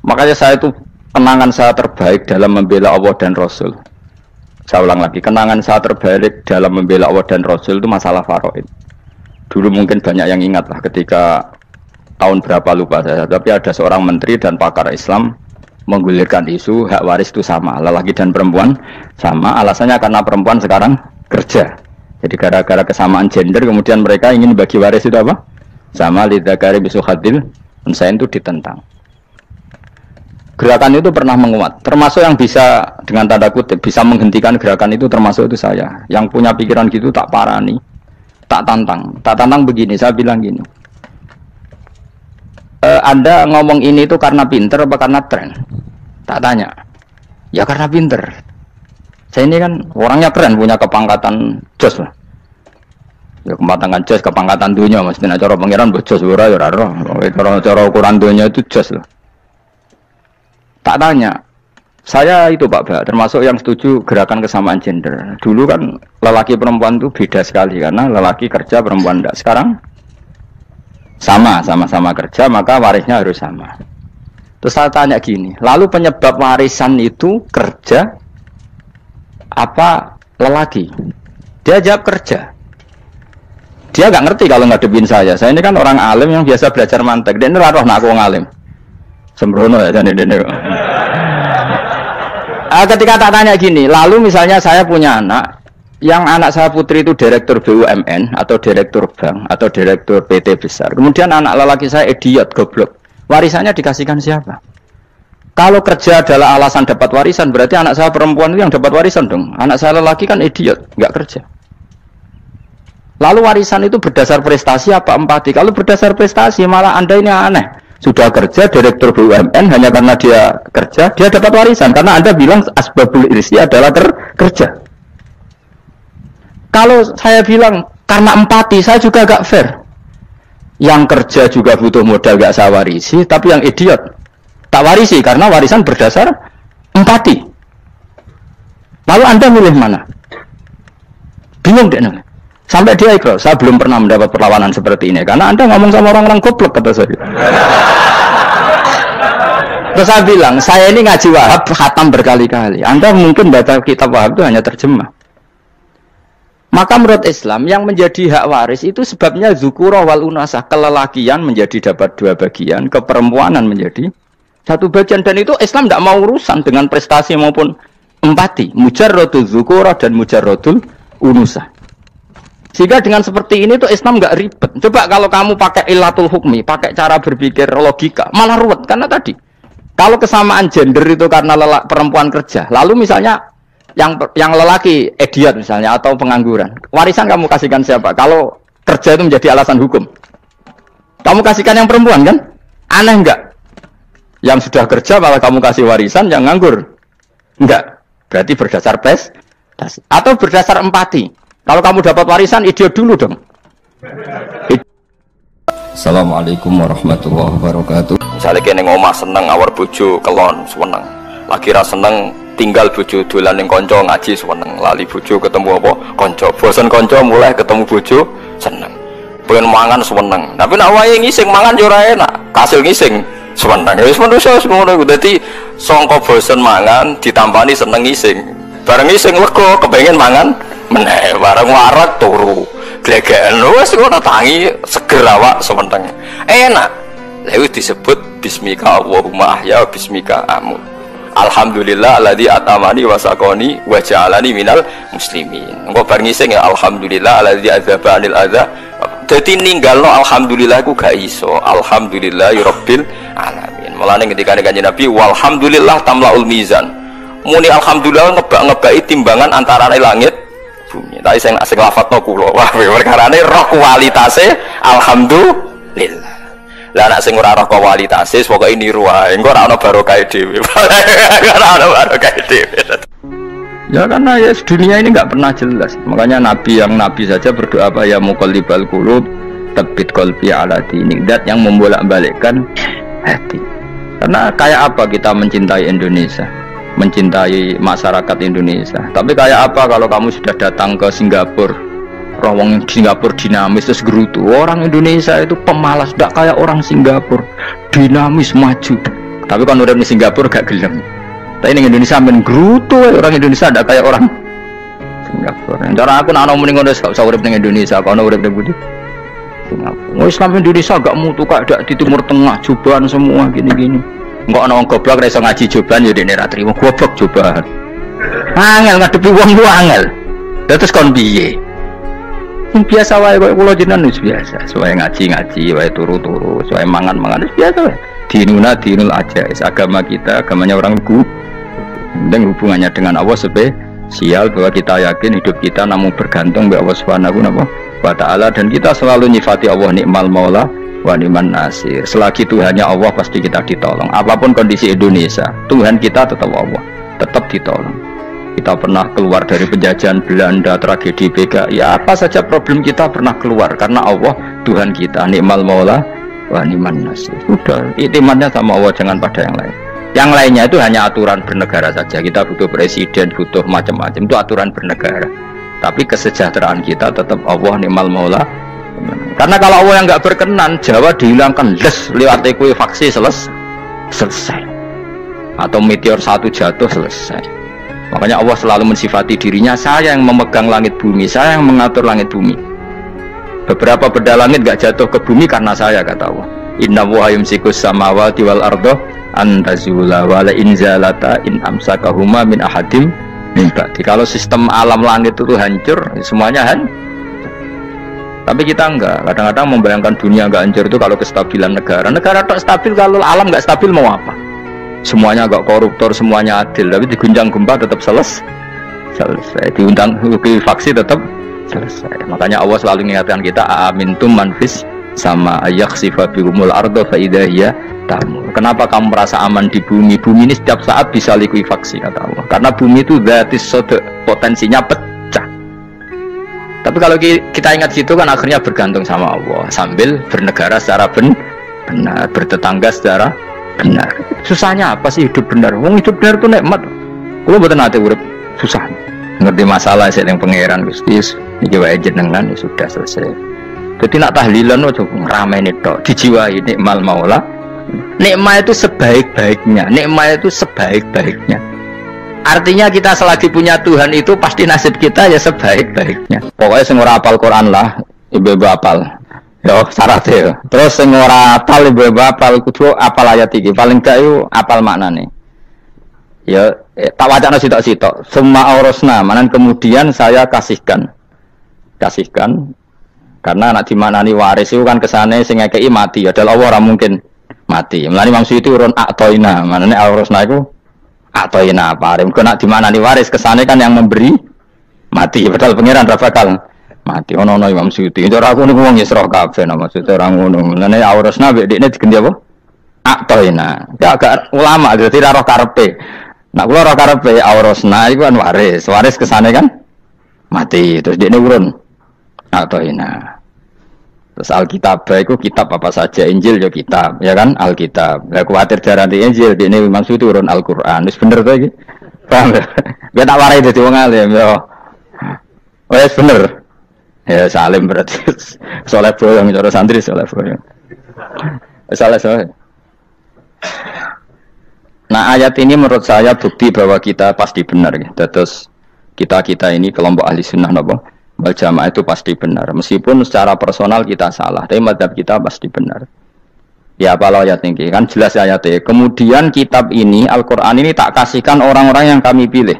Makanya saya itu kenangan saya terbaik dalam membela Allah dan Rasul. Saya ulang lagi, kenangan saya terbaik dalam membela Allah dan Rasul itu masalah faraid. Dulu mungkin banyak yang ingat lah ketika tahun berapa lupa saya, tapi ada seorang menteri dan pakar Islam menggulirkan isu hak waris itu sama, lelaki dan perempuan sama. Alasannya karena perempuan sekarang kerja. Jadi gara-gara kesamaan gender kemudian mereka ingin bagi waris itu apa? Sama, lidzakari bisu hadil unsayain itu ditentang. Gerakan itu pernah menguat, termasuk yang bisa dengan tanda kutip bisa menghentikan gerakan itu termasuk itu saya. Yang punya pikiran gitu tak parani, tak tantang begini, saya bilang gini. Anda ngomong ini itu karena pinter apa karena tren? Tak tanya. Ya karena pinter. Saya ini kan orangnya keren, punya kepangkatan jos lah. Ya kepangkatan jos, kepangkatan dunia, mestinya cara pangeran bojos ora ya ora. Cara ukuran dunia itu jos lah. Tak tanya, saya itu Pak, termasuk yang setuju gerakan kesamaan gender. Dulu kan lelaki perempuan itu beda sekali karena lelaki kerja perempuan tidak. Sekarang sama-sama kerja maka warisnya harus sama. Terus saya tanya gini, lalu penyebab warisan itu kerja apa lelaki? Dia jawab kerja. Dia nggak ngerti kalau ngadepin saya. Saya ini kan orang alim yang biasa belajar mantek. Dia ini roh nak aku ngalim. Sembrono ya jadi dene. Ketika tak tanya gini, lalu misalnya saya punya anak, yang anak saya putri itu direktur BUMN atau direktur bank atau direktur PT besar. Kemudian anak lelaki saya idiot, goblok. Warisannya dikasihkan siapa? Kalau kerja adalah alasan dapat warisan, berarti anak saya perempuan itu yang dapat warisan dong. Anak saya lelaki kan idiot, nggak kerja. Lalu warisan itu berdasar prestasi apa empati? Kalau berdasar prestasi malah Anda ini aneh. Sudah kerja direktur BUMN hanya karena dia kerja, dia dapat warisan karena Anda bilang asbabul irsi adalah kerja. Kalau saya bilang karena empati, saya juga gak fair. Yang kerja juga butuh modal gak saya warisi, tapi yang idiot tak warisi karena warisan berdasar empati. Lalu Anda milih mana? Bingung deh. Sampai dia ikhlas, saya belum pernah mendapat perlawanan seperti ini karena Anda ngomong sama orang-orang goblok kata saya. Terus saya bilang, saya ini ngaji Wahab khatam berkali-kali. Anda mungkin baca kitab Wahab itu hanya terjemah. Maka menurut Islam yang menjadi hak waris itu sebabnya dzukura wal unasah, kelelakian menjadi dapat dua bagian, keperempuanan menjadi satu bagian, dan itu Islam tidak mau urusan dengan prestasi maupun empati. Mujarradul dzukura dan mujarradul unusah. Sehingga dengan seperti ini tuh Islam nggak ribet. Coba kalau kamu pakai ilatul hukmi, pakai cara berpikir logika, malah ruwet. Karena tadi, kalau kesamaan gender itu karena perempuan kerja, lalu misalnya yang lelaki idiot misalnya atau pengangguran, warisan kamu kasihkan siapa? Kalau kerja itu menjadi alasan hukum, kamu kasihkan yang perempuan kan? Aneh nggak? Yang sudah kerja malah kamu kasih warisan, yang nganggur enggak? Berarti berdasar prestasi atau berdasar empati. Kalau kamu dapat warisan, idiot dulu dong. Assalamualaikum warahmatullahi wabarakatuh. Misalnya kene ngomah seneng awar bojo kelon seneng. Lagi ra seneng tinggal bojo dolan ning kanca ngaji seneng. Lali bojo ketemu apa? Kanca. Bosen kanca mulai ketemu bojo seneng. Pengen mangan seneng. Tapi nek wae ngising mangan yo ora enak. Kasil ngising seneng. Wis manusa ngono iku. Dadi sangka bosen mangan ditampani seneng ngising. Bareng ngising lega kepengin mangan meneh bareng warak turu glegeken wis ngono tangi seger awak sementeng enak lha wis disebut bismika Allahumma ahya bismika amut alhamdulillah alladzi atamani wa saqani wa ja'alani minal muslimin engko bar ngising ya alhamdulillah alladzi adzaba anil adza dadi ninggalno alhamdulillah iku gak iso alhamdulillahirabbil alamin mulane ketika Kanjeng Nabi walhamdulillah tamlaul mizan muni alhamdulillah ngebak-ngebaki timbangan antarane langit bumi. Tapi saya asing lafadzno kula. Wah, perkarane roh kualitasnya alhamdulillah. Lah nek sing ora roh kualitasé pokoke niru wae. Engko ora ana barokah dhewe. Ora ana barokah dhewe. Ya karena ya dunia ini enggak pernah jelas. Makanya nabi saja berdoa apa ya muqallibal qulub tsabbit qalbi ala dinik. Dat yang membolak-balikkan hati. Karena kayak apa kita mencintai Indonesia? Mencintai masyarakat Indonesia. Tapi kayak apa kalau kamu sudah datang ke Singapura, orang Singapura dinamis terus gerutu. Orang Indonesia itu pemalas, tidak kayak orang Singapura, dinamis maju. Tapi kan urip di Singapura gak gelem. Tapi di Indonesia men grutu orang Indonesia ndak kayak orang Singapura. Cara aku nak ono muni ngono gak usah urip ning Indonesia, kok ono urip ning Budi. Singapura. Islam Indonesia gak mutu kak dak di Timur Tengah jubahan semua gini-gini. Engko ana wong goblok ra iso ngaji jubahan ya dekne ra trimo goblok jubahan. Angel ngadepi wong ku angel. Terus kon piye? Biasa wae kok kula jenengan wis biasa. Soale ngaji-ngaji wae turu-turu, soale mangan-mangan wis biasa wae. Dinul ajais, agama kita, agamanya orang lugu dan hubungannya dengan Allah spesial bahwa kita yakin hidup kita namun bergantung kepada Allah Subhanahu wa ta'ala dan kita selalu nyifati Allah nikmal maula wa ni'man nasir. Selagi Tuhannya Allah pasti kita ditolong. Apapun kondisi Indonesia, Tuhan kita tetap Allah, tetap ditolong. Kita pernah keluar dari penjajahan Belanda, tragedi PKI, ya apa saja problem kita pernah keluar karena Allah Tuhan kita nikmal maula wa ni'man nasir. Sudah, iktimatnya sama Allah, jangan pada yang lain. Yang lainnya itu hanya aturan bernegara saja. Kita butuh presiden, butuh macam-macam, itu aturan bernegara. Tapi kesejahteraan kita tetap Allah ni'mal maula. Karena kalau Allah yang nggak berkenan, Jawa dihilangkan les lewat ekuifaksi selesai. Atau meteor satu jatuh selesai. Makanya Allah selalu mensifati dirinya, saya yang memegang langit bumi, saya yang mengatur langit bumi. Beberapa benda langit gak jatuh ke bumi karena saya, kata Allah. Inna wa yumsikus samawati wal ardo antazula wala inzalata in amsakahuma min ahadim min ba'di. Kalau sistem alam langit itu hancur, semuanya tapi kita enggak. Kadang-kadang membayangkan dunia enggak hancur itu kalau kestabilan negara. Negara tak stabil, kalau alam enggak stabil mau apa? Semuanya enggak koruptor, semuanya adil, tapi diguncang gempa tetap selesai. Diundang faksi tetap selesai. Makanya Allah selalu mengingatkan kita, amintum manfis sama ayaksifa bihumul ardo fa idza hiya tamur. Kenapa kamu merasa aman di bumi? Bumi ini setiap saat bisa likuifaksi, kata Allah. Karena bumi itu dzatis sodok, potensinya pecah. Tapi kalau kita ingat situ kan akhirnya bergantung sama Allah sambil bernegara secara benar, bertetangga secara benar. Susahnya apa sih hidup benar? Wong hidup benar itu nikmat. Kalau mboten nate urip susah. Ngerti masalah saya yang pangeran Gusti iki wae jenengan ya sudah selesai. Jadi nak tahlilan ojo ngrameni tok, dijiwai nikmal maula. Nikmat itu sebaik-baiknya, nikmat itu sebaik-baiknya. Artinya kita selagi punya Tuhan itu pasti nasib kita ya sebaik-baiknya. Pokoknya sing ora hafal Quran lah, ibu-ibu hafal. Yo syaratnya. Terus sing ora hafal ibu-ibu hafal kudu hafal ayat iki. Paling gak yo hafal maknane. Ya tak wacana sitok-sitok. Summa aurasna, manan kemudian saya kasihkan karena anak dimanani waris itu kan kesane sing ngekeki mati. Adalah Allah ora mungkin mati. Mulane maksud itu urun atoina, manane aurasna iku atoina paring. Kok nak dimanani waris kesane kan yang memberi mati. Padahal pangeran ra bakal mati. Ono Imam Suyuti. Cara aku niku wong yesroh kabeh nama maksud ora ngono. Mulane aurasna mbek dekne digendi apa? Atoina. Ya agak ulama dadi ra roh karepe. Nak kula roh karepe aurasna iku kan waris. Waris kesane kan mati. Terus dekne urun atoina. Terus Alkitab itu kitab apa saja, Injil ya kitab, ya kan Alkitab. Lah kuwatir darani Injil, dene maksud turun Al-Qur'an. Wis bener to iki? Paham ya? Gak tak warai dadi wong alim ya. Wis bener. Ya salim berarti. Saleh boyong cara santri saleh boyong. Saleh. Nah, ayat ini menurut saya bukti bahwa kita pasti benar ya. Terus kita ini kelompok ahli sunnah napa? Wal jamaah itu pasti benar, meskipun secara personal kita salah, tapi mazhab kita pasti benar. Ya apa ayat ini kan jelas ayatnya. Kemudian kitab ini Al-Quran ini tak kasihkan orang-orang yang kami pilih.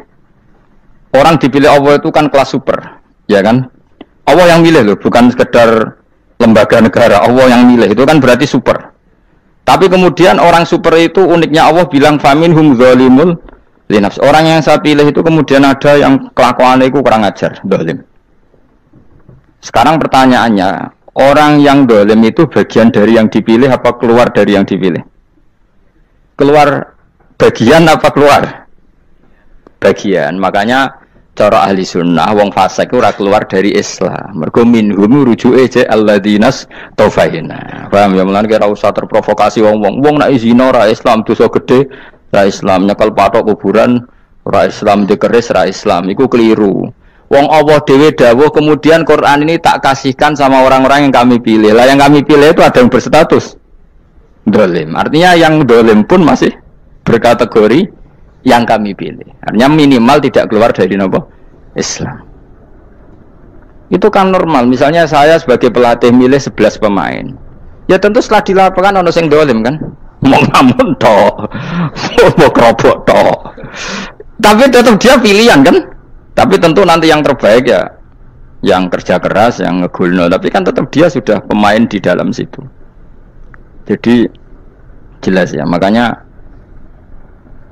Orang dipilih Allah itu kan kelas super, ya kan? Allah yang milih loh, bukan sekedar lembaga negara. Allah yang milih itu kan berarti super. Tapi kemudian orang super itu uniknya Allah bilang faminhum zalimul linafs. Orang yang saya pilih itu kemudian ada yang kelakuannya itu kurang ajar, zalim. Sekarang pertanyaannya, orang yang dolim itu bagian dari yang dipilih apa keluar dari yang dipilih? Keluar bagian apa keluar? Bagian. Makanya cara ahli sunnah, wong fasik ora keluar dari Islam. Mergo minhum rujuke je alladinas taufahina. Paham ya, mulane ora usah terprovokasi wong-wong. Wong nek zina ora Islam, dosa gede, ora Islam, nyekel patok kuburan, ora Islam, dikeris ora Islam. Iku keliru. Wong Allah dewe dawuh kemudian Quran ini tak kasihkan sama orang-orang yang kami pilih. Lah yang kami pilih itu ada yang berstatus dolim. Artinya yang dolim pun masih berkategori yang kami pilih. Artinya minimal tidak keluar dari nopo Islam. Itu kan normal. Misalnya saya sebagai pelatih milih 11 pemain. Ya tentu setelah di lapangan ono sing dolim kan. Mau ngamun toh, mau kerobok toh. Tapi tetap dia pilihan kan. Tapi tentu nanti yang terbaik ya yang kerja keras, yang ngegulno. Tapi kan tetap dia sudah pemain di dalam situ. Jadi jelas ya. Makanya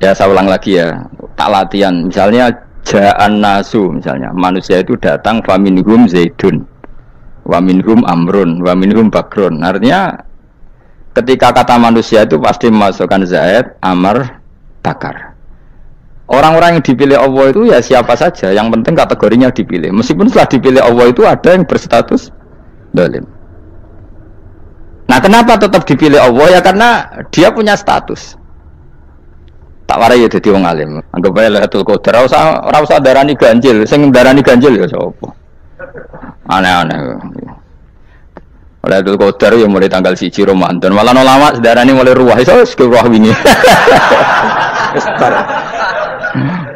ya saya ulang lagi ya. Tak latihan. Misalnya ja'an nasu, misalnya manusia itu datang faminhum zaidun wa minhum amrun wa minhum bakrun. Artinya ketika kata manusia itu pasti memasukkan zaid, amr, bakar. Orang-orang yang dipilih Allah itu ya siapa saja, yang penting kategorinya dipilih. Meskipun setelah dipilih Allah itu ada yang berstatus dolim. Nah kenapa tetap dipilih Allah? Ya karena dia punya status. Tak warai ya dadi wong alim. Anggap ae Lailatul Qadar ora usah darani ganjil, sing darani ganjil ya sapa. Aneh-aneh. Lailatul Qadar ya mulai tanggal 1 Ramadan. Malah ulama sedarani mulai ruwah iso ke ruwah wingi.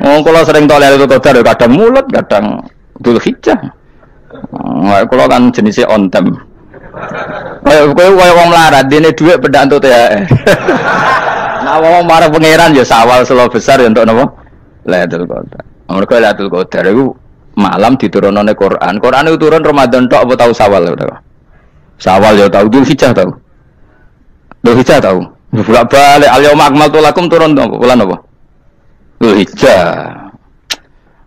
Oh, kalau sering tol Lailatul Qadar kadang mulut, kadang Dzulhijjah. Kalau kan jenisnya on time. Kowe wong melarat dene dhuwit pendak entuk THR. Nah, wong marang pangeran ya sawal selo besar ya untuk napa? Lailatul Qadar. Mergo Lailatul Qadar iku malam diturunane Quran. Quran itu turun Ramadan tok apa tau Sawal ya? Sawal ya tau, Dzulhijjah tau. Dzulhijjah tau. Bolak-balik al-yauma akmaltu lakum turun bulan apa? Dzulhijjah.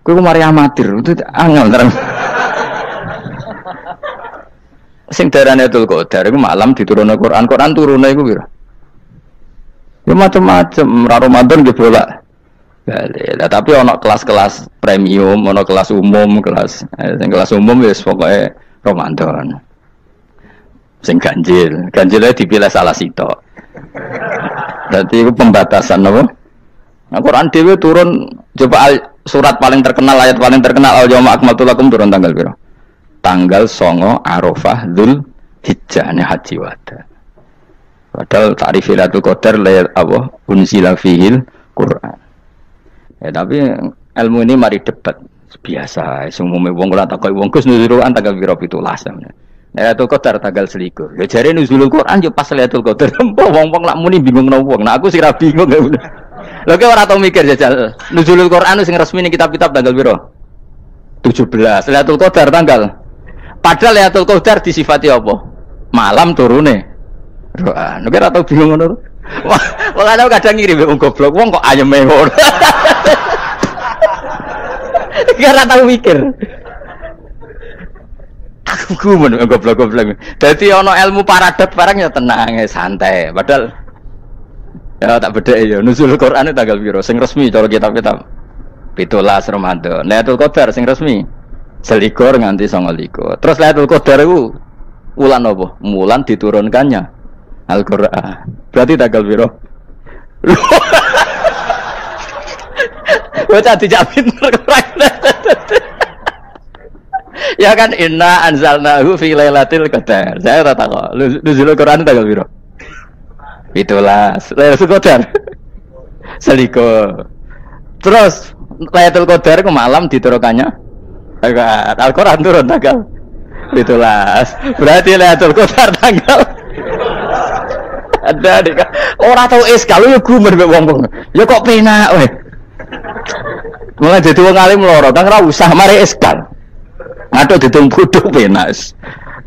Kowe mari amatir, itu angel terang. Sing darane Lailatul Qadar iku malam diturunane Quran. Quran turune iku pira? Ya macam-macam, Ramadan nggih bolak. Lah tapi ono kelas-kelas premium, ono kelas umum, sing kelas umum wis pokoke Ramadan. Sing ganjil dipilih salah sitok. Dadi iku pembatasan apa? Nah, Quran dhewe turun coba surat paling terkenal, ayat paling terkenal al-yauma akmaltu lakum turun tanggal pira? Tanggal 9 Arafah Dzulhijjah haji wada. Padahal ta'rif Lailatul Qadar layat apa unzila fihil Quran. Ya tapi ilmu ini mari debat biasa. Umumnya wong kula takoki wong Gus nuzul Quran tanggal pira 17 namanya. Lailatul Qadar tanggal 21. Ya jare nuzul Quran yo pas Lailatul Qadar. Wong-wong lak muni bingung nang wong. Nah aku sira bingung. Lha kok ora tau mikir jajal. Nuzul Quran sing resmi ning kitab-kitab tanggal pira? 17. Lailatul Qadar tanggal. Padahal Lailatul Qadar disifati apa? Malam turune. Doa, nek ora tau bingung ngono. Wong ana kadang ngirim wong goblok, wong kok ayeme ngono. Ora tau mikir. Aku gumun goblok-goblok. Dadi ana ilmu paradoks barang ya tenang, santai. Padahal ya tak bedhek ya nuzul Quran tanggal piro sing resmi cara kitab-kitab. 17 Ramadan. Lailatul Qadar sing resmi 21 nganti 29. Terus Lailatul Qadar iku wulan apa? Wulan diturunkannya Al-Qur'an. Berarti tanggal piro? Baca dijak pinter ya kan inna anzalnahu fi lailatul qadar. Saya tak tahu. Nuzul Quran tanggal piro? 17. Lailatul Qadar. Seliko. Terus Lailatul Qadar ke malam diturunkannya Al-Qur'an turun tanggal 17. Berarti Lailatul Qadar tanggal ada dek ora tau kalau ya gumer mbek wong-wong. Ya kok penak weh. Mulai dadi wong alim loro, kan ora usah mari eskal. Ngatuk ditung bodho penak.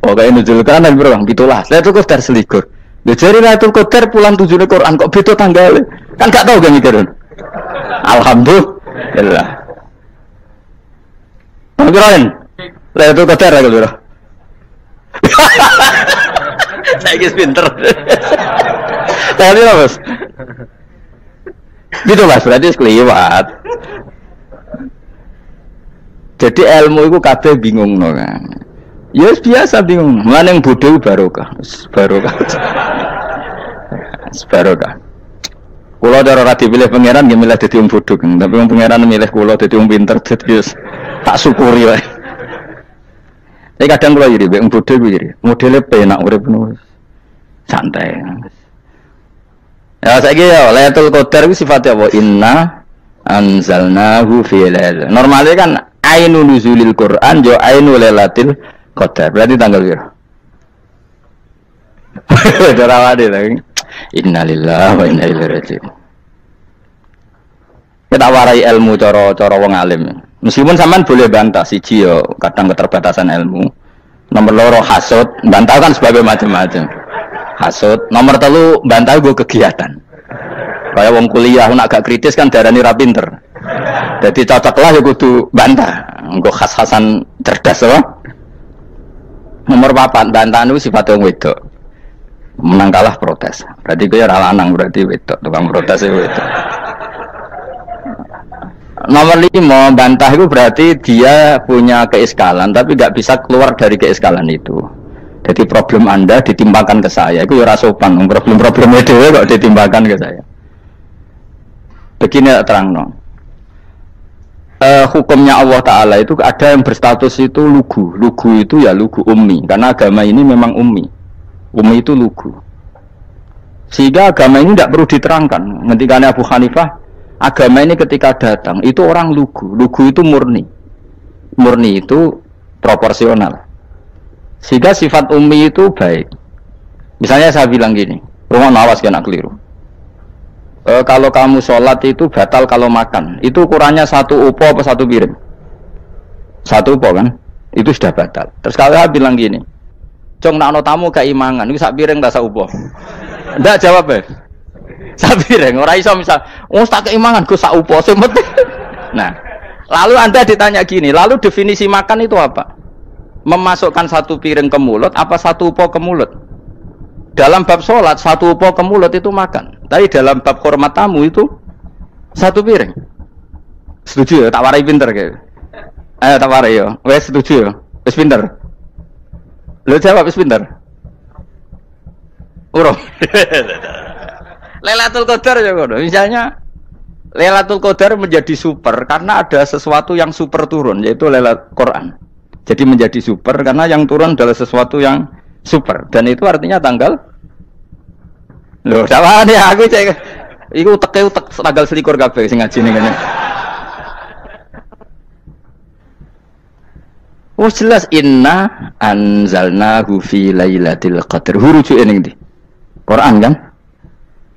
Pokoke nuzul Quran nang piro? 17. Lailatul Qadar selikur. Ya jare Lailatul Qadar pulang tujune Quran kok beda tanggal. Kan gak tau kan mikir. Alhamdulillah. Ngobrolin. Lailatul Qadar lho, Bro. Saya guys pinter. Tadi lah bos. Gitu mas, berarti sekeliwat. Jadi ilmu itu kabeh bingung no kan. Ya biasa bingung. Mana yang bodoh barokah. Barokah. Kulo cara ora dipilih pangeran nggih milih dadi wong bodoh, tapi wong pangeran milih kulo dadi wong pinter dadi tak syukuri wae. Tapi kadang kulo iri wong bodoh kuwi iri. Modele penak urip santai. Ya saiki ya Lailatul Qadar itu sifatnya apa? Inna anzalnahu fi lailatul. Normalnya kan ainul nuzulil Quran jo ainul Lailatul Qadar. Berarti tanggal piro? Darawade lagi. Innalillahi wa inna ilaihi raji'un. Kita warai ilmu cara wong alim. Meskipun sampean boleh bantah siji yo kadang keterbatasan ilmu. Nomor loro hasud, bantah kan sebagai macam-macam. Hasud, nomor telu bantah gue kegiatan. Kayak wong kuliah nak agak kritis kan darani ra pinter. Jadi cocoklah ya kudu bantah. Nggo khas-khasan cerdas apa? Nomor 4 bantah itu sifat wong wedok. Menang kalah protes. Berarti gue ra lanang berarti wedok, tukang protes wedok. Nomor 5 bantah itu berarti dia punya keiskalan tapi nggak bisa keluar dari keiskalan itu. Jadi problem Anda ditimpakan ke saya itu ya rasopan. Problem-problemnya itu kok ditimpakan ke saya. Begini terang no. Hukumnya Allah Ta'ala itu ada yang berstatus itu lugu. Lugu itu ya lugu ummi. Karena agama ini memang ummi. Ummi itu lugu. Sehingga agama ini tidak perlu diterangkan. Ketika Abu Hanifah, agama ini ketika datang itu orang lugu. Lugu itu murni. Murni itu proporsional. Sehingga sifat ummi itu baik. Misalnya saya bilang gini, rumah awas kena keliru. Kalau kamu sholat itu batal kalau makan. Itu ukurannya 1 upo apa 1 piring? 1 upo kan? Itu sudah batal. Terus kalau saya bilang gini, Cong nak tamu keimangan, itu 1 piring tak 1 upo. Ndak jawab ya? 1 piring. Orang iso misal, tak keimangan, gue 1 upo. Nah, lalu Anda ditanya gini, lalu definisi makan itu apa? Memasukkan 1 piring ke mulut, apa 1 upo ke mulut? Dalam bab sholat 1 upo ke mulut itu makan. Tapi dalam bab hormat tamu itu 1 piring. Setuju ya? Tak warai pinter kayak. Ayo tak warai ya. Wes setuju ya? Wes pinter. Lo jawab wes pinter. Urung. Lailatul Qadar ya kono. Misalnya Lailatul Qadar menjadi super karena ada sesuatu yang super turun yaitu Lailatul Quran. Jadi menjadi super karena yang turun adalah sesuatu yang super dan itu artinya tanggal loh sama nih aku cek iku utek tanggal 21 kabeh sing ngaji ning kene. Oh jelas inna anzalnahu fi lailatul qadr. Huruju ning ndi? Quran kan?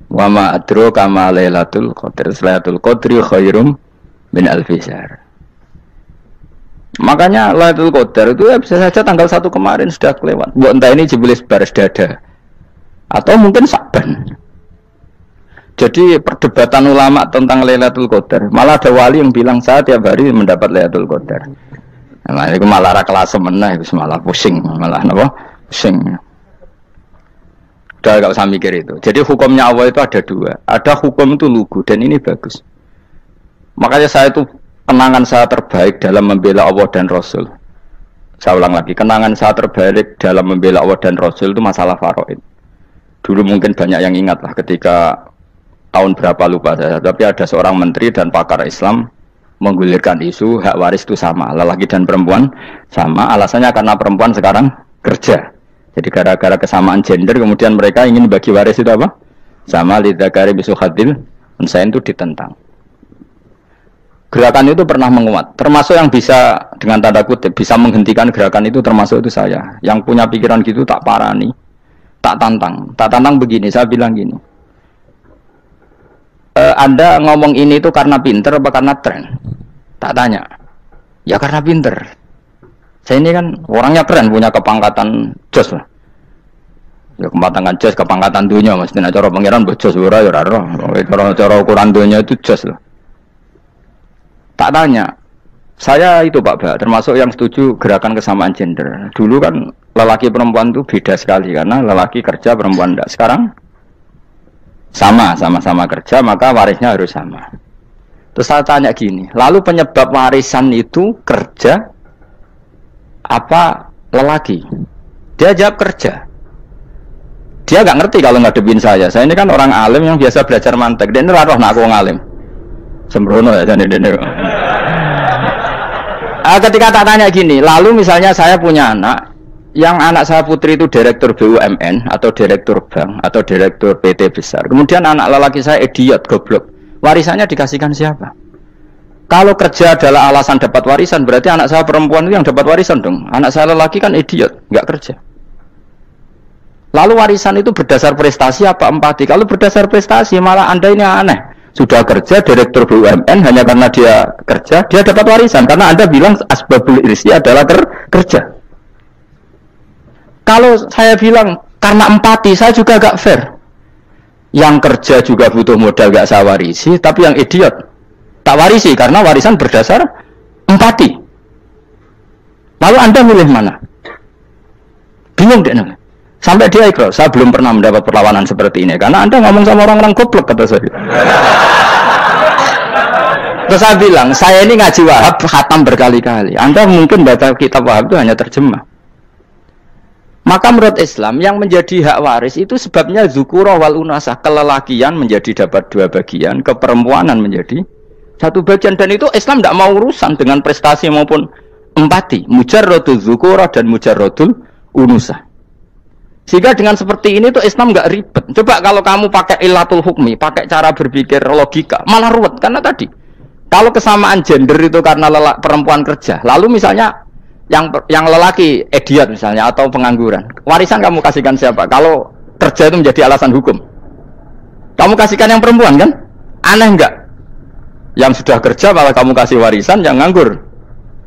Wa ma adraka ma lailatul qadr. Lailatul qadri khairum min alfi syahr. Makanya Lailatul Qadar itu ya bisa saja tanggal 1 kemarin sudah kelewat. Mbok entah ini jebelis baris dada atau mungkin Saban. Jadi perdebatan ulama tentang Lailatul Qadar, malah ada wali yang bilang saya tiap hari mendapat Lailatul Qadar. Nah, itu malah kelas meneh itu malah pusing, malah napa? Pusing. Udah enggak usah mikir itu. Jadi hukumnya Allah itu ada 2. Ada hukum itu lugu dan ini bagus. Makanya saya itu kenangan saya terbaik dalam membela Allah dan Rasul. Saya ulang lagi, kenangan saya terbaik dalam membela Allah dan Rasul itu masalah faraid. Dulu mungkin banyak yang ingat lah ketika tahun berapa lupa saya, tapi ada seorang menteri dan pakar Islam menggulirkan isu hak waris itu sama, lelaki dan perempuan sama, alasannya karena perempuan sekarang kerja. Jadi gara-gara kesamaan gender kemudian mereka ingin bagi waris itu apa? Sama lidzakari bisu hadil, unsain itu ditentang. Gerakan itu pernah menguat, termasuk yang bisa dengan tanda kutip bisa menghentikan gerakan itu termasuk itu saya. Yang punya pikiran gitu tak parani, tak tantang begini. Saya bilang gini, Anda ngomong ini itu karena pinter apa karena tren? Tak tanya, ya karena pinter. Saya ini kan orangnya keren, punya kepangkatan jos lah. Ya kepangkatan jos, kepangkatan dunia, mestinya cara pangeran bojos ora ya ora. Cara ukuran dunia itu jos lah. Tak tanya, saya itu Pak Ba, termasuk yang setuju gerakan kesamaan gender. Dulu kan lelaki perempuan itu beda sekali karena lelaki kerja perempuan tidak. Sekarang sama-sama kerja maka warisnya harus sama. Terus saya tanya gini, lalu penyebab warisan itu kerja apa lelaki? Dia jawab kerja. Dia nggak ngerti kalau ngadepin saya. Saya ini kan orang alim yang biasa belajar mantek. Dia ini roh nak aku ngalim. Sembrono ya jadi dene. Ketika tak tanya gini, lalu misalnya saya punya anak, yang anak saya putri itu direktur BUMN atau direktur bank atau direktur PT besar. Kemudian anak lelaki saya idiot, goblok. Warisannya dikasihkan siapa? Kalau kerja adalah alasan dapat warisan, berarti anak saya perempuan itu yang dapat warisan dong. Anak saya lelaki kan idiot, nggak kerja. Lalu warisan itu berdasar prestasi apa empati? Kalau berdasar prestasi malah Anda ini aneh. Sudah kerja direktur BUMN hanya karena dia kerja, dia dapat warisan. Karena Anda bilang asbabul irsi adalah kerja. Kalau saya bilang karena empati, saya juga gak fair. Yang kerja juga butuh modal gak saya warisi, tapi yang idiot tak warisi karena warisan berdasar empati. Lalu Anda milih mana? Bingung deh namanya. Sampai dia ikrar, saya belum pernah mendapat perlawanan seperti ini karena Anda ngomong sama orang-orang goblok, kata saya. Terus saya bilang, saya ini ngaji Wahab khatam berkali-kali. Anda mungkin baca kitab Wahab itu hanya terjemah. Maka menurut Islam yang menjadi hak waris itu sebabnya dzukura wal unasah, kelelakian menjadi dapat 2 bagian, keperempuanan menjadi 1 bagian, dan itu Islam tidak mau urusan dengan prestasi maupun empati, mujarradul dzukura dan mujarradul unusah. Sehingga dengan seperti ini tuh Islam nggak ribet. Coba kalau kamu pakai ilatul hukmi, pakai cara berpikir logika, malah ruwet. Karena tadi, kalau kesamaan gender itu karena perempuan kerja, lalu misalnya yang lelaki idiot misalnya atau pengangguran, warisan kamu kasihkan siapa? Kalau kerja itu menjadi alasan hukum, kamu kasihkan yang perempuan kan? Aneh enggak? Yang sudah kerja malah kamu kasih warisan yang nganggur?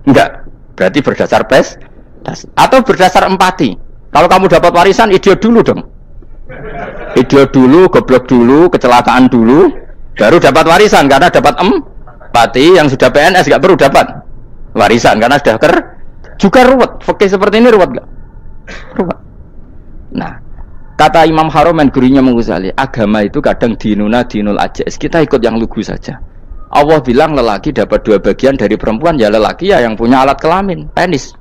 Enggak. Berarti berdasar prestasi atau berdasar empati. Kalau kamu dapat warisan, idiot dulu dong. Idiot dulu, goblok dulu, kecelakaan dulu, baru dapat warisan karena dapat empati. Yang sudah PNS nggak perlu dapat warisan karena sudah juga ruwet. Fikih seperti ini ruwet nggak? Ruwet. Nah, kata Imam Haromen gurunya Ghazali, agama itu kadang dinuna dinul ajais. Kita ikut yang lugu saja. Allah bilang lelaki dapat 2 bagian dari perempuan, ya lelaki ya yang punya alat kelamin, penis.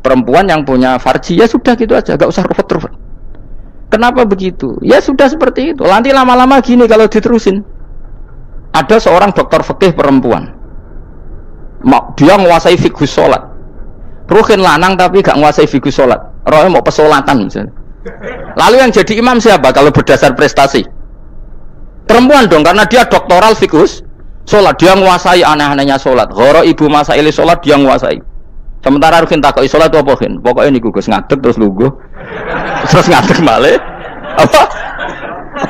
Perempuan yang punya farji, ya sudah gitu aja, gak usah ruwet-ruwet. Kenapa begitu? Ya sudah seperti itu. Nanti lama-lama gini kalau diterusin. Ada seorang dokter fikih perempuan, dia menguasai fikih sholat. Ruhin lanang tapi gak menguasai fikih sholat. Rohnya mau pesolatan misalnya. Lalu yang jadi imam siapa kalau berdasar prestasi? Perempuan dong, karena dia doktoral fikih sholat. Dia menguasai aneh-anehnya sholat. Ghoro ibu masaili sholat dia menguasai. Sementara Ruhin takoi sholat itu apa Ruhin? Pokoknya ini gugus ngadeg terus lugu, terus ngadeg balik. Apa?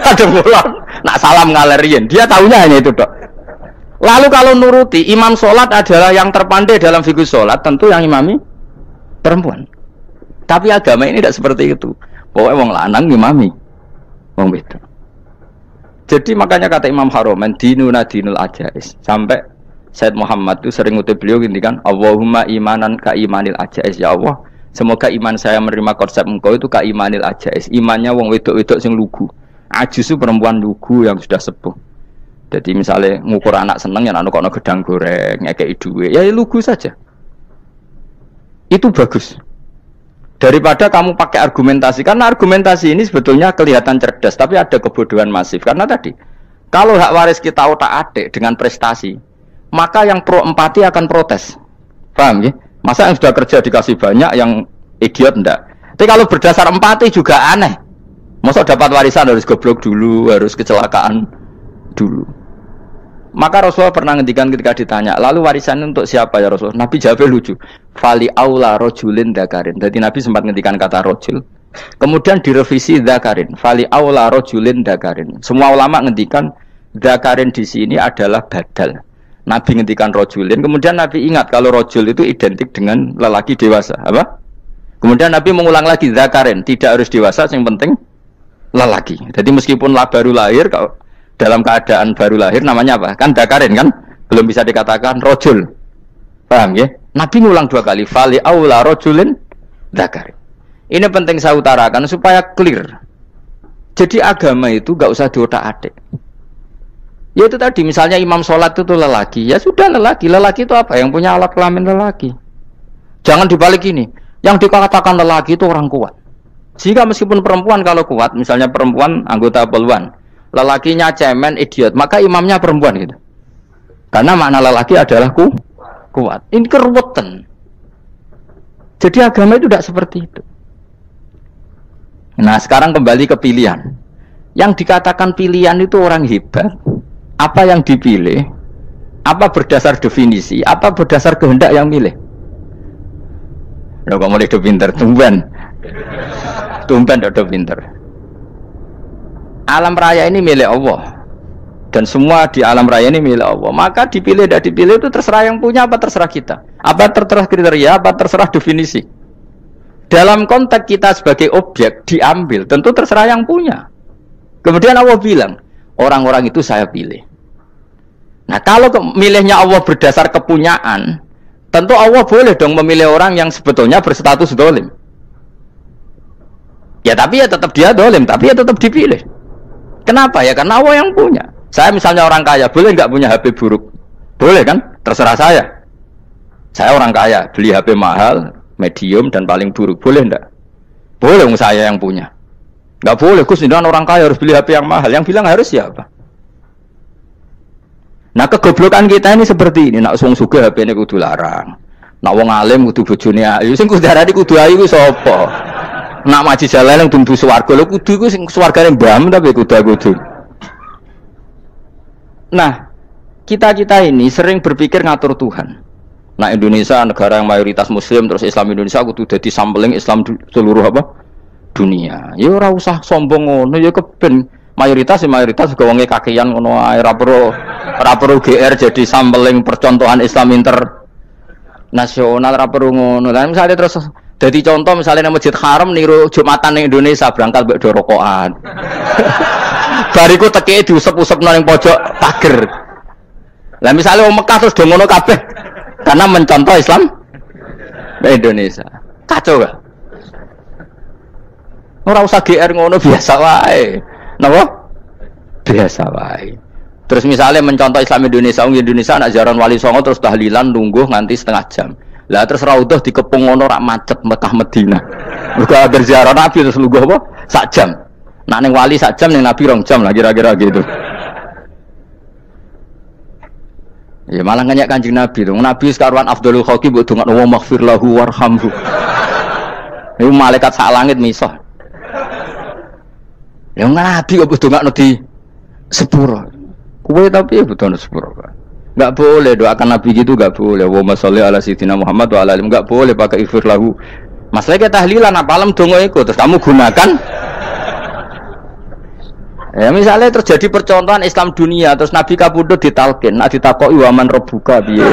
Ada mulan. Nak salam ngalerin. Dia tahunya hanya itu dok. Lalu kalau nuruti imam sholat adalah yang terpandai dalam fikih sholat, tentu yang imami perempuan. Tapi agama ini tidak seperti itu. Pokoknya wong lanang imami, wong beda. Jadi makanya kata Imam Haromen dinuna dinul ajais. Sampai Said Muhammad itu sering ngutip beliau gini kan, Allahumma imanan ka imanil ajais, ya Allah, semoga iman saya menerima konsep engkau itu ka imanil ajais. Imannya wong wedok-wedok sing lugu. Ajis itu perempuan lugu yang sudah sepuh. Jadi misalnya ngukur anak seneng ya anak kono gedang goreng, ngekei duwe, ya lugu saja. Itu bagus. Daripada kamu pakai argumentasi, karena argumentasi ini sebetulnya kelihatan cerdas, tapi ada kebodohan masif. Karena tadi, kalau hak waris kita otak-atik dengan prestasi, maka yang pro empati akan protes. Paham ya? Masa yang sudah kerja dikasih banyak, yang idiot enggak? Tapi kalau berdasar empati juga aneh. Masa dapat warisan harus goblok dulu, harus kecelakaan dulu. Maka Rasulullah pernah ngendikan ketika ditanya, lalu warisan untuk siapa ya Rasulullah? Nabi jawabnya lucu. Fali aula rojulin dzakarin. Jadi Nabi sempat ngendikan kata rojul. Kemudian direvisi dzakarin. Fali aula rojulin dzakarin. Semua ulama ngendikan dzakarin di sini adalah badal. Nabi ngendikan rojulin, kemudian Nabi ingat kalau rojul itu identik dengan lelaki dewasa, apa? Kemudian Nabi mengulang lagi dzakarin, tidak harus dewasa, yang penting lelaki. Jadi meskipun baru lahir, kalau dalam keadaan baru lahir namanya apa? Kan dzakarin kan, belum bisa dikatakan rojul. Paham ya? Nabi ngulang 2 kali, fali aula rojulin dzakarin. Ini penting saya utarakan supaya clear. Jadi agama itu gak usah diotak-atik. Ya itu tadi, misalnya imam sholat itu lelaki, ya sudah lelaki. Lelaki itu apa? Yang punya alat kelamin lelaki. Jangan dibalik ini. Yang dikatakan lelaki itu orang kuat. Sehingga meskipun perempuan kalau kuat, misalnya perempuan anggota poluan, lelakinya cemen, idiot, maka imamnya perempuan gitu. Karena makna lelaki adalah kuat. Ini keruwetan. Jadi agama itu tidak seperti itu. Nah sekarang kembali ke pilihan. Yang dikatakan pilihan itu orang hebat. Apa yang dipilih? Apa berdasar definisi? Apa berdasar kehendak yang milih? Lo kok mulai do pinter, tumben do pinter. Alam raya ini milik Allah. Dan semua di alam raya ini milik Allah. Maka dipilih dan dipilih itu terserah yang punya apa terserah kita. Apa terserah kriteria, apa terserah definisi. Dalam konteks kita sebagai objek diambil, tentu terserah yang punya. Kemudian Allah bilang, orang-orang itu saya pilih. Nah kalau milihnya Allah berdasar kepunyaan, tentu Allah boleh dong memilih orang yang sebetulnya berstatus dolim. Ya tapi ya tetap dia dolim, tapi ya tetap dipilih. Kenapa ya? Karena Allah yang punya. Saya misalnya orang kaya, boleh nggak punya HP buruk? Boleh kan? Terserah saya. Saya orang kaya, beli HP mahal, medium dan paling buruk, boleh enggak? Boleh, saya yang punya. Enggak boleh, Gus, orang kaya harus beli HP yang mahal. Yang bilang harus siapa? Nah, kegoblokan kita ini seperti ini. Nak wong sugih HP-ne kudu larang. Nak wong alim kudu bojone ayu. Sing kudu darani kudu ayu ku sapa? Nak maji jalan yang tumbuh swarga, lho kudu ku sing swargane mbam tapi kudu. Nah, kita ini sering berpikir ngatur Tuhan. Nah Indonesia negara yang mayoritas Muslim terus Islam Indonesia kudu dadi sampling Islam seluruh dunia. Ya ora usah sombong ngono ya keben mayoritas juga wonge kakean ngono ae ora perlu GR jadi sampling percontohan Islam internasional ora perlu ngono. Lah misale terus dadi contoh misalnya nang Masjid Haram niru Jumatan ning Indonesia berangkat mbek do rokokan. Bariku teke diusep-usepno ning pojok pager. Lah misale wong Mekah terus do ngono kabeh. Karena mencontoh Islam Indonesia. Kacau gak? Ora usah GR ngono biasa wae. Napa? Biasa wae. Terus misalnya mencontoh Islam Indonesia, Indonesia anak jaran Wali Songo terus tahlilan nunggu nganti setengah jam. Lah terus raudhah dikepung ngono rak macet Mekah Madinah. Mergo berziarah Nabi terus lungguh apa? Sak jam. Nak ning wali sak jam ning Nabi 2 jam lah kira-kira gitu. Ya malah nganyak Kanjeng Nabi dong. Nabi sekaruan afdhalul khalqi mbok dongakno wa maghfir lahu warhamhu. Niku malaikat sak langit misah. Ya Nabi kok dongakno di sepuro. Kowe tapi ya butuh sepuro. Enggak boleh doakan Nabi gitu, enggak boleh. Wa sholli ala sayyidina Muhammad wa ala alihi, enggak boleh pakai ighfir lahu. Masalah kita tahlilan apa alam donga iku terus kamu gunakan. Ya misalnya terjadi percontohan Islam dunia terus Nabi kapundhut ditalkin, nak ditakoki waman rabbuka piye.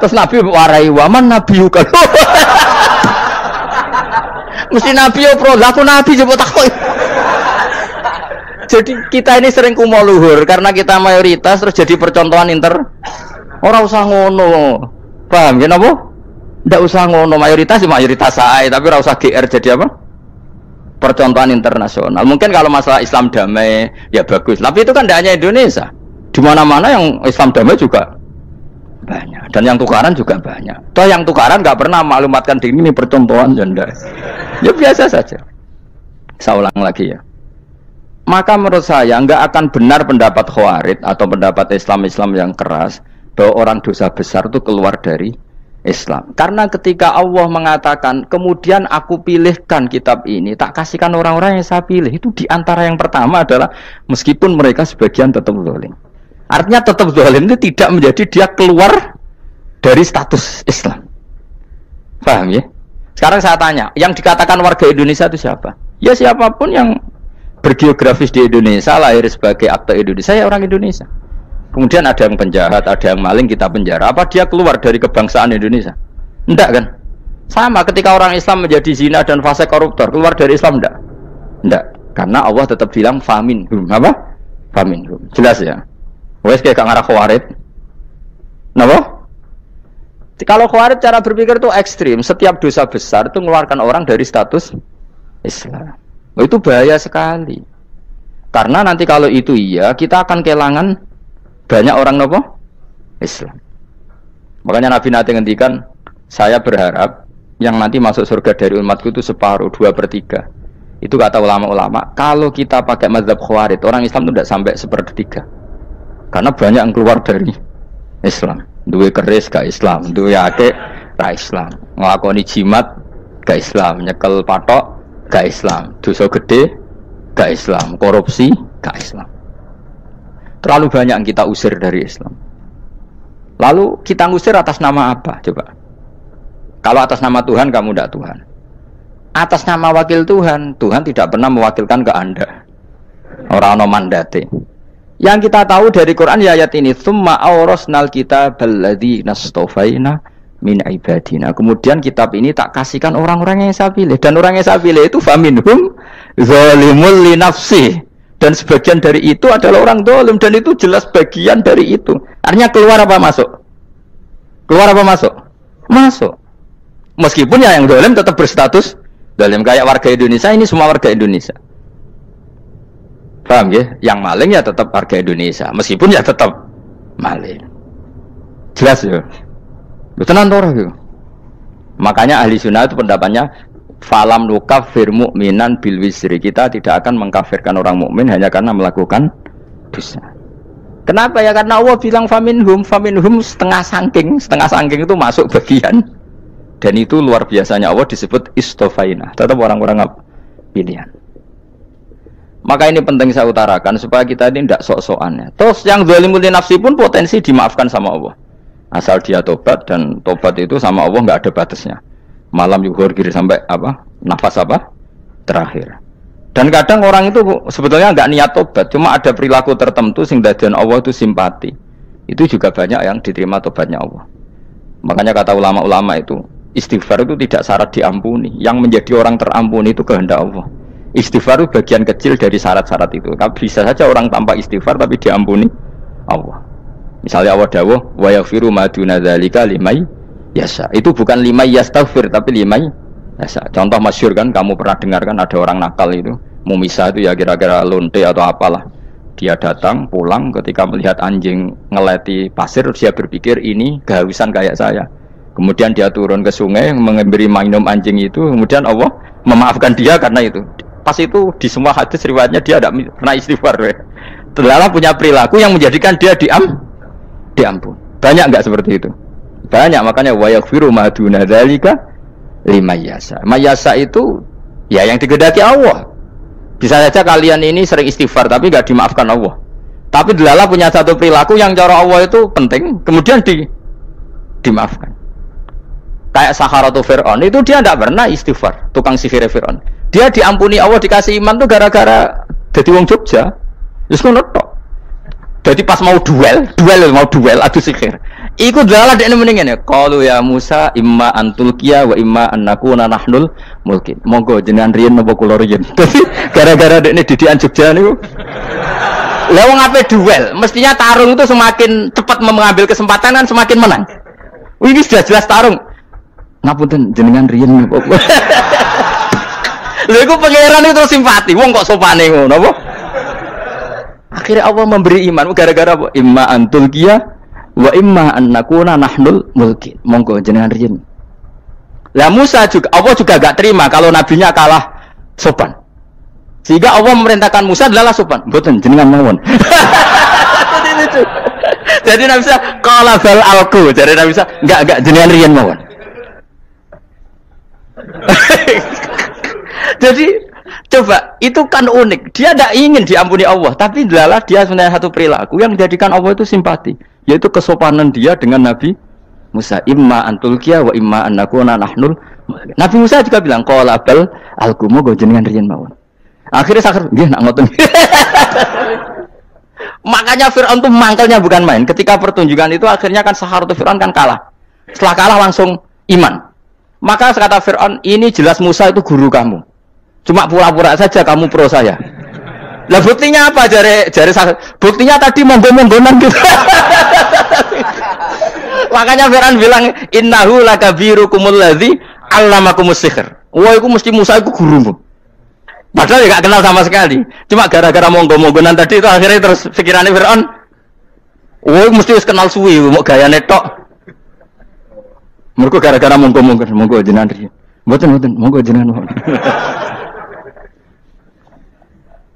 Terus Nabi warai waman nabiyuka. Mesti Nabi yo pro, aku Nabi coba takoki. Jadi kita ini sering kumo luhur karena kita mayoritas terus jadi percontohan Ora usah ngono. Paham ya napa? Ndak usah ngono, mayoritas ae, tapi ora usah GR jadi apa? Percontohan internasional. Mungkin kalau masalah Islam damai ya bagus. Tapi itu kan tidak hanya Indonesia. Di mana-mana yang Islam damai juga banyak. Dan yang tukaran juga banyak. Toh yang tukaran nggak pernah maklumatkan diri ini percontohan janda. Ya biasa saja. Saya ulang lagi ya. Maka menurut saya nggak akan benar pendapat Khawarij atau pendapat Islam yang keras bahwa orang dosa besar itu keluar dari Islam. Karena ketika Allah mengatakan kemudian aku pilihkan kitab ini tak kasihkan orang-orang yang saya pilih, itu diantara yang pertama adalah meskipun mereka sebagian tetap zalim. Artinya tetap zalim itu tidak menjadi dia keluar dari status Islam. Paham ya? Sekarang saya tanya, yang dikatakan warga Indonesia itu siapa? Ya siapapun yang bergeografis di Indonesia, lahir sebagai akte Indonesia, ya orang Indonesia. Kemudian ada yang penjahat, ada yang maling, kita penjara. Apa dia keluar dari kebangsaan Indonesia? Enggak kan? Sama ketika orang Islam menjadi zina dan fasik koruptor, keluar dari Islam enggak? Enggak. Karena Allah tetap bilang faminhum. Apa? Faminhum. Jelas ya? Wes kayak ngarah Khawarij. Napa? Kalau Khawarij cara berpikir itu ekstrim. Setiap dosa besar itu mengeluarkan orang dari status Islam. Itu bahaya sekali. Karena nanti kalau itu iya, kita akan kehilangan banyak orang nopo Islam. Makanya Nabi nanti ngendikan, saya berharap yang nanti masuk surga dari umatku itu separuh, 2/3. Itu kata ulama-ulama. Kalau kita pakai mazhab Khawarij, orang Islam itu tidak sampai 1/3. Karena banyak yang keluar dari Islam. Duwe keris gak Islam, duwe akeh ra Islam, nglakoni jimat gak Islam, nyekel patok gak Islam, dosa gede gak Islam, korupsi gak Islam. Terlalu banyak yang kita usir dari Islam. Lalu kita ngusir atas nama apa? Coba. Kalau atas nama Tuhan kamu tidak Tuhan. Atas nama wakil Tuhan, Tuhan tidak pernah mewakilkan ke Anda. Orang no mandate. Yang kita tahu dari Quran ya ayat ini, tsumma awrasnal kitabal ladzi nastofaina min ibadina. Kemudian kitab ini tak kasihkan orang-orang yang saya pilih, dan orang yang saya pilih itu faminhum zalimul li nafsi, dan sebagian dari itu adalah orang zalim, dan itu jelas bagian dari itu. Artinya keluar apa masuk? Keluar apa masuk? Masuk. Meskipun ya yang zalim tetap berstatus zalim, kayak warga Indonesia, ini semua warga Indonesia. Paham ya? Yang maling ya tetap warga Indonesia, meskipun ya tetap maling. Jelas ya? Tenan ora gitu. Makanya ahli sunnah itu pendapatnya falam nukafir mu'minan bil wisri. Kita tidak akan mengkafirkan orang mukmin hanya karena melakukan dosa. Kenapa ya? Karena Allah bilang faminhum setengah sangking itu masuk bagian. Dan itu luar biasanya Allah disebut istofaina, tetap orang-orang pilihan. Maka ini penting saya utarakan supaya kita ini tidak sok-sokan ya. Terus yang zalimul li nafsi pun potensi dimaafkan sama Allah. Asal dia tobat, dan tobat itu sama Allah nggak ada batasnya. Malam yuhur kiri sampai apa? Nafas apa? Terakhir. Dan kadang orang itu sebetulnya nggak niat tobat, cuma ada perilaku tertentu sehingga dan Allah itu simpati. Itu juga banyak yang diterima tobatnya Allah. Makanya kata ulama-ulama itu, istighfar itu tidak syarat diampuni. Yang menjadi orang terampuni itu kehendak Allah. Istighfar itu bagian kecil dari syarat-syarat itu. Bisa saja orang tanpa istighfar tapi diampuni Allah. Misalnya Allah dawuh wa yaghfiru ma duna dzalika limay yasha. Itu bukan limay yastaghfir tapi limay yasha. Contoh masyhur kan, kamu pernah dengar kan, ada orang nakal itu, mumisa itu ya kira-kira lonte atau apalah. Dia datang pulang ketika melihat anjing ngeleti pasir, dia berpikir ini kehausan kayak saya. Kemudian dia turun ke sungai memberi minum anjing itu, kemudian Allah memaafkan dia karena itu. Pas itu di semua hadis riwayatnya dia tidak pernah istighfar. Terlalu punya perilaku yang menjadikan dia diampun. Banyak enggak seperti itu? Banyak, makanya wa yaghfiru ma duna dzalika liman yasha. Mayasa itu ya yang digedaki Allah. Bisa saja kalian ini sering istighfar tapi enggak dimaafkan Allah. Tapi delala punya satu perilaku yang cara Allah itu penting, kemudian dimaafkan. Kayak Saharatu Fir'aun itu dia tidak pernah istighfar, tukang sihir Fir'aun. Dia diampuni Allah, dikasih iman tuh gara-gara jadi wong Jogja. Wis ngono tok. Jadi pas mau duel adu sihir. Iku dalah dekne mendingan ya. Qalu ya Musa imma antulqiya wa imma annakuna nahnul mulkin. Monggo jenengan riyen napa kula riyen. Dadi gara-gara dekne didikan Jogja niku. Lah wong ape duel, mestinya tarung itu semakin cepat mengambil kesempatan kan semakin menang. Ini sudah jelas tarung. Ngapunten jenengan riyen napa. Lha iku pangeran itu simpati. Wong kok sopane ngono apa? Akhirnya Allah memberi iman gara-gara apa? Imma antulqiya wa imma annakuna nahnul mulkin. Monggo jenengan riyen. Lah Musa juga, Allah juga gak terima kalau nabinya kalah sopan. Sehingga Allah memerintahkan Musa adalah sopan. Mboten jenengan mawon. Jadi Nabi Musa qala bal alqu. Jadi Nabi Musa enggak jenengan riyen mawon. Jadi coba, itu kan unik. Dia tidak ingin diampuni Allah, tapi adalah dia sebenarnya satu perilaku yang menjadikan Allah itu simpati, yaitu kesopanan dia dengan Nabi Musa. Imma antulqiya wa imma annakuna nahnul. Nabi Musa juga bilang qala bal alqumu go jenengan riyen mawon. Akhirnya sakar nggih nak ngoten. Makanya Firaun itu mangkelnya bukan main. Ketika pertunjukan itu akhirnya kan Saharatu Firaun kan kalah. Setelah kalah langsung iman. Maka kata Firaun, ini jelas Musa itu guru kamu. Cuma pura-pura saja kamu pro saya. Lah buktinya apa? Jare buktinya tadi monggo-monggonan gitu. Makanya Firaun bilang innahu lakabirukumul ladzi 'allamakumus sihr. Wah, iku mesti Musa iku gurumu. Padahal enggak kenal sama sekali. Cuma gara-gara monggo-monggonan tadi itu akhirnya terus pikirannya Firaun, wah, mesti wis kenal suwi, mau gayane tok. Mergo gara-gara monggo jenengan riyen. Mboten monggo jenengan.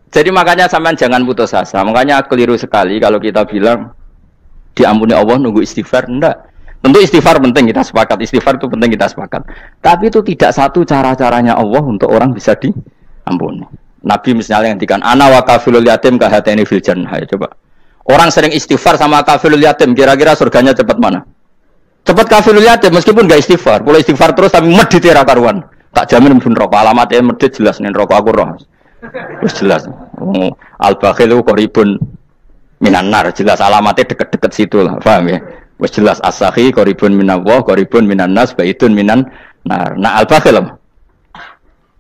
Jadi makanya sampean jangan putus asa. Makanya keliru sekali kalau kita bilang diampuni Allah nunggu istighfar. Enggak. Tentu istighfar penting, kita sepakat. Istighfar itu penting, kita sepakat. Tapi itu tidak satu cara-caranya Allah untuk orang bisa diampuni. Nabi misalnya ngendikan ana wa kafilul yatim kahateni fil jannah. Ya, coba. Orang sering istighfar sama kafilul yatim, kira-kira surganya cepat mana? Cepat kafilul yatim meskipun enggak istighfar. Boleh istighfar terus tapi medhit ra karuan. Tak jamin mlebu neraka. Alamatnya medhit jelas ning neraka aku roh. Wis jelas. Al-bakhilu qaribun minan nar, jelas alamatnya deket-deket situ lah. Paham ya? Wis jelas as-sakhi qaribun minallah, qaribun minan nas, baitun minan nar. Nah al-bakhil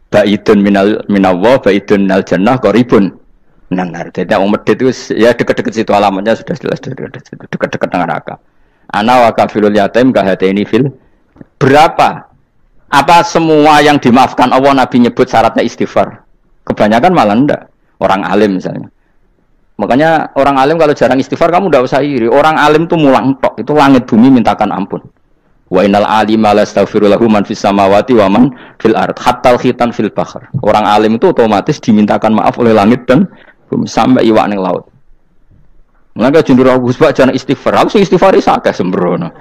baitun minallah, baitun minal jannah, qaribun minan nar. Jadi wong medhit itu ya deket-deket situ alamatnya sudah jelas deket-deket neraka. Ana wa kafilul yatim kahateni fil. Berapa? Apa semua yang dimaafkan Allah Nabi nyebut syaratnya istighfar? Kebanyakan malah enggak. Orang alim misalnya. Makanya orang alim kalau jarang istighfar kamu tidak usah iri. Orang alim itu mulang tok, itu langit bumi mintakan ampun. Wa innal alima la astaghfiru lahu man fis samawati wa man fil ard hatta khitan fil bahr. Orang alim itu otomatis dimintakan maaf oleh langit dan bumi sampai iwak ning laut. Maka jundur Gus Pak jarang istighfar. Aku istighfar is akeh sembrono.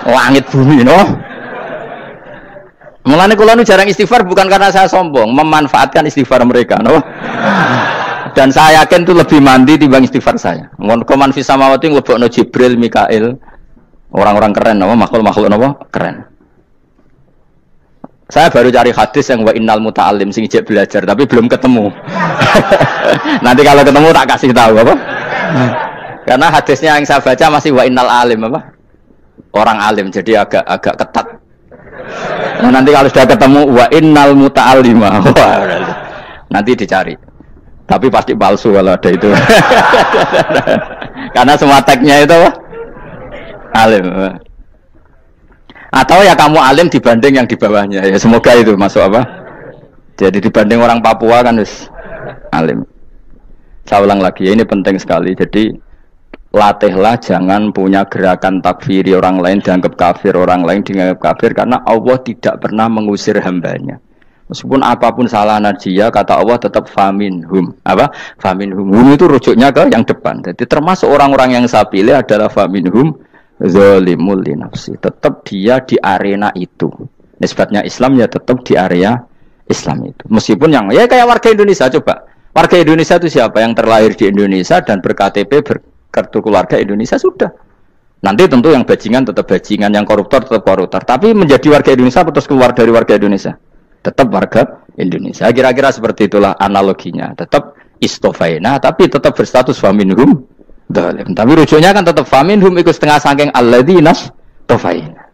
Langit bumi no. Mulane kula nu jarang istighfar bukan karena saya sombong, memanfaatkan istighfar mereka no. Dan saya yakin itu lebih mandi dibanding istighfar saya. Koman fis samawati nglebokno Jibril, Mikail, orang-orang keren apa makhluk-makhluk apa keren. Saya baru cari hadis yang wa innal muta'allim sing ijek belajar tapi belum ketemu. Nanti kalau ketemu tak kasih tahu apa? Karena hadisnya yang saya baca masih wa innal alim apa? Orang alim jadi agak ketat. Nah, nanti kalau sudah ketemu wa innal muta'allima. Nanti dicari. Tapi pasti palsu kalau ada itu. Karena semua tagnya itu apa? Alim. Atau ya kamu alim dibanding yang di bawahnya. Ya semoga itu masuk apa? Jadi dibanding orang Papua kan harus alim. Saya ulang lagi ya, ini penting sekali. Jadi latihlah jangan punya gerakan takfiri orang lain dianggap kafir, orang lain dianggap kafir karena Allah tidak pernah mengusir hambanya. Meskipun apapun salah dia, kata Allah tetap faminhum. Apa? Faminhum. Hum itu rujuknya ke yang depan. Jadi termasuk orang-orang yang saya pilih adalah faminhum zalimul li nafsi. Tetap dia di arena itu. Nisbatnya Islam ya tetap di area Islam itu. Meskipun yang ya kayak warga Indonesia coba. Warga Indonesia itu siapa? Yang terlahir di Indonesia dan ber-KTP berkartu keluarga Indonesia sudah. Nanti tentu yang bajingan tetap bajingan, yang koruptor tetap koruptor. Tapi menjadi warga Indonesia terus keluar dari warga Indonesia. Tetap warga Indonesia. Kira-kira seperti itulah analoginya. Tetap istofaina, tapi tetap berstatus faminhum dalim. Tapi rujuknya kan tetap faminhum ikut setengah sangking alladinas tofaina.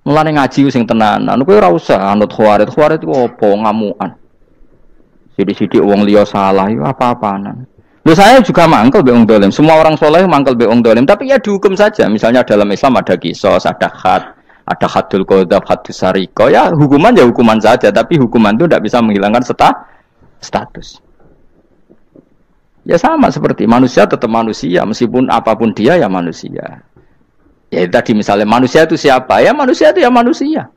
Mulane ngaji sing tenanan. Kowe ora usah anut khawarit. Khawarit itu apa? Ngamukan. Sidik-sidik wong liya salah itu apa-apaan. Loh saya juga mangkel be wong dalim. Semua orang soleh mangkel be wong dalim. Tapi ya dihukum saja. Misalnya dalam Islam ada qisas, ada had. Ada hadul qadhaf, hadus sariko, ya hukuman saja, tapi hukuman itu tidak bisa menghilangkan status. Ya sama seperti manusia tetap manusia, meskipun apapun dia ya manusia. Ya tadi misalnya manusia itu siapa? Ya manusia itu ya manusia.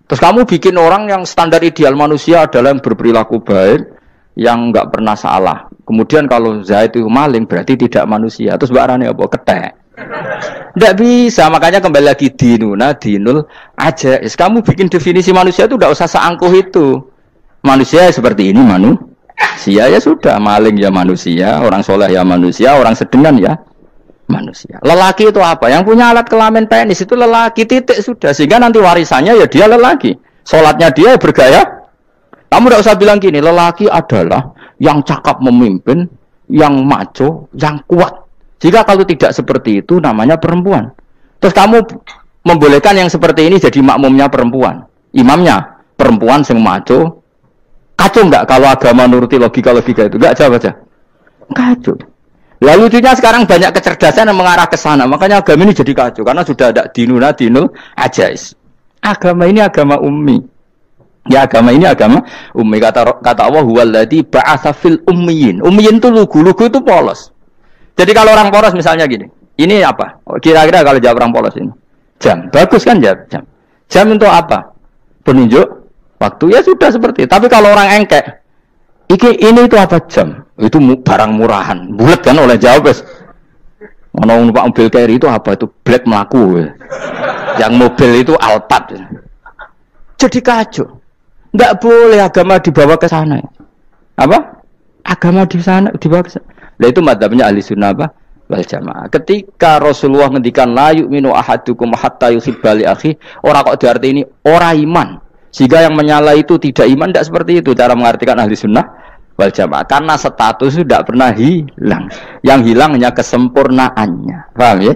Terus kamu bikin orang yang standar ideal manusia adalah yang berperilaku baik, yang nggak pernah salah. Kemudian kalau Zaid itu maling berarti tidak manusia. Terus barangnya apa? Ketek. Tidak bisa, makanya kembali lagi dinul aja. Kamu bikin definisi manusia itu tidak usah seangkuh itu. Manusia seperti ini manusia ya sudah, maling ya manusia, orang soleh ya manusia, orang sedengan ya manusia. Lelaki itu apa? Yang punya alat kelamin penis itu lelaki, titik sudah. Sehingga nanti warisannya ya dia lelaki. Sholatnya dia bergaya. Kamu tidak usah bilang gini, lelaki adalah yang cakap memimpin, yang maco, yang kuat. Jika kalau tidak seperti itu namanya perempuan. Terus kamu membolehkan yang seperti ini jadi makmumnya perempuan. Imamnya perempuan sing maco. Kacau enggak kalau agama nuruti logika-logika itu? Enggak jawab aja. Kacau. Lalu lucunya sekarang banyak kecerdasan yang mengarah ke sana. Makanya agama ini jadi kacau. Karena sudah ada dinul ajais. Agama ini agama ummi. Ya agama ini agama ummi. Kata Allah huwallazi ba'atsa fil ummiyin. Ummiyin itu lugu itu polos. Jadi kalau orang polos misalnya gini, ini apa? Kira-kira kalau jawab orang polos ini, jam, bagus kan jam? Jam untuk apa? Penunjuk waktu ya sudah seperti. Tapi kalau orang engkek, ini itu apa jam? Itu barang murahan, bulat kan oleh jawab. Ono numpak mobil carry itu apa itu black melaku. Yang mobil itu Alphard. Jadi kacau. Enggak boleh agama dibawa ke sana. Apa? Agama di sana dibawa ke sana. Nah itu madzhabnya ahli sunnah apa? Wal jamaah. Ketika Rasulullah ngendikan la yu'minu ahadukum hatta yuhibba li akhi, ora kok diarti ini ora iman. Sehingga yang menyala itu tidak iman, tidak seperti itu cara mengartikan ahli sunnah wal jamaah. Karena status itu tidak pernah hilang. Yang hilang hanya kesempurnaannya. Paham ya?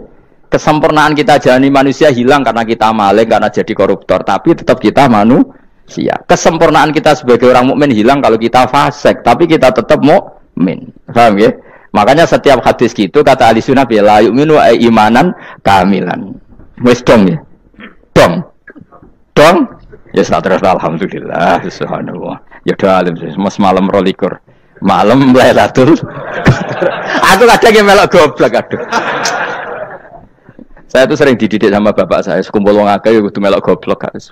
Kesempurnaan kita jalani manusia hilang karena kita maling, karena jadi koruptor. Tapi tetap kita manusia. Kesempurnaan kita sebagai orang mukmin hilang kalau kita fasik. Tapi kita tetap mukmin. Paham ya? Makanya setiap hadis gitu kata ahli sunnah la yu'minu imanan kamilan. Wis dong ya. Dong. Ya terus alhamdulillah subhanallah. Ya dalam mas malam rolikur. Malam Lailatul. Aku kadang melok goblok aduh. Saya tuh sering dididik sama bapak saya, sekumpul wong akeh kudu melok goblok guys.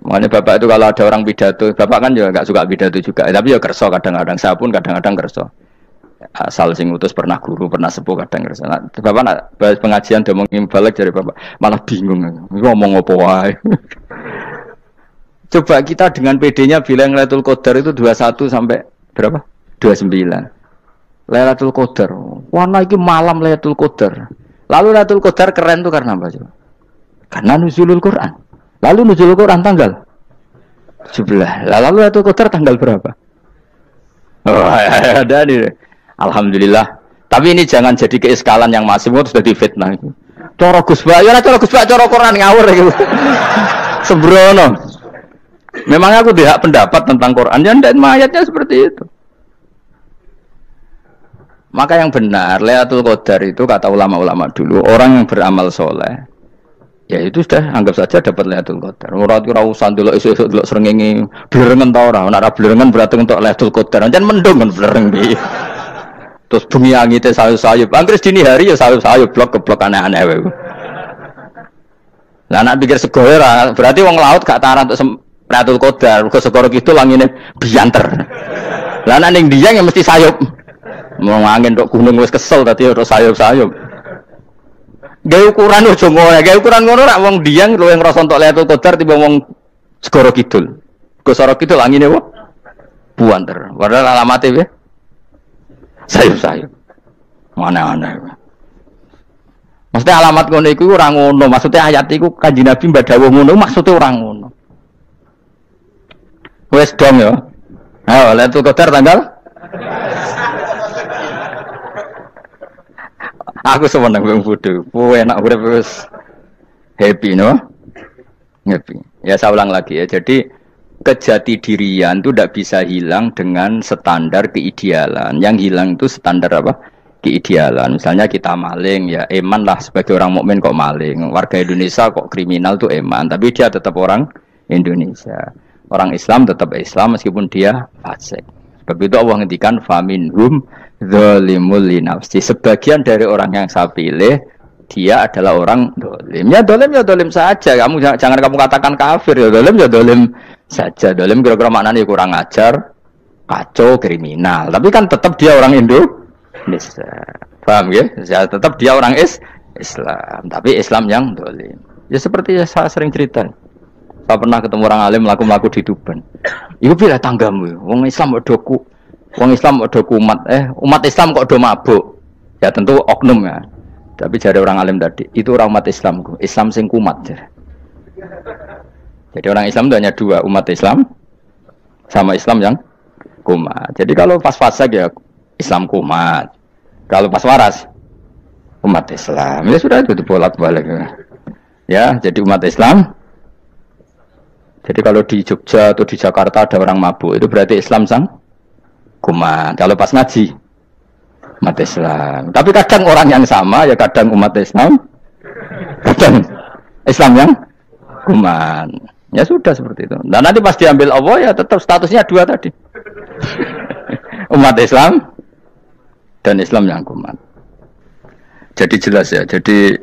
Makanya bapak itu kalau ada orang pidato, bapak kan juga enggak suka pidato juga, tapi ya kerso kadang-kadang, saya pun kadang-kadang kerso. Asal sing utus pernah guru, pernah sepuh kadang kerso. Nah, bapak nak bahas pengajian dia ngomongin balik dari bapak, malah bingung. Ngomong apa wae. Coba kita dengan PD-nya bilang Lailatul Qadar itu 21 sampai berapa? 29. Lailatul Qadar. Warna iki malam Lailatul Qadar. Lalu Lailatul Qadar keren tuh karena apa coba? Karena nuzulul Quran. Lalu nuzulul Quran tanggal 17. Lalu Lailatul Qadar tanggal berapa? Oh, ada nih. Alhamdulillah. Tapi ini jangan jadi keiskalan yang masif itu sudah difitnah. Cara Gus Bak, ya cara Gus Bak cara Quran ngawur gitu. Sembrono. Memang aku tidak pendapat tentang Quran, dan ayatnya seperti itu. Maka yang benar, Lailatul Qadar itu kata ulama-ulama dulu, orang yang beramal soleh, ya itu sudah anggap saja dapat Lailatul Qadar. Ora usah ndelok esuk-esuk ndelok srengenge blerengen ta ora. Nek ora blerengen berarti untuk Lailatul Qadar. Jan mendung kan blereng iki. Terus bengi angite sayup-sayup. Anggere dini hari ya sayup-sayup blok-blok aneh-aneh wae. Lah nek pikir sego ora, berarti wong laut gak taran untuk Lailatul Qadar, kok segoro gitu langine bianter. Lah nek ning Dieng ya mesti sayup. Mau angin tok gunung wis kesel tadi ora sayup-sayup. Gawe ukuran ojo ngono, gawe ukuran ngono rak wong Dieng luwih ngrasa entuk Lailatul Qadar timbang wong segoro kidul. Segoro kidul angine wae buanter. Padahal alamate piye? Sayup-sayup. Mana-mana. Maksudnya alamat ngono iku ora ngono, maksudnya ayat iku Kanjeng Nabi mbadhawuh ngono, maksudnya ora ngono. Wes dong ya. Ayo Lailatul Qadar tanggal. Aku seneng wong bodho. Enak urip wis happy no? Happy. Ya saya ulang lagi ya. Jadi kejati dirian itu tidak bisa hilang dengan standar keidealan. Yang hilang itu standar apa? Keidealan. Misalnya kita maling, ya eman lah sebagai orang mukmin kok maling. Warga Indonesia kok kriminal tuh eman, tapi dia tetap orang Indonesia. Orang Islam tetap Islam meskipun dia fasik. Sebab itu Allah ngendikan faminhum zalimul linafsi. Sebagian dari orang yang saya pilih dia adalah orang dolim. Ya dolim saja. Kamu jangan kamu katakan kafir ya dolim saja. Dolim kira-kira maknanya kurang ajar, kacau, kriminal. Tapi kan tetap dia orang Indonesia. Paham ya? Ya tetap dia orang Islam. Tapi Islam yang dolim. Ya seperti saya sering cerita. Saya pernah ketemu orang alim melaku-melaku di Tuban. Iku pilih tanggamu. Wong Islam kok doku. Wong Islam kok doku umat Islam kok do mabuk. Ya tentu oknum ya. Tapi jadi orang alim tadi, itu orang umat Islam. Islam sing kumat. Jadi orang Islam itu hanya dua, umat Islam sama Islam yang kumat. Jadi kalau pas fasik ya Islam kumat. Kalau pas waras umat Islam. Ya sudah itu bolak-balik. Ya, jadi umat Islam. Jadi kalau di Jogja atau di Jakarta ada orang mabuk, itu berarti Islam sang kumat. Kalau pas ngaji umat Islam. Tapi kadang orang yang sama ya kadang umat Islam, kadang Islam yang kumat. Ya sudah seperti itu. Dan nanti pas diambil Allah ya tetap statusnya dua tadi. Umat Islam dan Islam yang kumat. Jadi jelas ya. Jadi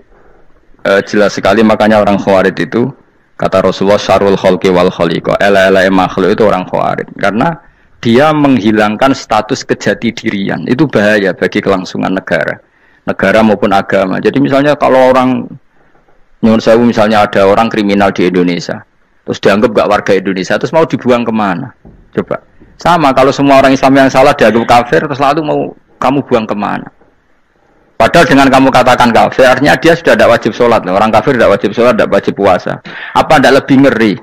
jelas sekali makanya orang Khawarij itu kata Rasulullah syarul khalqi wal khaliqa. Ela-ela makhluk itu orang Khawarij karena dia menghilangkan status kejati dirian. Itu bahaya bagi kelangsungan negara. negara maupun agama. Jadi misalnya kalau orang nyuwun sewu misalnya ada orang kriminal di Indonesia, terus dianggap gak warga Indonesia, terus mau dibuang kemana? Coba. Sama kalau semua orang Islam yang salah dianggap kafir, terus lalu mau kamu buang kemana? Padahal dengan kamu katakan kafir, artinya dia sudah tidak wajib sholat. Orang kafir tidak wajib sholat, tidak wajib puasa. Apa tidak lebih ngeri?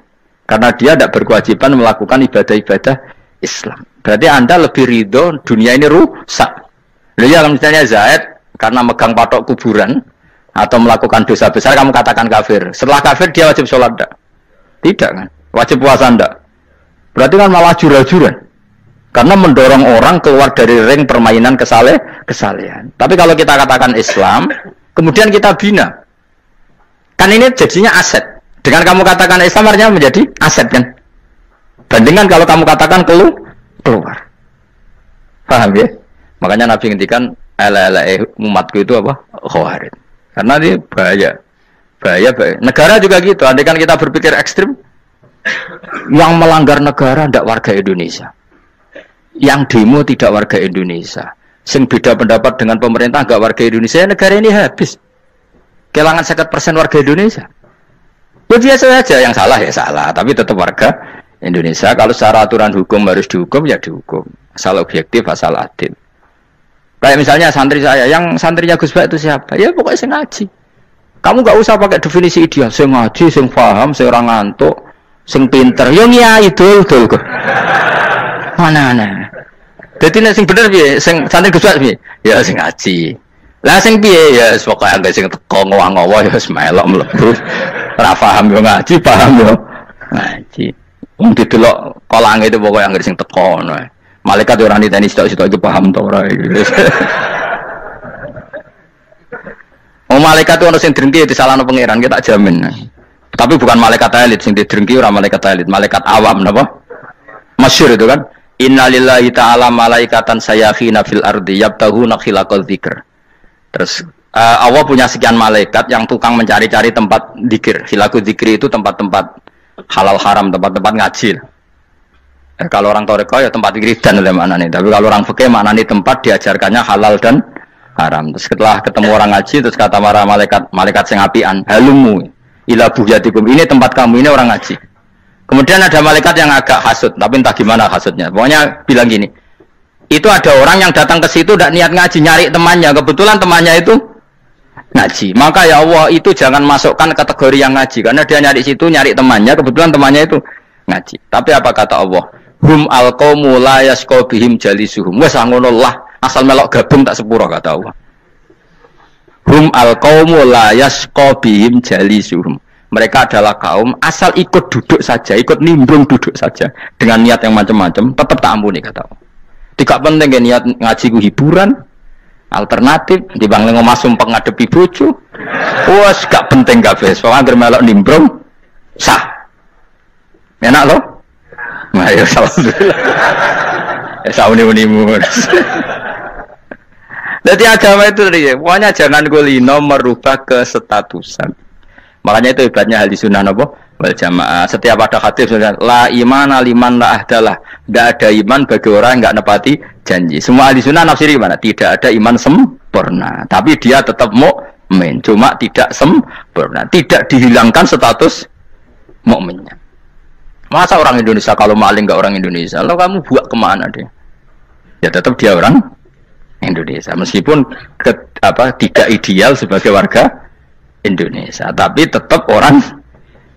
Karena dia tidak berkewajiban melakukan ibadah-ibadah Islam. Berarti Anda lebih ridho dunia ini rusak. Lalu ya misalnya Zaid karena megang patok kuburan atau melakukan dosa besar kamu katakan kafir. Setelah kafir dia wajib sholat tidak? Tidak kan? Wajib puasa tidak? Berarti kan malah jura-juran. Karena mendorong orang keluar dari ring permainan kesalehan. Tapi kalau kita katakan Islam, kemudian kita bina. Kan ini jadinya aset. Dengan kamu katakan Islam artinya menjadi aset kan? Bandingkan kalau kamu katakan keluar. Paham ya? Makanya Nabi ngendikan umatku itu apa? Khawarij. Karena ini bahaya. Bahaya. Negara juga gitu. Andai kan kita berpikir ekstrim, yang melanggar negara tidak warga Indonesia. Yang demo tidak warga Indonesia. Sing beda pendapat dengan pemerintah enggak warga Indonesia, negara ini habis. Kehilangan 50% warga Indonesia. Ya biasa saja, yang salah ya salah, tapi tetap warga Indonesia. Kalau secara aturan hukum harus dihukum ya dihukum. Asal objektif, asal adil. Kayak misalnya santri saya, yang santrinya Gus Bak itu siapa? Ya pokoknya saya ngaji. Kamu enggak usah pakai definisi ideal. Saya ngaji, saya paham, saya orang ngantuk, saya pinter. Yo nyai dul kok. Mana. Jadi nek sing bener piye? Sing santri Gus Bak piye? Ya sing ngaji. Lah sing piye ya pokoke anggere sing teko ngowah-ngowah ya wis melok mlebu. Ora paham yo ngaji, paham yo ngaji. Wong didelok kolange itu pokoke anggere sing teko ngono. Malaikat ora niteni sitok-sitok itu paham to ora. Malaikat itu ono sing drengki disalahno pangeran kita jamin. Tapi bukan malaikat elit sing didrengki ora malaikat elit, malaikat awam napa? Masyhur itu kan. Innalillahi ta'ala malaikatan sayakhina fil ardi yabtahuna khilaqal dzikr. Terus Allah punya sekian malaikat yang tukang mencari-cari tempat dzikir. Khilaqul dzikri itu tempat-tempat halal haram, tempat-tempat ngaji. Kalau orang toreko ya tempat wiridan oleh maknanya. Tapi kalau orang fikih maknanya tempat diajarkannya halal dan haram. Terus setelah ketemu orang ngaji terus kata para malaikat sing apian, halumu ila buhyatikum. Ini tempat kamu, ini orang ngaji. Kemudian ada malaikat yang agak hasud, tapi entah gimana hasudnya. Pokoknya bilang gini, itu ada orang yang datang ke situ tidak niat ngaji, nyari temannya. Kebetulan temannya itu ngaji. Maka ya Allah itu jangan masukkan kategori yang ngaji, karena dia nyari situ nyari temannya. Kebetulan temannya itu ngaji. Tapi apa kata Allah? Hum alqaumu la yasqa bihim jalisuhum. Wes ngono lah, asal melok gabung tak sepuro kata Allah. Hum alqaumu la yasqa bihim jalisuhum. Mereka adalah kaum asal ikut duduk saja, ikut nimbrung duduk saja dengan niat yang macam-macam, tetap tak ampuni kata Allah. Tidak penting ya niat ngaji ku hiburan, alternatif, dibanding ngomong sumpah ngadepi bojo. Wes gak penting gak bes, pokoknya melok nimbrung sah. Enak loh? Nah, ya alhamdulillah. Ya sauni-unimu. Jadi agama itu pokoknya jangan kulino merubah kesestatusan. Makanya itu hebatnya ahli sunnah apa? Wal jamaah. Setiap ada hadis la imana liman la ahdalah. Tidak ada iman bagi orang yang enggak nepati janji. Semua ahli sunnah nafsiri mana? Tidak ada iman sempurna. Tapi dia tetap mukmin. Cuma tidak sempurna. Tidak dihilangkan status mukminnya. Masa orang Indonesia kalau maling enggak orang Indonesia? Lalu kamu buat kemana dia? Ya tetap dia orang Indonesia. Meskipun tidak ideal sebagai warga Indonesia, tapi tetap orang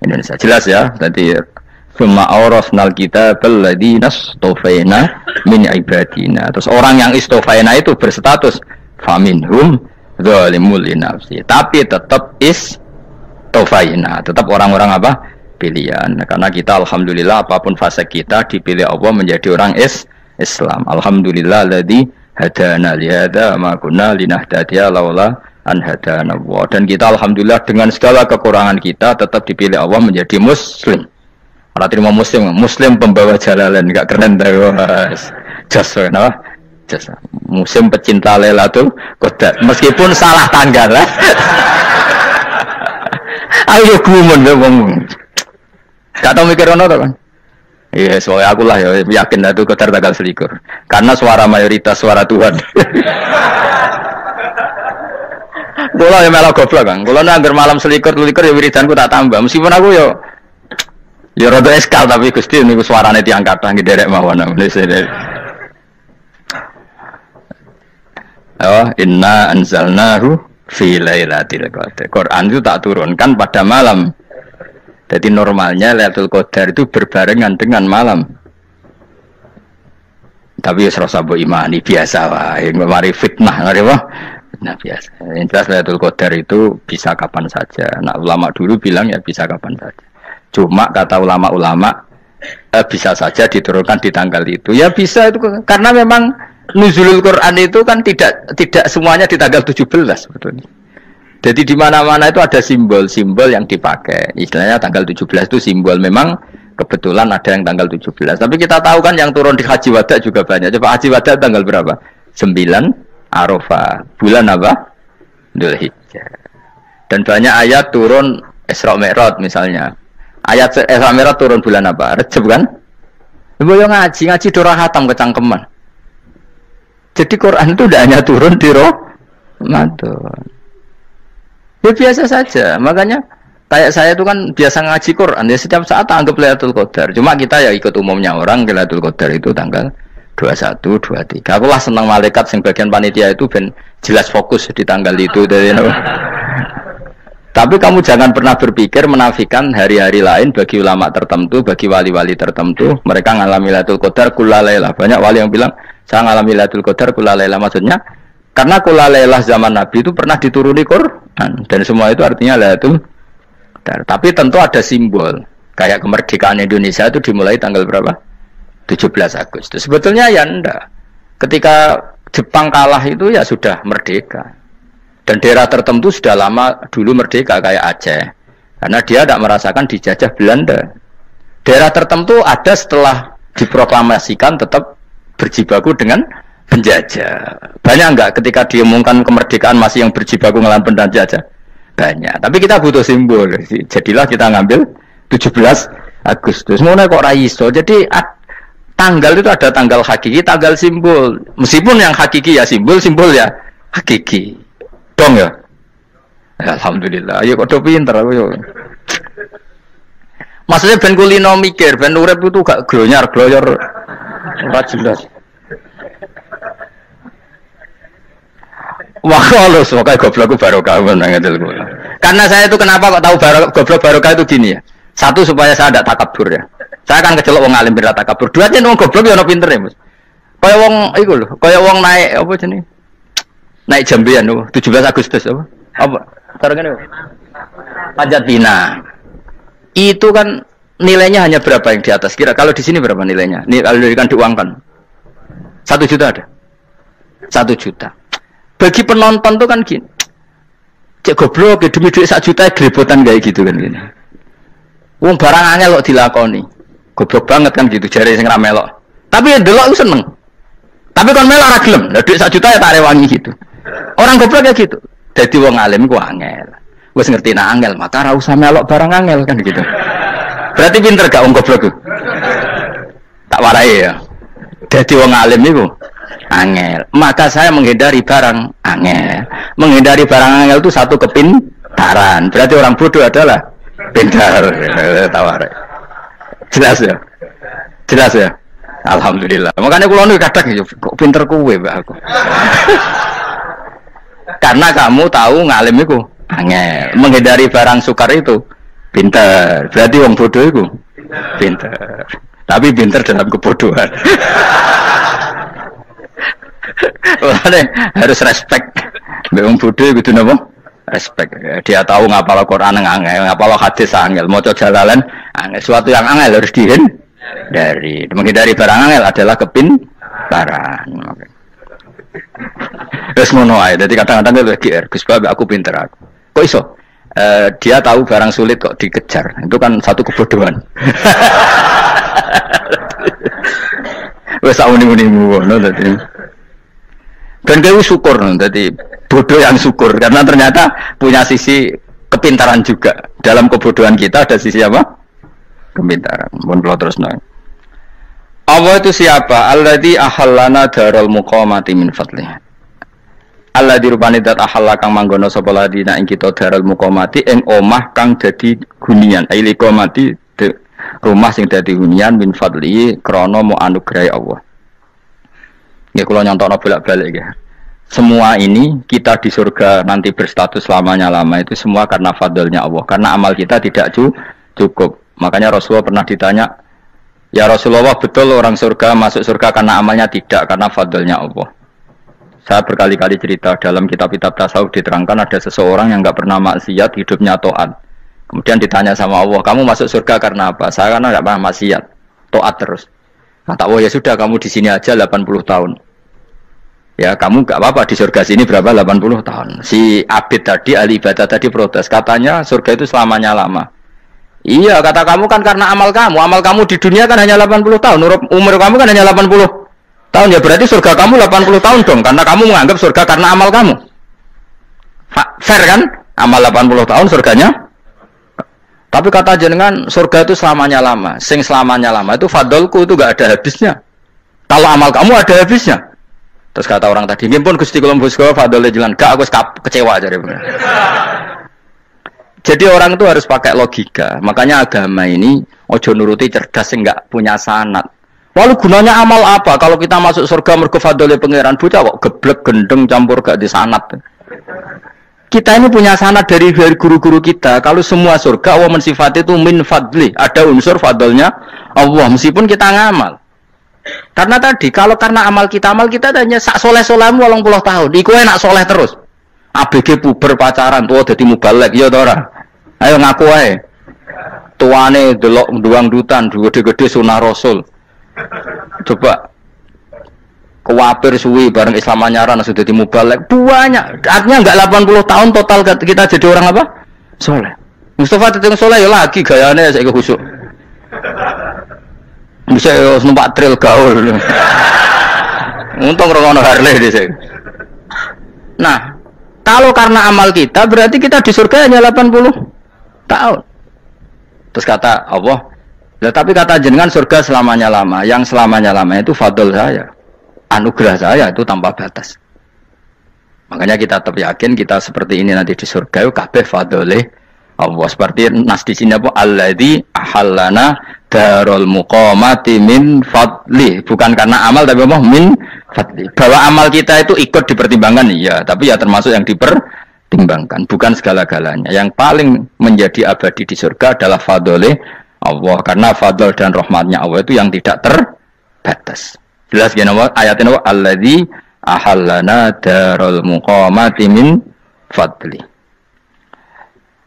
Indonesia. Jelas ya. Tadi summa awrasnal kitabal ladzina istofaina min ibadina. Terus orang yang istofaina itu berstatus faminhum zalimul linafsi. Tapi tetap istofaina, tetap orang-orang apa? Pilihan. Karena kita alhamdulillah apapun fase kita dipilih Allah menjadi orang Islam. Alhamdulillah alladzi hadana li hadza ma kunna linahtadiya laula an hadana Allah. Dan kita alhamdulillah dengan segala kekurangan kita tetap dipilih Allah menjadi muslim. Ora terima muslim pembawa jalalan, enggak keren ta Mas. Jas kenapa? Jas. Muslim pecinta Lailatul Qadar. Meskipun salah tanggal lah. Ayo gumun ngomong. Gak tau mikir ono to kan? Iya, soalnya aku lah ya yakin itu Qadar tanggal 21. Karena suara mayoritas suara Tuhan. Kula ya melok goblok, Kang. Kula nek malam selikur ya wiridanku tak tambah. Meskipun aku ya rada eskal tapi Gusti niku suarane tiyang kathah nggih derek mawon. Oh, inna anzalnahu fi lailatul qadar. Quran itu tak turunkan pada malam. Jadi normalnya Lailatul Qadar itu berbarengan dengan malam. Tapi ya serasa mbok imani biasa wae, mari fitnah ngene wae. Nah biasa. Yang jelas Lailatul Qadar itu bisa kapan saja. Nah ulama dulu bilang ya bisa kapan saja. Cuma kata ulama-ulama bisa saja diturunkan di tanggal itu. Ya bisa itu karena memang nuzulul Quran itu kan tidak semuanya di tanggal 17 sebetulnya. Jadi di mana-mana itu ada simbol-simbol yang dipakai. Istilahnya tanggal 17 itu simbol memang kebetulan ada yang tanggal 17. Tapi kita tahu kan yang turun di Haji Wada juga banyak. Coba Haji Wada tanggal berapa? 9 Arafah. Bulan apa? Dzulhijjah. Dan banyak ayat turun Isra Mi'raj misalnya. Ayat Isra Mi'raj turun bulan apa? Rejab kan? Ibu yang ngaji dora hatam kecangkeman. Jadi Quran itu tidak hanya turun di Ramadan. Ya biasa saja. Makanya kayak saya itu kan biasa ngaji Quran. Ya setiap saat anggap Lailatul Qadar. Cuma kita ya ikut umumnya orang Lailatul Qadar itu tanggal 21, 23. Aku lah senang malaikat yang bagian panitia itu ben jelas fokus di tanggal itu. Tapi kamu jangan pernah berpikir menafikan hari-hari lain bagi ulama tertentu, bagi wali-wali tertentu. Mereka ngalami Lailatul Qadar kulalailah. Banyak wali yang bilang saya ngalami Lailatul Qadar kulalailah. Maksudnya karena kulalailah zaman Nabi itu pernah dituruni Quran dan semua itu artinya Lailatul Qadar. Tapi tentu ada simbol. Kayak kemerdekaan Indonesia itu dimulai tanggal berapa? 17 Agustus. Sebetulnya ya enggak. Ketika Jepang kalah itu ya sudah merdeka. Dan daerah tertentu sudah lama dulu merdeka kayak Aceh. Karena dia tidak merasakan dijajah Belanda. Daerah tertentu ada setelah diproklamasikan tetap berjibaku dengan penjajah. Banyak enggak ketika diumumkan kemerdekaan masih yang berjibaku ngelawan penjajah? Banyak. Tapi kita butuh simbol. Jadilah kita ngambil 17 Agustus. Mulai kok raiso. Jadi tanggal itu ada tanggal hakiki, tanggal simbol. Meskipun yang hakiki ya simbol ya hakiki. Dong ya. Alhamdulillah. Ayo kok pinter aku yo. Maksudnya ben kulino mikir, ben urip itu gak gloyor ora jelas. Wah, kalau semoga goblokku barokah menangatil kula. Karena saya itu kenapa kok tahu goblok barokah itu gini ya. Satu supaya saya tidak takabur ya. Saya akan kecelok wong alim berat takabur. Dua aja wong goblok ya ono pinter ya, Mas. Kaya wong iku lho, kaya wong naik apa jenenge? Naik jambian lho, 17 Agustus apa? Apa? Sekarang ngene. Panjat Pinang. Itu kan nilainya hanya berapa yang di atas? Kira kalau di sini berapa nilainya? Ini kalau diberikan diuangkan. 1 juta ada. 1 juta. Bagi penonton tuh kan gini, cek goblok ya demi duit 1 juta grebotan kayak gitu kan gini. Wong barang angel kok dilakoni, goblok banget kan gitu jari sing ra melok. Tapi ya delok seneng. Tapi kon melok ra gelem, lah duit 1 juta ya tak rewangi gitu. Orang goblok ya gitu. Dadi wong alim ku angel. Wis ngerti nak angel maka ra usah melok barang angel kan gitu. Berarti pinter gak wong goblok ku? Tak warai ya. Dadi wong alim niku angel, maka saya menghindari barang angel. Menghindari barang angel itu satu kepintaran. Berarti orang bodoh adalah pintar. Tawar. Jelas ya? Jelas ya? Alhamdulillah. Makanya kula niku kadang kok pinter kuwe mbak aku. Karena kamu tahu ngalim iku angel. Menghindari barang sukar itu pintar. Berarti orang bodoh itu pintar. Tapi pintar dalam kebodohan. Harus respect. Wong bodoh gitu napa? Respect. Dia tahu ngapal Quran angel, ngapal hadis angel, maca jalalan angel. Suatu yang angel harus dihindari. Menghindari barang angel adalah kepintaran. Wes ngono ae. Dadi kadang-kadang lho GR, Gus Bab aku pinter aku. Kok iso? Dia tahu barang sulit kok dikejar. Itu kan satu kebodohan. Wes sauni-unimu ngono dadi. Dan dia syukur, jadi bodoh yang syukur karena ternyata punya sisi kepintaran juga. Dalam kebodohan kita ada sisi apa? Kepintaran. Mohon kalau terus nang. Allah itu siapa? Alladzi ahallana darul muqamati min fadlih. Allah dirupani dat ahalla kang manggono sapa ladina ing kita darul muqamati ing omah kang dadi hunian aili qamati rumah sing dadi hunian min fadli krana mu anugrahi Allah. Nggih kula nyontokno bolak-balik nggih. Semua ini kita di surga nanti berstatus lamanya-lama itu semua karena fadlnya Allah. Karena amal kita tidak cukup. Makanya Rasulullah pernah ditanya, "Ya Rasulullah, betul orang surga masuk surga karena amalnya tidak karena fadlnya Allah?" Saya berkali-kali cerita dalam kitab-kitab tasawuf diterangkan ada seseorang yang enggak pernah maksiat, hidupnya taat. Kemudian ditanya sama Allah, "Kamu masuk surga karena apa?" "Saya karena enggak pernah maksiat, taat terus." Kata Allah, "Ya sudah, kamu di sini aja 80 tahun." Ya, kamu enggak apa-apa di surga sini berapa? 80 tahun. Si Abid tadi, ahli ibadah tadi protes, katanya surga itu selamanya lama. Iya, kata kamu kan karena amal kamu di dunia kan hanya 80 tahun, umur kamu kan hanya 80 tahun, ya berarti surga kamu 80 tahun dong, karena kamu menganggap surga karena amal kamu. Fair kan? Amal 80 tahun surganya. Tapi kata jenengan surga itu selamanya lama. Sing selamanya lama itu fadolku itu gak ada habisnya. Kalau amal kamu ada habisnya. Terus kata orang tadi, "Ngimpun Gusti kula mbusga fadole jalan." Gak, aku kecewa jare. Jadi orang itu harus pakai logika. Makanya agama ini ojo nuruti cerdas sing gak punya sanad. Lalu gunanya amal apa? Kalau kita masuk surga mergo fadhole pangeran, bocah kok geblek gendeng campur gak di sanad. Kita ini punya sanad dari guru-guru kita. Kalau semua surga Allah mensifati itu min fadli, ada unsur fadlnya Allah meskipun kita ngamal. Karena tadi kalau karena amal kita hanya sak soleh-solehmu 80 tahun. Iku enak soleh terus. ABG puber pacaran tua dadi mubalek ya ta ora? Ayo ngaku ae. Tuane delok duang dutan, gede-gede sunah Rasul. Coba kewapir suwi bareng Islam anyaran sudah di mubalek banyak. Artinya enggak 80 tahun total kita jadi orang apa? Soleh. Mustafa teteng soleh ya lagi gayane saiki khusuk. Bisa numpak trail gaul. Untung rono Harley dhisik. Nah, kalau karena amal kita berarti kita di surga hanya 80 tahun. Terus kata Allah, "Lah tapi kata jenengan surga selamanya lama. Yang selamanya lama itu fadl saya. Anugerah saya itu tanpa batas." Makanya kita tetap yakin kita seperti ini nanti di surga kabeh fadle Allah. Seperti nas di sini apa? Alladzi ahallana darul muqamati min fadli. Bukan karena amal tapi apa? Min fadli. Bahwa amal kita itu ikut dipertimbangkan iya, tapi ya termasuk yang dipertimbangkan, bukan segala-galanya. Yang paling menjadi abadi di surga adalah fadle Allah, karena fadl dan rahmatnya Allah itu yang tidak terbatas. Jelas gini ayatnya alladzi ahallana darul muqamati min fadli.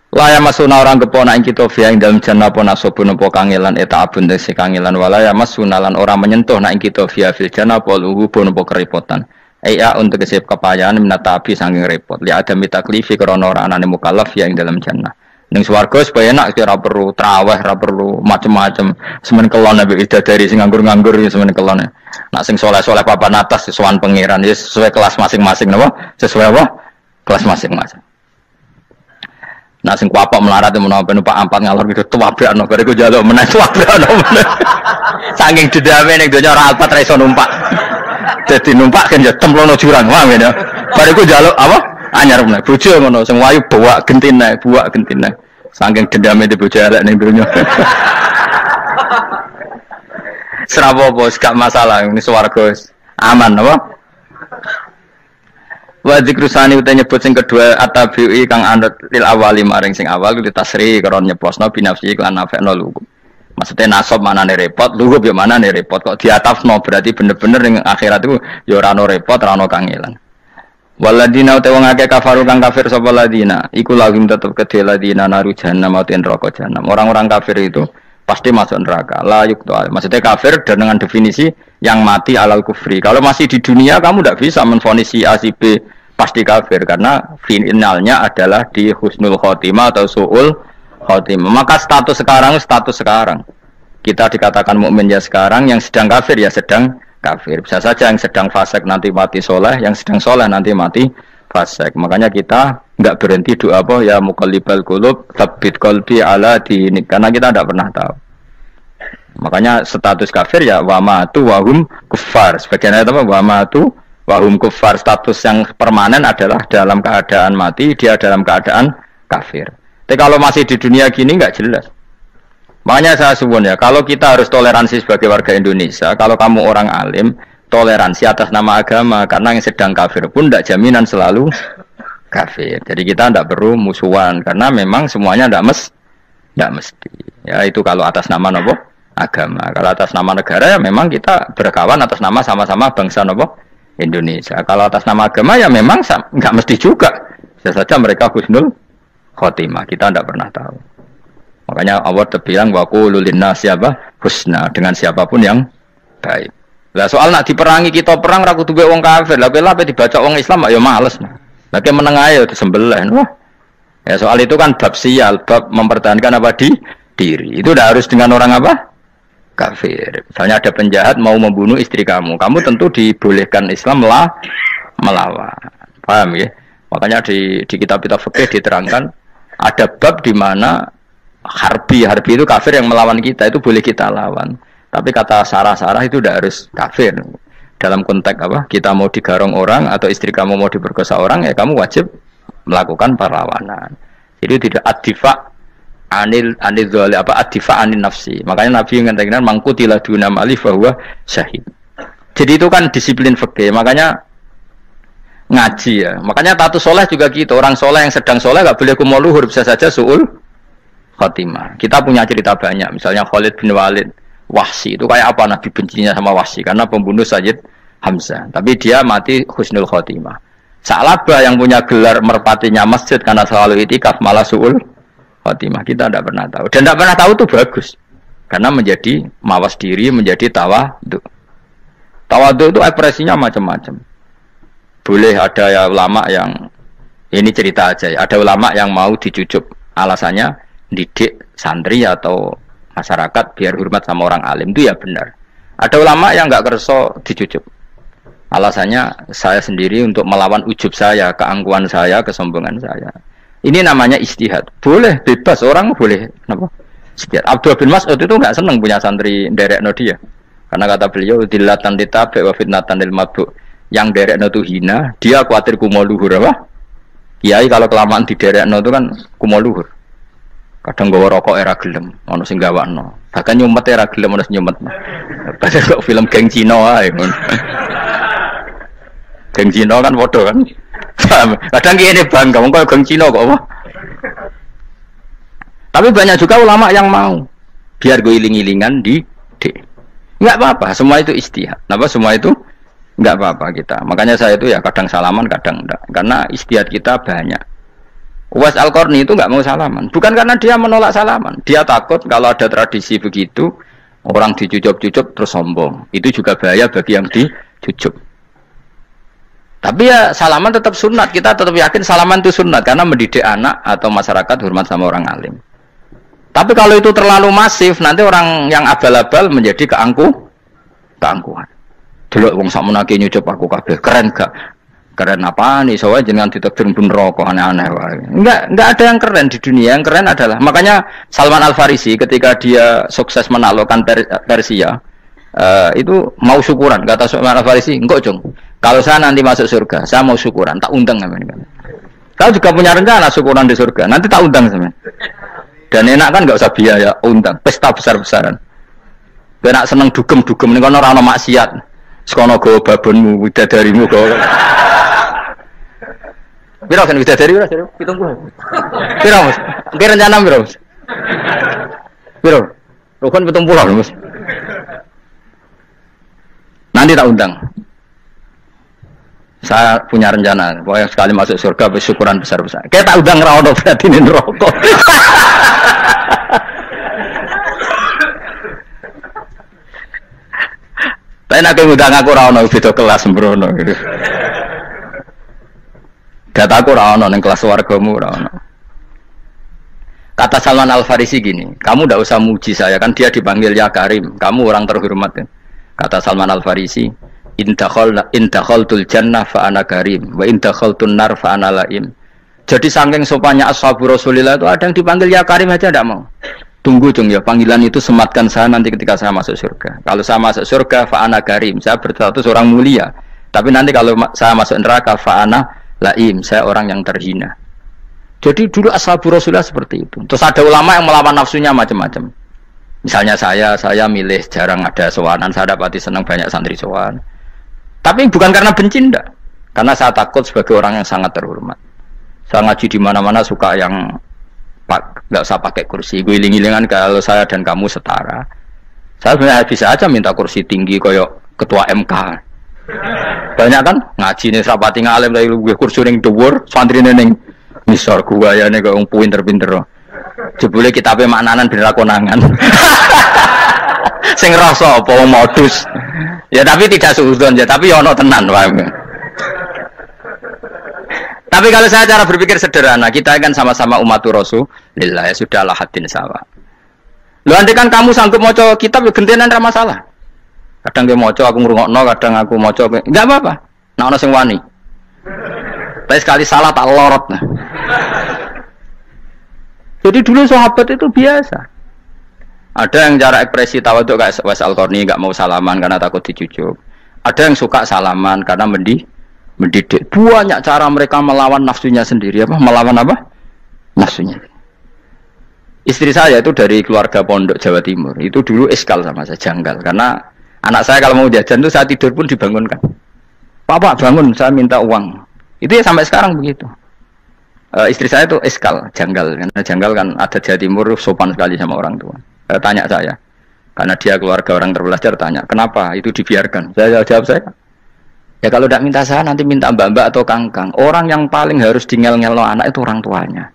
Laya masuna orang kepona ing kita via ing dalam jannah pona sobun apa kangelan eta abun desi kangelan walaya masuna lan orang menyentuh nak ing kita via fil jannah poluhu pun apa kerepotan. Iya untuk kesip kepayaan menatapi saking repot. Li ada mitaklifi krana ora anane mukallaf via ing dalam jannah. Ning swarga supaya enak ora perlu traweh, ora perlu macam-macam. Semen kelon nabi dari sing nganggur-nganggur ya semen kelon. Nak sing soleh-soleh papan atas sowan pangeran ya sesuai kelas masing-masing napa? Sesuai apa? Kelas masing-masing. Nah sing kuapok melarat menapa numpak ampat ngalor gitu tuwabrakno bariku njaluk meneh tuwabrakno meneh. Saking dendame ning donya ora alpat ra iso numpak. Dadi numpak kan ya templono jurang wae ya. Bariku njaluk apa? Anyar meneh bojo ngono sing wayu buak gentine. Saking dendame di bojo elek ning donya. Serapopo gak masalah ini swarga aman apa? Wa dzikrusani uta nyebut sing kedua atabi'i kang anut lil awali maring sing awal kuwi tasri karo nyeposno binafsi lan nafekno lugu. Maksudnya nasab manane repot, lugu yo manane repot kok diatafno berarti bener-bener ning akhirat iku ya ora ono repot, ora ono kangelan. Waladina uta wong akeh kafaru kang kafir sapa ladina, iku lagim tetep kedhe ladina naru jahannam mauten neraka jahanam. Orang-orang kafir itu pasti masuk neraka. La yuktu. Maksudnya kafir dengan definisi yang mati alal kufri. Kalau masih di dunia kamu tidak bisa menvonis si A si B pasti kafir karena finalnya adalah di husnul khotimah atau su'ul khotimah. Maka status sekarang. Kita dikatakan mukmin ya sekarang, yang sedang kafir ya sedang kafir. Bisa saja yang sedang fasik nanti mati soleh, yang sedang soleh nanti mati fasik. Makanya kita enggak berhenti doa apa ya muqallibal qulub tsabbit qalbi ala dinik, karena kita tidak pernah tahu. Makanya status kafir ya wa matu wa hum kuffar. Sebagian ayat apa wa matu Wahum kufar, status yang permanen adalah dalam keadaan mati, dia dalam keadaan kafir. Tapi kalau masih di dunia gini nggak jelas. Makanya saya suwun ya, kalau kita harus toleransi sebagai warga Indonesia, kalau kamu orang alim, toleransi atas nama agama, karena yang sedang kafir pun tidak jaminan selalu kafir. Jadi kita tidak perlu musuhan, karena memang semuanya tidak mesti. Ya itu kalau atas nama nopo agama. Kalau atas nama negara ya memang kita berkawan atas nama sama-sama bangsa nopo Indonesia. Kalau atas nama agama ya memang nggak mesti juga. Bisa saja mereka husnul khotimah. Kita tidak pernah tahu. Makanya Allah terbilang waqulu linnasi siapa husna, dengan siapapun yang baik. Lah soal nak diperangi kita perang ra kudu wong kafir. Lah pelah dibaca wong Islam ya males. Lah ke meneng ae disembelih. Wah. Ya soal itu kan bab sial, bab mempertahankan apa diri. Itu udah harus dengan orang apa? Kafir. Misalnya ada penjahat mau membunuh istri kamu tentu dibolehkan Islam melawan. Paham ya? Makanya di kitab-kitab fikih diterangkan ada bab di mana harbi itu kafir yang melawan kita itu boleh kita lawan. Tapi kata sarah-sarah itu udah harus kafir. Dalam konteks apa? Kita mau digarong orang atau istri kamu mau diperkosa orang ya kamu wajib melakukan perlawanan. Jadi tidak adifa anil dzali apa adifa anin nafsi. Makanya Nabi mengatakan mangkutila duna mali bahwa syahid. Jadi itu kan disiplin fikih. Makanya ngaji ya. Makanya tatus soleh juga gitu. Orang soleh yang sedang soleh nggak boleh kumul luhur, bisa saja suul khotimah. Kita punya cerita banyak. Misalnya Khalid bin Walid, Wahsy itu kayak apa Nabi bencinya sama Wahsy karena pembunuh Sayyid Hamzah. Tapi dia mati husnul khotimah. Sa'labah yang punya gelar merpatinya masjid karena selalu itikaf malah suul khotimah. Kita tidak pernah tahu. Dan tidak pernah tahu itu bagus. Karena menjadi mawas diri, menjadi tawadhu. Tawadhu itu ekspresinya macam-macam. Boleh ada ya ulama yang ini cerita aja ya. Ada ulama yang mau dicucup. Alasannya didik santri atau masyarakat biar hormat sama orang alim itu ya benar. Ada ulama yang nggak kerso dicucup. Alasannya saya sendiri untuk melawan ujub saya, keangkuhan saya, kesombongan saya. Ini namanya istihad. Boleh bebas orang boleh. Kenapa? Istihad. Abdul bin Mas'ud itu nggak senang punya santri derekno dia. Karena kata beliau dilatan ditabe wa fitnatan lil mabuk. Yang derekno itu hina, dia khawatir kumo luhur apa? Kiai kalau kelamaan di derekno itu kan kumo luhur. Kadang gawa rokok era gelem, ono sing gawakno. Bahkan nyumet era gelem ono sing nyumet. Padahal kok film geng Cina wae ngono. Geng Cina kan padha kan. Kadang kene bangga wong kok geng Cina kok apa. Tapi banyak juga ulama yang mau biar gue iling-ilingan di enggak apa-apa, semua itu istihad. Napa semua itu enggak apa-apa kita. Makanya saya itu ya kadang salaman, kadang enggak. Karena istihad kita banyak. Uwais Al-Qarni itu nggak mau salaman, bukan karena dia menolak salaman, dia takut kalau ada tradisi begitu orang dicucup-cucup terus sombong, itu juga bahaya bagi yang dicucup. Tapi ya salaman tetap sunat, kita tetap yakin salaman itu sunat karena mendidik anak atau masyarakat hormat sama orang alim. Tapi kalau itu terlalu masif, nanti orang yang abal-abal menjadi keangkuhan. Dulu wong sakmenake nyucup aku kabeh, keren gak? Keren apa nih? Soalnya jangan ditakdir pun rokok aneh-aneh. Enggak ada yang keren di dunia. Yang keren adalah makanya Salman Al Farisi ketika dia sukses menaklukkan Persia itu mau syukuran. Kata Salman Al Farisi, enggak Jong. Kalau saya nanti masuk surga, saya mau syukuran. Tak undang namanya. Kau juga punya rencana syukuran di surga. Nanti tak undang sama. Dan enak kan enggak usah biaya undang. Pesta besar-besaran. Enak seneng dugem-dugem. Ini kan orang maksiat. Sekono go babonmu, widadarimu go. Biro kan widadari biro, hitung gua. Biro Mas. Oke rencana biro Mas. Biro. Rukun 70 Mas. Nanti tak undang. Saya punya rencana, pokoknya sekali masuk surga bersyukuran besar-besar. Kayak tak undang ra ono berarti neraka. Tapi nek ngundang aku ra ono beda kelas sembrono gitu. Dataku ora ono ning kelas wargamu ora ono. Kata Salman Al Farisi gini, kamu ndak usah muji saya kan dia dipanggil ya Karim, kamu orang terhormat. Kata Salman Al Farisi, in dakhaltul jannah fa ana karim wa in dakhaltun nar fa ana laim. Jadi saking sopannya ashabu Rasulillah itu ada yang dipanggil ya Karim aja ndak mau. Tunggu dong ya, panggilan itu sematkan saya nanti ketika saya masuk surga. Kalau saya masuk surga fa ana karim, saya berstatus orang mulia. Tapi nanti kalau saya masuk neraka fa'ana laim, saya orang yang terhina. Jadi dulu ashabu Rasulullah seperti itu. Terus ada ulama yang melawan nafsunya macam-macam. Misalnya saya milih jarang ada sowanan, saya dapati senang banyak santri sowan. Tapi bukan karena benci ndak. Karena saya takut sebagai orang yang sangat terhormat. Saya ngaji di mana-mana suka yang nggak usah pakai kursi. Gue iling-ilingan kalau saya dan kamu setara. Saya sebenarnya bisa aja minta kursi tinggi koyok ketua MK. Banyak kan ngaji nih serapati ngalim dari gue kursi ning dhuwur, santri ning misor gua ya nih kok pinter-pinter. Jebule kitabe maknanan ben ra konangan. Sing rasa apa modus. Ya tapi tidak suudzon ya, tapi ono tenan paham. Tapi kalau saya cara berpikir sederhana, kita kan sama-sama umatur Rasulullah, ya sudahlah hadin sawa. Lu andai kan kamu sanggup maca kitab ya gentenan ra masalah. Kadang dia maca aku ngrungokno, kadang aku maca enggak apa-apa. Nek ana sing wani. Tapi sekali salah tak lorot. Nah. Jadi dulu sahabat itu biasa. Ada yang cara ekspresi tawadhu kayak Wais Al-Qarni enggak mau salaman karena takut dicucuk. Ada yang suka salaman karena mendidik. Banyak cara mereka melawan nafsunya sendiri. Apa? Melawan apa? Nafsunya. Istri saya itu dari keluarga pondok Jawa Timur. Itu dulu iskal sama saya, janggal. Karena anak saya kalau mau jajan itu saya tidur pun dibangunkan. Papa bangun, saya minta uang. Itu ya sampai sekarang begitu. Istri saya itu iskal, janggal. Karena janggal kan ada Jawa Timur sopan sekali sama orang tua. Tanya saya. Karena dia keluarga orang terpelajar, tanya, kenapa itu dibiarkan? Saya jawab saya. Ya kalau tidak minta saya, nanti minta mbak-mbak atau kang-kang. Orang yang paling harus ngel-ngel anak itu orang tuanya.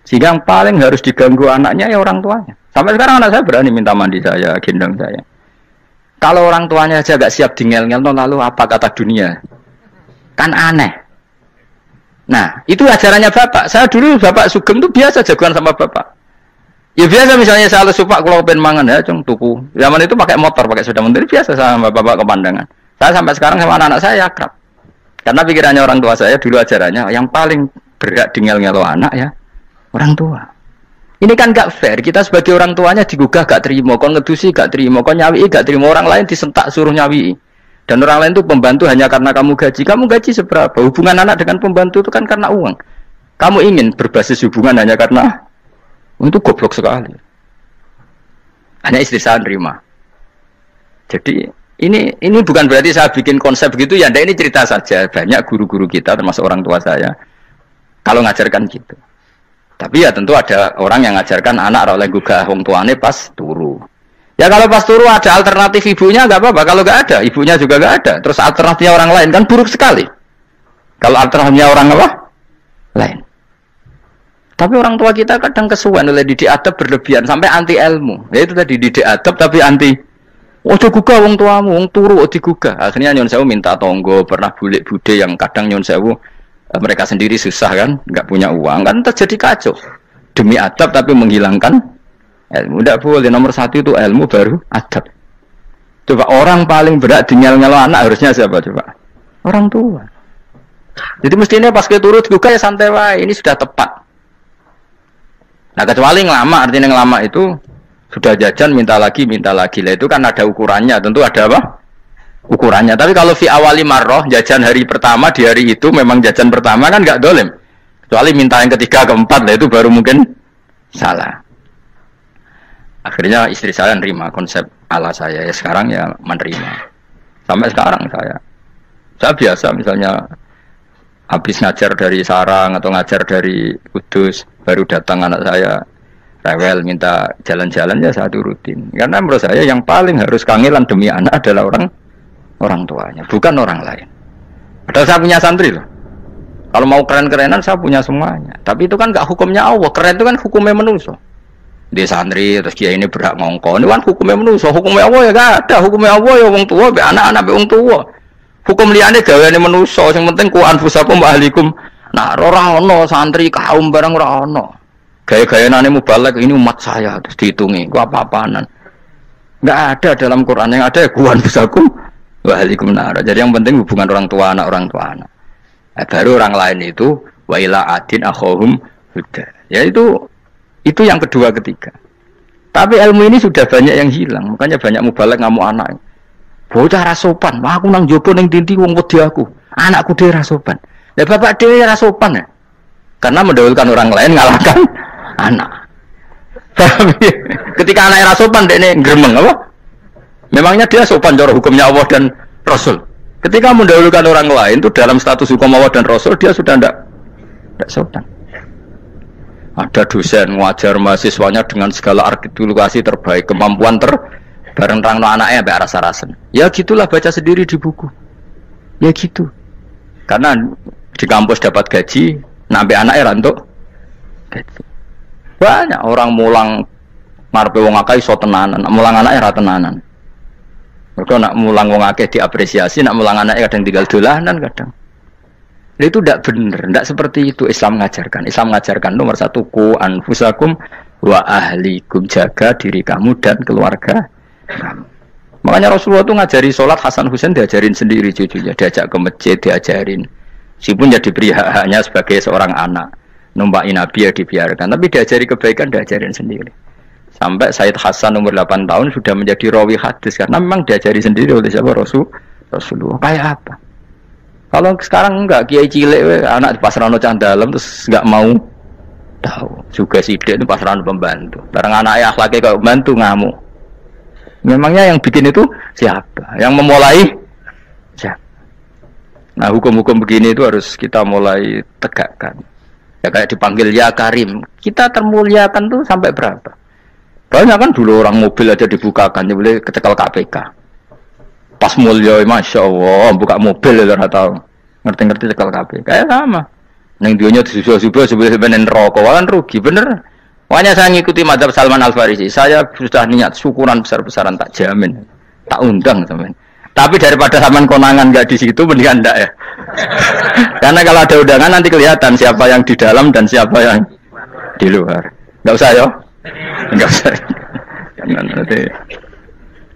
Sehingga yang paling harus diganggu anaknya ya orang tuanya. Sampai sekarang anak saya berani minta mandi saya, gendong saya. Kalau orang tuanya aja gak siap ngel-ngel, lalu apa kata dunia? Kan aneh. Nah, itu ajarannya bapak. Saya dulu bapak Sugeng itu biasa jagoan sama bapak. Ya biasa misalnya saya supak kalau pengen mangan ya, cung tuku. Zaman itu pakai motor, pakai sepeda motor biasa sama bapak kepandangan. Saya sampai sekarang sama anak-anak saya akrab. Karena pikirannya orang tua saya dulu ajarannya yang paling berat ngel-ngelo anak ya orang tua. Ini kan gak fair. Kita sebagai orang tuanya digugah gak terima, kon ngedusi gak terima, kon nyawi gak terima, orang lain disentak suruh nyawi. Dan orang lain itu pembantu hanya karena kamu gaji. Kamu gaji seberapa? Hubungan anak dengan pembantu itu kan karena uang. Kamu ingin berbasis hubungan hanya karena itu goblok sekali. Hanya istri saya nerima. Jadi ini bukan berarti saya bikin konsep begitu ya. Ini cerita saja. Banyak guru-guru kita termasuk orang tua saya kalau ngajarkan gitu. Tapi ya tentu ada orang yang ngajarkan anak oleh gugah wong tuane pas turu. Ya kalau pas turu ada alternatif ibunya nggak apa-apa. Kalau nggak ada ibunya juga nggak ada. Terus alternatifnya orang lain kan buruk sekali. Kalau alternatifnya orang apa? Lain. Tapi orang tua kita kadang kesuwen oleh didik adab berlebihan sampai anti ilmu. Ya itu tadi didik adab tapi anti. Ojo gugah wong tuamu, wong turu ojo digugah. Akhirnya nyon sewu minta tonggo, pernah bulik bude yang kadang nyon sewu mereka sendiri susah kan, nggak punya uang kan terjadi kacau. Demi adab tapi menghilangkan ilmu. Tidak boleh, nomor satu itu ilmu baru adab. Coba orang paling berat dinyal-nyalo anak harusnya siapa coba? Orang tua. Jadi mestinya pas ke turu digugah ya santai wae, ini sudah tepat. Nah kecuali ngelama, artinya ngelama itu sudah jajan minta lagi lah itu kan ada ukurannya, tentu ada apa? Ukurannya. Tapi kalau fi awali marroh jajan hari pertama di hari itu memang jajan pertama kan nggak dolim. Kecuali minta yang ketiga keempat lah itu baru mungkin salah. Akhirnya istri saya menerima konsep ala saya ya sekarang ya menerima. Sampai sekarang saya biasa misalnya habis ngajar dari Sarang atau ngajar dari Kudus baru datang anak saya rewel minta jalan-jalan ya saya turutin karena menurut saya yang paling harus kangelan demi anak adalah orang tuanya bukan orang lain. Padahal saya punya santri loh, kalau mau keren-kerenan saya punya semuanya, tapi itu kan gak hukumnya Allah. Keren itu kan hukumnya manusia. Dia santri terus dia ini berhak ngongkon itu kan hukumnya manusia. Hukumnya Allah ya gak ada. Hukumnya Allah ya wong tua be anak-anak be wong tua. Hukum liyane gaweane manusa, sing penting ku anfusakum wa ahlikum. Nah, ora ono santri kaum barang ora ono. Gaya-gayanane mubalek ini umat saya terus dihitungi, ku apa-apaanan. Enggak ada dalam Quran, yang ada ku anfusakum wa ahlikum nar. Jadi yang penting hubungan orang tua anak. Baru orang lain itu wa ila adin akhahum huda. Ya itu yang kedua ketiga. Tapi ilmu ini sudah banyak yang hilang, makanya banyak mubalek ngamuk anak. Bocah ra sopan, wah aku nang jopo ning dinti wong wedi aku. Anakku dhewe ra sopan. Lah bapak dhewe ra sopan ya. Karena mendahulukan orang lain ngalahkan anak. Ketika anaknya ra sopan dekne gremeng apa? Memangnya dia sopan cara hukumnya Allah dan Rasul. Ketika mendahulukan orang lain itu dalam status hukum Allah dan Rasul dia sudah tidak sopan. Ada dosen ngajar mahasiswanya dengan segala artikulasi terbaik, kemampuan bareng terangno anaknya sampai rasa-rasen. Ya gitulah baca sendiri di buku. Ya gitu. Karena di kampus dapat gaji, nampe anaknya rantuk gaji. Banyak orang mulang ngarepe wong akeh iso tenanan, mulang anaknya ra tenanan. Mergo nak mulang wong akeh diapresiasi, nak mulang anaknya kadang tinggal dolanan kadang. Itu tidak benar, tidak seperti itu Islam mengajarkan. Islam mengajarkan nomor 1 ku anfusakum wa ahlikum, jaga diri kamu dan keluarga kamu. Makanya Rasulullah itu ngajari sholat, Hasan Husain diajarin sendiri cucunya, diajak ke masjid diajarin. Meskipun jadi beri hak-haknya sebagai seorang anak, numpakin Nabi ya dibiarkan, tapi diajari kebaikan diajarin sendiri. Sampai Sayyid Hasan umur 8 tahun sudah menjadi rawi hadis karena memang diajari sendiri oleh siapa? Rasulullah. Kayak apa? Kalau sekarang enggak, kiai cilik anak di pasrano cah dalam terus enggak mau tahu. Juga sidik itu pasrano pembantu. Barang anaknya akhlaknya kayak pembantu ngamuk. Memangnya yang bikin itu siapa? Yang memulai siapa? Nah, hukum-hukum begini itu harus kita mulai tegakkan. Ya kayak dipanggil ya Karim. Kita termuliakan tuh sampai berapa? Banyak kan dulu orang mobil aja dibukakan, dia boleh kecekel KPK. Pas mulia, masya Allah, buka mobil ya tahu. Ngerti-ngerti cekel KPK. Kayak sama. Neng dionya disusul-susul sebelum rokok, kan rugi bener. Makanya saya ngikuti mazhab Salman Al-Farisi. Saya sudah niat syukuran besar-besaran tak jamin, tak undang teman. Tapi daripada saman konangan nggak di situ, mendingan enggak ya. Karena kalau ada undangan nanti kelihatan siapa yang di dalam dan siapa yang di luar. Nggak usah ya, nggak usah. Karena nanti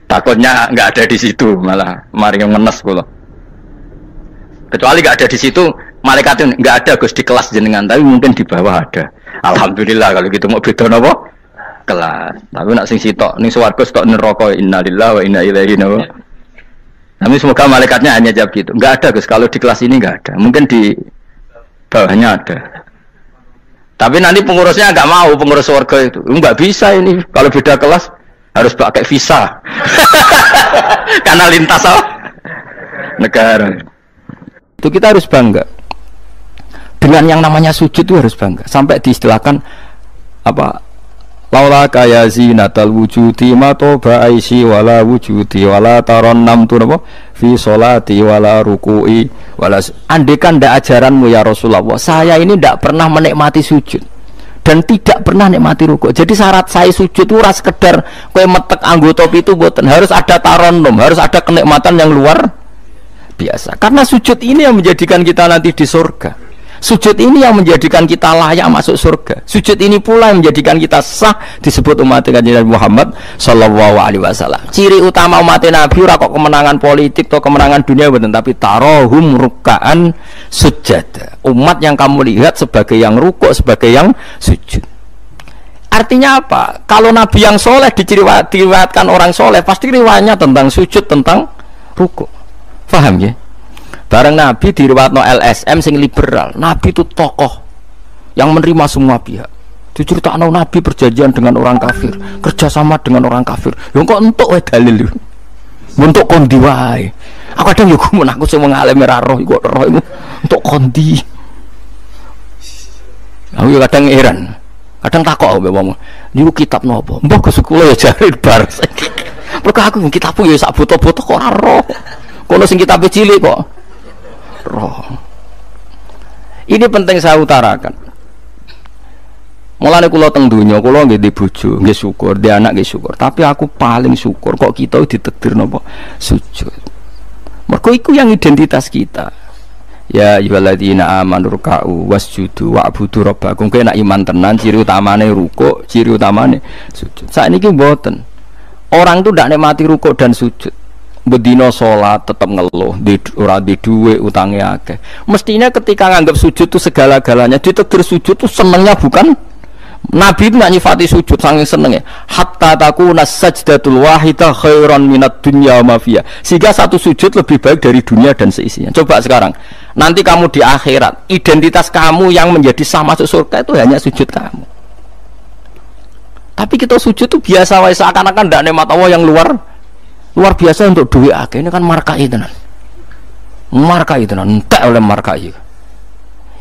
takutnya nggak ada di situ, malah mari yang ngenes pula. Kecuali nggak ada di situ, malaikatnya nggak ada Gus di kelas jenengan, tapi mungkin di bawah ada. Alhamdulillah kalau gitu mau beda apa? Kelas. Tapi nak sing sitok ning swarga stok neraka, innalillahi wa inna ilaihi raji'un. Tapi semoga malaikatnya hanya jawab gitu. Enggak ada Gus, kalau di kelas ini enggak ada. Mungkin di bawahnya ada. Tapi nanti pengurusnya enggak mau, pengurus surga itu. Enggak bisa ini. Kalau beda kelas harus pakai visa. Karena lintas negara. Itu kita harus bangga. Dengan yang namanya sujud itu harus bangga. Sampai diistilahkan apa? Laula kaya zinatal wujudi ma toba aisi wala wujudi wala taronnam tu napa fi sholati wala ruku'i wala. Andekan ndak ajaranmu ya Rasulullah, saya ini ndak pernah menikmati sujud dan tidak pernah nikmati ruku'. Jadi syarat saya sujud itu ora sekedar kowe metek anggota itu mboten, harus ada taronnum, harus ada kenikmatan yang luar biasa. Karena sujud ini yang menjadikan kita nanti di surga. Sujud ini yang menjadikan kita layak masuk surga. Sujud ini pula yang menjadikan kita sah disebut umat Nabi Muhammad sallallahu alaihi wasallam. Ciri utama umat Nabi ora kok kemenangan politik atau kemenangan dunia betul, tapi tarohum ruk'an sujud. Umat yang kamu lihat sebagai yang rukuk, sebagai yang sujud. Artinya apa? Kalau Nabi yang soleh diriwayatkan orang soleh, pasti riwayatnya tentang sujud, tentang rukuk. Paham ya? Bareng Nabi diriwayatno LSM sing liberal. Nabi itu tokoh yang menerima semua pihak. Diceritakan Nabi perjanjian dengan orang kafir, kerjasama dengan orang kafir. Yo kok entuk wae dalil. Untuk kondi wae. Aku kadang yo gumun aku sing ngalem ora roh kok roh iku untuk kondi. Aku kadang heran. Kadang takok mbek wong. Niku kitab napa? Mbah Gus kula ya jare bar. Mergo aku kitabku ya sak foto-foto kok ora roh. Kono sing kitab cilik kok roh. Ini penting saya utarakan. Mulane kula teng donya kula nggih di bojo, nggih syukur, di anak nggih syukur. Tapi aku paling syukur kok kita ditakdir napa sujud. Mergo iku yang identitas kita. Ya ayyuhalladzina amanu ruk'u wasjudu wa'budu rabbakum. Kowe nek iman tenan ciri utamane rukuk, ciri utamane sujud. Sakniki mboten. Orang itu ndak nikmati rukuk dan sujud. Bedino sholat tetap ngeluh, ora di duwe utangnya akeh. Mestinya ketika nganggap sujud itu segala-galanya, ditakdir sujud itu senengnya bukan Nabi itu nggak nyifati sujud saking seneng ya. Hatta takuna sajdatul wahidah khairan minad dunya wa ma fiha. Sehingga satu sujud lebih baik dari dunia dan seisinya. Coba sekarang, nanti kamu di akhirat, identitas kamu yang menjadi sah masuk surga itu hanya sujud kamu. Tapi kita sujud itu biasa wae, seakan-akan ndak nikmat Allah yang luar biasa untuk duit akeh. Ini kan markai tenan. Markai tenan, entek oleh markai.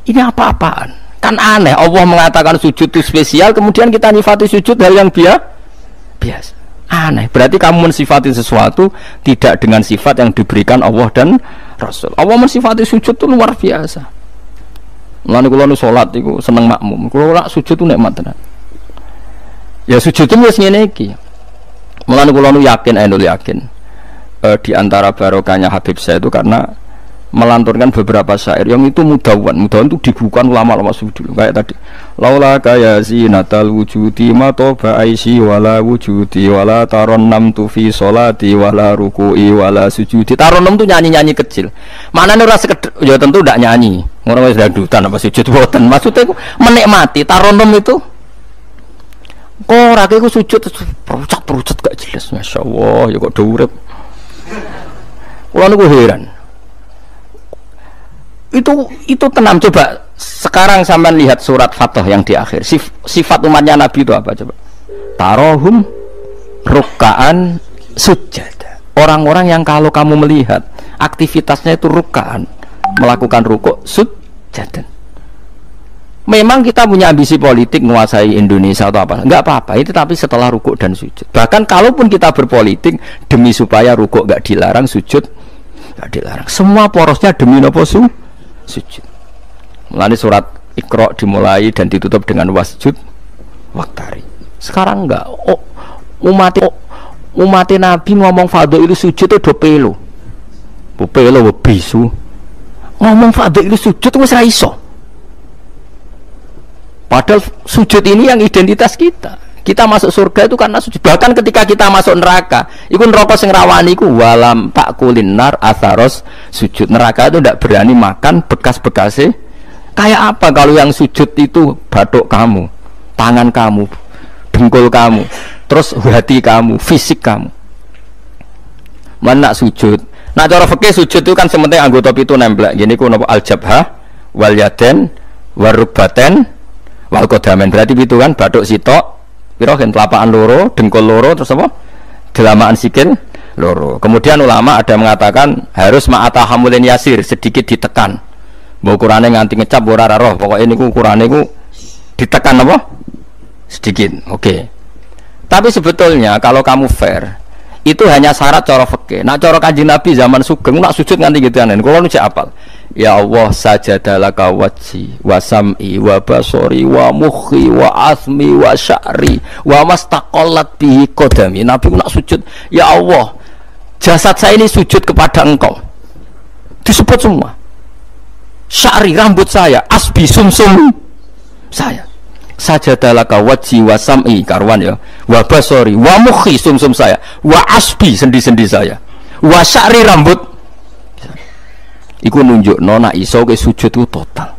Ini apa-apaan? Kan aneh, Allah mengatakan sujud itu spesial, kemudian kita nyifati sujud hal yang biasa. Aneh, berarti kamu mensifati sesuatu tidak dengan sifat yang diberikan Allah dan Rasul. Allah mensifati sujud itu luar biasa. Mulane kula nu salat iku seneng makmum. Kula sujud itu nikmat tenan. Ya sujud itu wis ngene iki. Mulane kula nu yakin, di antara barokahnya Habib saya itu karena melanturkan beberapa syair yang itu mudawan itu dibukukan ulama-ulama sufi dulu kayak tadi laula kaya zinatal wujudi ma toba aisi wala wujudi wala taronnam tu fi sholati wala ruku'i wala sujudi. Taronnam tuh nyanyi-nyanyi kecil, maknanya ora sekedar ya tentu ndak nyanyi ngono wis dangdutan apa sujud boten, maksudnya itu menikmati. Taronnam itu kok ora iku sujud perucat gak jelas, masyaallah ya kok do urip. Kula niku heran. Itu tenang. Coba sekarang sampean lihat surat Fatah yang di akhir. Sifat umatnya Nabi itu apa coba? Tarohum rukkaan sujud. Orang-orang yang kalau kamu melihat aktivitasnya itu rukkaan, melakukan rukuk sujud. Memang kita punya ambisi politik menguasai Indonesia atau apa? Enggak apa-apa. Itu tapi setelah rukuk dan sujud. Bahkan kalaupun kita berpolitik demi supaya rukuk enggak dilarang, sujud enggak dilarang. Semua porosnya demi nopo sujud. Mulane surat Iqra dimulai dan ditutup dengan wasjud waktari. Sekarang enggak. Umat Nabi ngomong fadhil sujud itu do pelo. Pelo bisu. Ngomong fadhil sujud wis ra iso. Padahal sujud ini yang identitas kita. Kita masuk surga itu karena sujud. Bahkan ketika kita masuk neraka, iku neraka sing rawani iku walam takulin nar atharos sujud. Neraka itu tidak berani makan bekas-bekasnya. Kayak apa kalau yang sujud itu batuk kamu, tangan kamu, dengkul kamu, terus hati kamu, fisik kamu. Mana sujud? Nah cara fikih sujud itu kan sementing anggota itu nempel. Gini ku napa al-jabhah wal yaden warukbaten wal qadamen. Berarti itu kan batuk sitok, piro kan telapakan loro, dengkul loro, terus apa? Delamaan sikil loro. Kemudian ulama ada mengatakan harus ma'atahamulin yasir, sedikit ditekan. Mbok ukurane nganti ngecap ora roh, pokoke niku ukurane niku ditekan apa? Sedikit. Oke. Tapi sebetulnya kalau kamu fair, itu hanya syarat cara fikih. Nah cara Kanjeng Nabi zaman sugeng nak sujud nganti gitu anen. Kulo nu cek apal. Ya Allah sajadalaka wajhi wa sam'i wa basori wa mukhi wa asmi wa sya'ri wa mastaqallat bihi qadami. Nabi nak sujud, ya Allah jasad saya ini sujud kepada engkau. Disebut semua. Sya'ri rambut saya, asbi sumsum saya. Sajadalaka wajhi wa sam'i karwan ya, wa basori wa mukhi sumsum saya, wa asbi sendi-sendi saya, wa sya'ri rambut. Iku nunjuk nona iso ke sujud itu total.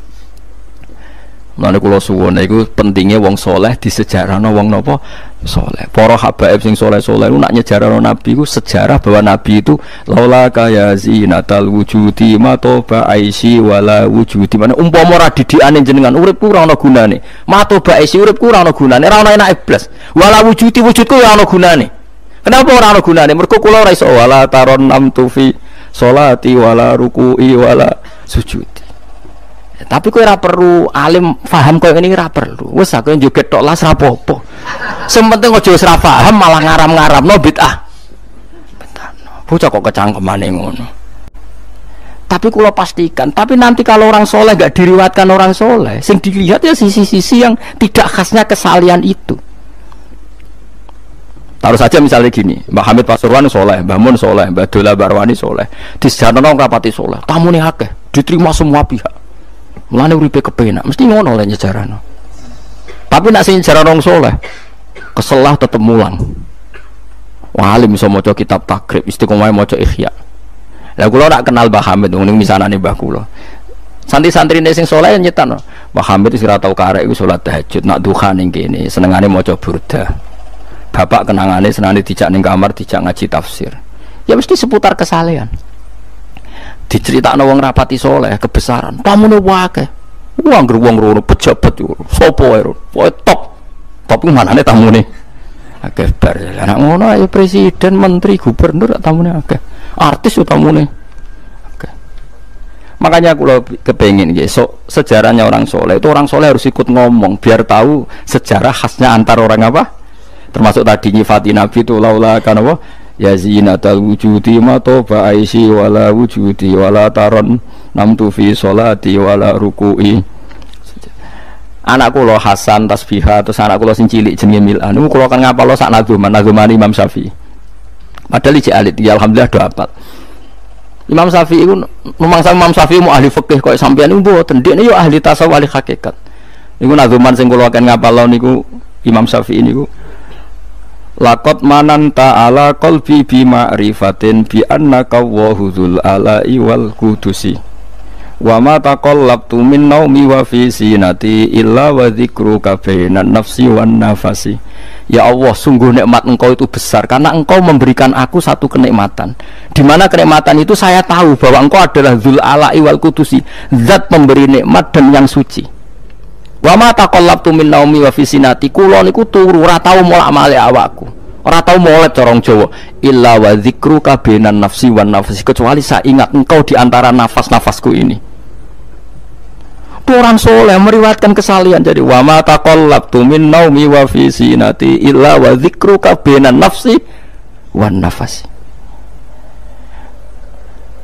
Mana kalau suwon iku pentingnya wong soleh di sejarah wong nopo soleh. Para habaib sing soleh itu nak nyejarah Nabi itu sejarah bahwa Nabi itu laula kaya zinatal wujudi matoba aisi wala wujudi. Mana umpama ora didikane jenengan urip kurang ana gunane. Matoba aisi urip kurang ana gunane. Ora ana enak iblis. Wala wujudi wujudku ora ana gunane. Kenapa ora ana gunane? Mergo kula ora iso wala taron nam tufi sholati wala ruku'i wala sujudi. Ya, tapi kowe ora perlu alim paham koyo ngene ora perlu. Wis aku joget tok las ra apa-apa. Sing penting aja wis ra paham malah ngaram-ngaramno bid'ah. Betano. Bocah kok kecangkemane ngono. Tapi kula pastikan, tapi nanti kalau orang soleh enggak diriwayatkan orang soleh, sing dilihat ya sisi-sisi yang tidak khasnya kesalian itu. Taruh saja misalnya gini, Mbah Hamid Pasuruan soleh, Mbah Mun soleh, Mbah Dola Barwani soleh, di sejarah nong rapati soleh, tamu nih akeh, diterima semua pihak. Mulane uripe kepenak, mesti ngono oleh sejarah nong. Tapi nak sing sejarah nong soleh, keselah tetep mulang. Wah alim bisa maca kitab takrib, istiqomah maca ikhya. Lah kula nak kenal Mbah Hamid, ning misanane Mbah kula. Santri-santri sing saleh nyetan. Mbah Hamid wis ora tau karek iku salat tahajud, nak duha ning kene, senengane maca burda. Bapak kenangane senengane dijak ning kamar, dijak ngaji tafsir. Ya mesti seputar kesalehan. Diceritakno wong rapati saleh kebesaran. Tamune wae. Wong wong rono pejabat yo. Sopo wae ro. Wae top. Top manane tamune. Akeh bar. Lah ngono ae presiden, menteri, gubernur tamune akeh. Artis yo tamune. Makanya aku kepengin sejarahnya orang soleh itu orang soleh harus ikut ngomong biar tahu sejarah khasnya antar orang apa, termasuk tadi nyifati Nabi itu laula kan apa ya zinatal wujudi ma toba aisi wala wujudi wala taron namtu fi sholati wala ruku'i. Anakku lo Hasan tasbihah terus anakku lo sing cilik jenenge Milan niku kula kan ngapal lo sak nadzuman Imam Syafi'i padahal iki alit ya alhamdulillah do apal. Imam Syafi'i itu, Imam Syafi'i mau ahli fikih kok sampeyan niku mboten. Ndekne yo ahli tasawuf ahli hakikat. Niku nadzuman sing kula akan ngapal niku Imam Syafi'i niku. Laqad mananta ala qalbi bi ma'rifatin bi annaka wahudul ala'i wal qudusi. Wa ma taqallabtu min naumi wa fi sinati illa wa dzikruka bainan nafsi wan nafasi. Ya Allah, sungguh nikmat Engkau itu besar karena Engkau memberikan aku satu kenikmatan. Di mana kenikmatan itu saya tahu bahwa Engkau adalah Dzul Ala'i wal Qudusi, zat pemberi nikmat dan yang suci. Wa ma taqallabtu min naumi wa fi sinati. Kula niku turu ora tau molak-malik awakku. Ora tau molek corong Jawa. Illa wa dzikruka bainan nafsi wan nafasi, kecuali saya ingat Engkau di antara nafas-nafasku ini. Orang soleh meriwayatkan kesalian jadi wa ma taqallabtu min naumi wa fi sinati illa wa dzikruka bainan nafsi wan nafasi.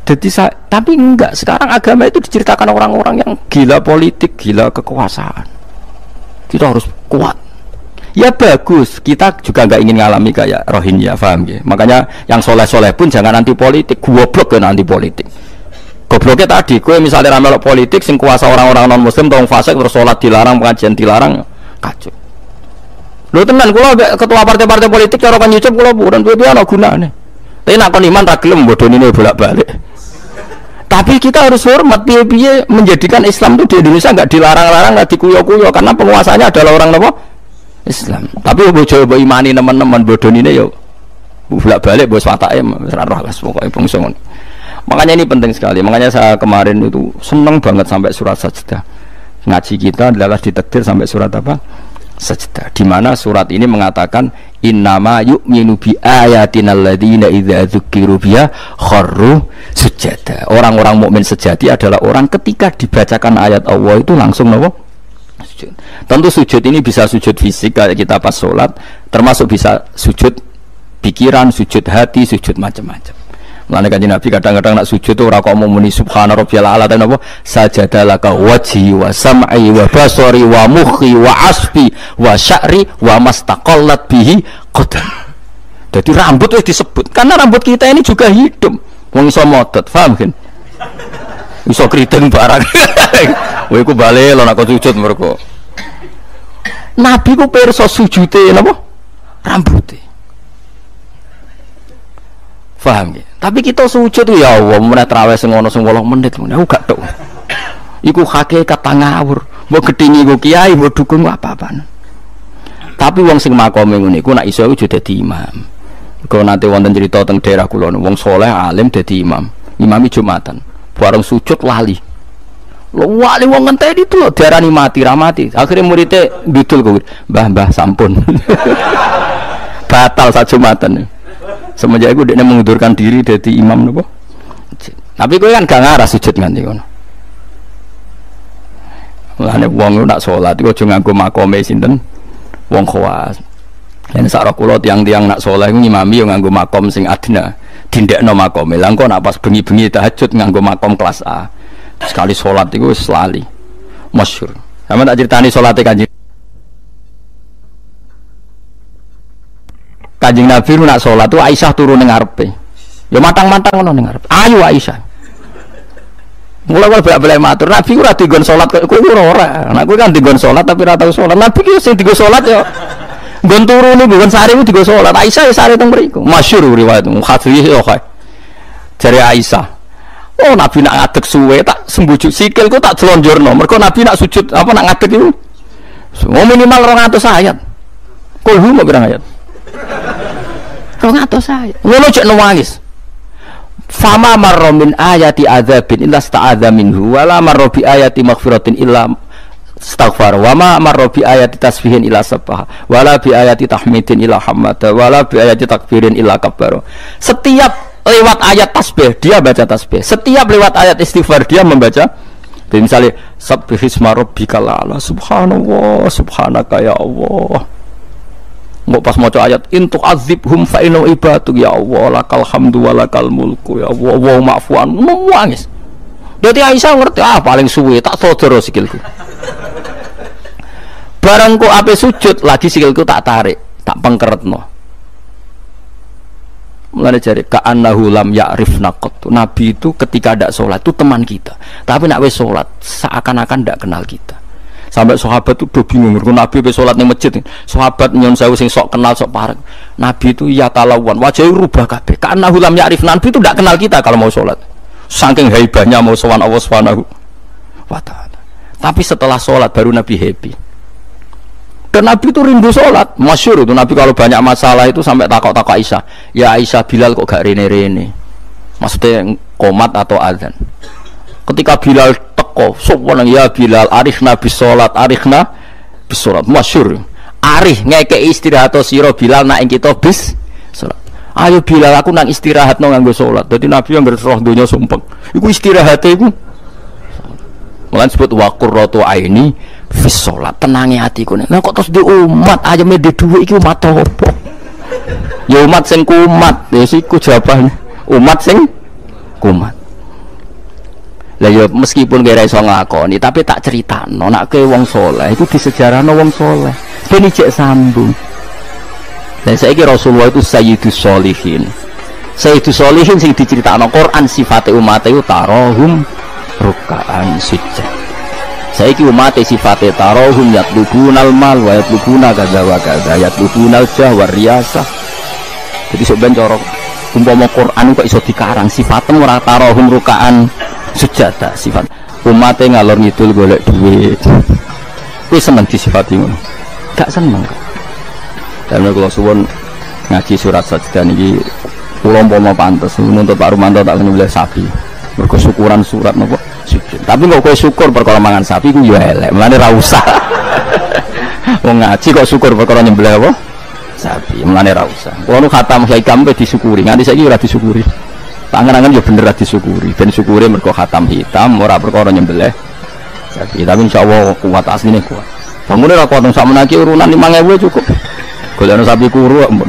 Jadi tapi enggak, sekarang agama itu diceritakan orang-orang yang gila politik, gila kekuasaan. Kita harus kuat. Ya bagus, kita juga enggak ingin ngalami kayak Rohingya, paham ya? Makanya yang soleh-soleh pun jangan anti politik, goblok kan anti politik. Gobloknya tadi, gue misalnya ramelok politik, sing kuasa orang-orang non muslim, tolong fasik, terus sholat dilarang, pengajian dilarang, kacau. Lo tenan, kalau ketua partai-partai politik, cara kan YouTube, kalau bukan itu ada gunanya. Tapi nak kon iman ragilem, bodoh ini bolak-balik. Tapi kita harus hormat, biaya menjadikan Islam itu di Indonesia nggak dilarang-larang, nggak dikuyo-kuyo, karena penguasanya adalah orang apa? Islam. Tapi bojo imani teman-teman bodoh ini yo, bolak-balik bos wataknya, serah lah, pokoknya pengsungan. Makanya ini penting sekali. Makanya saya kemarin itu senang banget sampai surat Sajdah. Ngaji kita adalah ditakdir sampai surat apa? Sajdah. Di mana surat ini mengatakan innama yu'minu bi ayatinal ladzina idza dzukiru biha kharru sujada. Orang-orang mukmin sejati adalah orang ketika dibacakan ayat Allah itu langsung nopo? Sujud. Tentu sujud ini bisa sujud fisik kayak kita pas sholat, termasuk bisa sujud pikiran, sujud hati, sujud macam-macam. Mulane Kanjeng Nabi kadang-kadang nak sujud tuh ora kok mau muni subhana rabbiyal a'la ta napa sajadalaka wajhi wa sam'i wa basari wa mukhi wa asfi wa sya'ri wa mastaqallat bihi qadam. Jadi rambut wis disebut karena rambut kita ini juga hidup. Wong iso modot, paham kan? Iso kriting barang. Kowe iku bali lho nak sujud mergo. Nabi ku pirsa sujude napa? Rambute. Paham ya? Tapi kita sujud ya Allah, meneh traweh sing ono sing 8 menit aku gak tok. Iku hakikat ngawur. Mbok gedhingi ku kiai, mbok dukung apa-apaan. Tapi wong sing makome ngene iku nek iso iku dadi imam. Kok nate wonten cerita teng daerah kula wong saleh alim dadi imam. Imami Jumatan. Bareng sujud lali. Lho wali wong ngenteni itu lho diarani mati ra mati. Akhire muridé ndudul kok. Mbah sampun. Batal sak Jumatan. Semenjak itu dia mengundurkan diri dari imam nopo. Tapi kowe kan gak ngarah sujud nganti ngono. Mulane wong nak salat iku aja nganggo makome sinten wong khawas. Yen sak kula tiang-tiang nak saleh ngimami yo nganggo makom sing adna. Dindekno makome. Lah engko nak pas bengi-bengi tahajud nganggo makom kelas A. Sekali salat iku wis lali. Masyhur. Sama tak critani salate Kanjeng Nabi nak sholat tu Aisyah turun ning ngarepe. Ya matang-matang ngono ning ngarepe. Ayo Aisyah. Mulai bolak-balik matur, Nabi ora digon salat kowe ora. Nek kowe kan digon salat tapi ora tau salat. Nabi ki sing digo salat ya nggon turu niku nggon sare digo salat. Aisyah ya sare teng mriku. Masyhur riwayat Muhaddzis ya kae. Jare Aisyah, Oh Nabi nak ngadeg suwe tak sembujuk sikilku tak jelonjorno. Mergo Nabi nak sujud apa nak ngadeg itu. Oh minimal 200 ayat. Kulhu mau berang ayat. 200 ayat. Ngono cek nangis. Fama marra min ayati adzabin illa sta'adza minhu wala marra bi ayati maghfiratin illa istaghfar wa ma marra bi ayati tasbihin illa sabbaha wala bi ayati tahmidin illa hamada wala bi ayati takbirin illa kabbara. Setiap lewat ayat tasbih dia baca tasbih, setiap lewat ayat istighfar dia membaca. Jadi misalnya sabbihisma rabbikal a'la, subhanallah subhanaka ya Allah. Mau pas maca ayat intu azibhum fa inna ibaduk ya Allah lakal hamdu wa lakal mulku ya Allah wa ma'fuan nangis. Dadi Aisyah ngerti paling suwe tak sodoro sikilku. Barang kok ape sujud lagi sikilku tak tarik, tak pengkeretno. Mulane jare ka'annahu lam ya'rifna qat. Nabi itu ketika ndak salat itu teman kita. Tapi nek wis salat seakan-akan ndak kenal kita. Sampai sahabat itu udah bingung, Nabi be salat ning masjid. Sahabat nyon sewu sing sok kenal sok parek. Nabi itu ya talawan, wajahnya rubah kabeh. Karena hulam ya'rif, Nabi itu tidak kenal kita kalau mau salat. Saking haibahnya mau sowan Allah Subhanahu wa taala. Tapi setelah salat baru Nabi happy. Dan Nabi itu rindu salat. Masyhur itu Nabi kalau banyak masalah itu sampai takok-takok Aisyah. Ya Aisyah, Bilal kok gak rene-rene. Maksudnya qomat atau azan. Ketika Bilal sopan ya Bilal arifna bis salat arifna bis salat masyhur arif ngeke istirahat sira Bilal nak ing kita bis salat. Ayo Bilal aku nang istirahat no nganggo salat. Dadi Nabi yang roh donya sumpek iku istirahate iku mulan sebut wa qurratu aini fis salat tenange atiku. Nah kok terus di umat ayame di dhuwit iki umat apa ya umat sing kumat ya siku jawabane umat sing kumat. Lah ya meskipun kira iso nglakoni tapi tak critakno nek ke wong saleh iku disejarahno wong saleh ben ijek sambung. Dan saiki Rasulullah itu sayyidus sholihin. Sayyidus sholihin sing diceritakno Quran sifate umat itu tarahum ruk'an sujud. Saiki umat sifate tarahum yatlubunal mal wa yatlubuna kadza wa kadza yatlubunal jah wa riyasah. Jadi sok ben cara umpama Quran kok iso dikarang sifatnya ora tarahum ruk'an sujada sifat umatnya ngalor ngidul golek duit kuwi seneng disifati ngono gak seneng dan kalau suwun ngaji surat sajdah niki kula umpama pantes nuntut Pak Rumanto tak nyembelih sapi mergo syukuran surat napa sujud tapi kok kowe syukur perkara mangan sapi ku ya elek mulane ra usah wong ngaji kok syukur perkara nyembelih apa sapi mulane ra usah kula nu khatam hikam pe disyukuri nganti saiki ora disyukuri. Tangan-tangan ya bener disyukuri, ben syukuri mergo khatam hitam ora perkara nyembelih. Tapi insyaallah kuat asline kuat. Bangune ra kuat sak menaki urunan 5.000 cukup. Golekno sapi kuru ampun.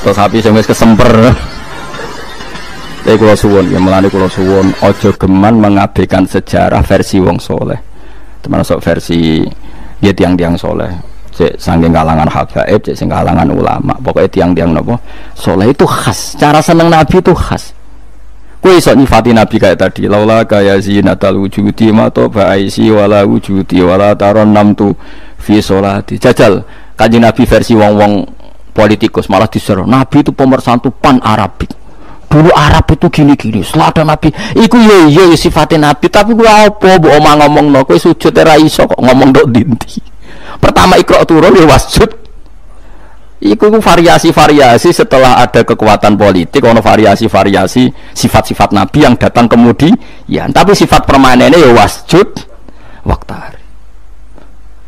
Terus sapi sing wis kesemper. Tapi kula suwun, ya melane kula suwun aja geman mengabaikan sejarah versi wong soleh. Termasuk versi ya tiang-tiang soleh. Cek saking kalangan habaib, cek sing kalangan ulama. Pokoknya tiang-tiang napa soleh itu khas. Cara seneng Nabi itu khas. Kowe iso nyifati Nabi kayak tadi. Laula kaya zinatal wujudi ma to ba'isi wala wujudi wala taron namtu fi sholati. Jajal Kanjeng Nabi versi wong-wong politikus malah diseru. Nabi itu pemersatu pan Arabik. Dulu Arab itu gini-gini. Setelah ada Nabi, iku yo sifatnya Nabi. Tapi gua apa mbok omah ngomongno kowe sujud ra iso kok ngomong ndok dinti. Pertama Iqra turun ya wasjud. Iku variasi-variasi setelah ada kekuatan politik, ono variasi-variasi sifat-sifat Nabi yang datang kemudian. Tapi sifat permanennya ya wasjud waktari.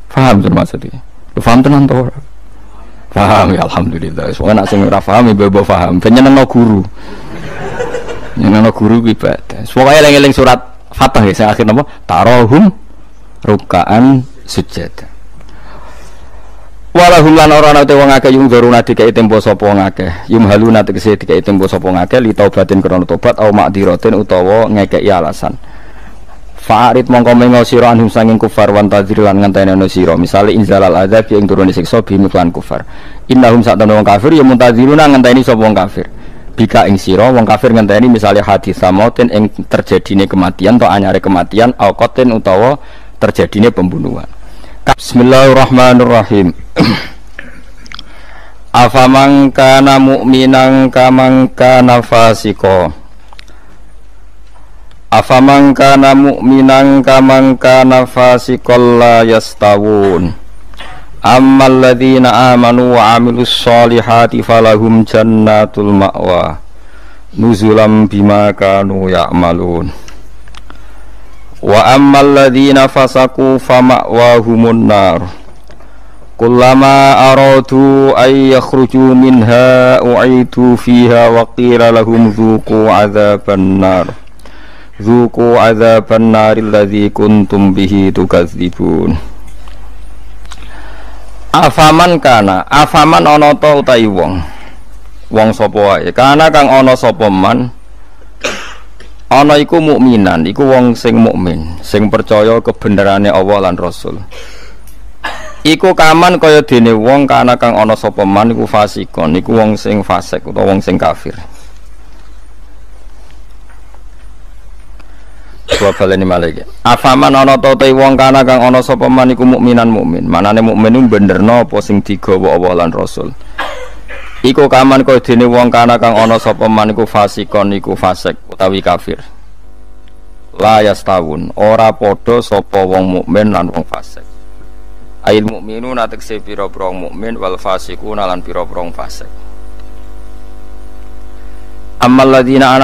Paham maksudnya? Paham tenan to? Paham ya alhamdulillah. Soalnya nak sing ora paham ibu paham. Penyenengno guru. Nyenengno guru ku ibadah. Pokoke eling-eling surat Fatah ya sing akhir napa? Tarahum ruk'an sujud. Walahum lan ora ana te wong akeh yung doruna dikai tempo sapa wong akeh yum haluna tegese dikai tempo sapa wong akeh li taubatin krana tobat au makdiratin utawa ngekeki alasan fa'arid mongko mengo sira anhum sanging kufar wan tadzir lan ngenteni ana sira misale inzalal adzab ing turune siksa bimiklan kufar innahum sakdene wong kafir ya muntadziruna ngenteni sapa wong kafir bika ing sira wong kafir ngenteni misale hadis samoten ing terjadine kematian atau anyare kematian au qatin utawa terjadine pembunuhan. Bismillahirrahmanirrahim. Afaman kana mu'minan kaman kana fasiko. Afaman kana mu'minan kaman kana fasikol la yastawun. Ammal ladzina amanu wa amilus solihati falahum jannatul ma'wa nuzulam bima kanu ya'malun. Wa ammal ladzina fasaku fama'wahumun nar. Kullama aradu ay yakhruju minha u'idu fiha wa qila lahum dzuqu adzaban nar. Dzuqu adzaban nar alladzi kuntum bihi tukadzibun. Afaman kana, afaman ana ta utahi wong. Wong sapa wae? Kana kang ana sapa man. Ana iku mukminan, iku wong sing mukmin, sing percaya kebenerane Allah lan Rasul. Iku kaman kaya dene wong kana kang ana sapa man iku fasikon, iku wong sing fasik utawa wong sing kafir. Coba baleni malih. Afaman ana ta te wong kana kang ana sapa man iku mukminan mukmin. Manane mukmin iku benerno apa sing digawa Allah lan Rasul. Iku kaman kaya dene wong kana kang ana sapa man iku fasikon iku fasik utawi kafir. La yastawun, ora padha sapa wong mukmin lan wong fasik. Ail mukminuna tekse pira-pira mukmin wal fasiquna lan pira-pira fasik. Ammal ladzina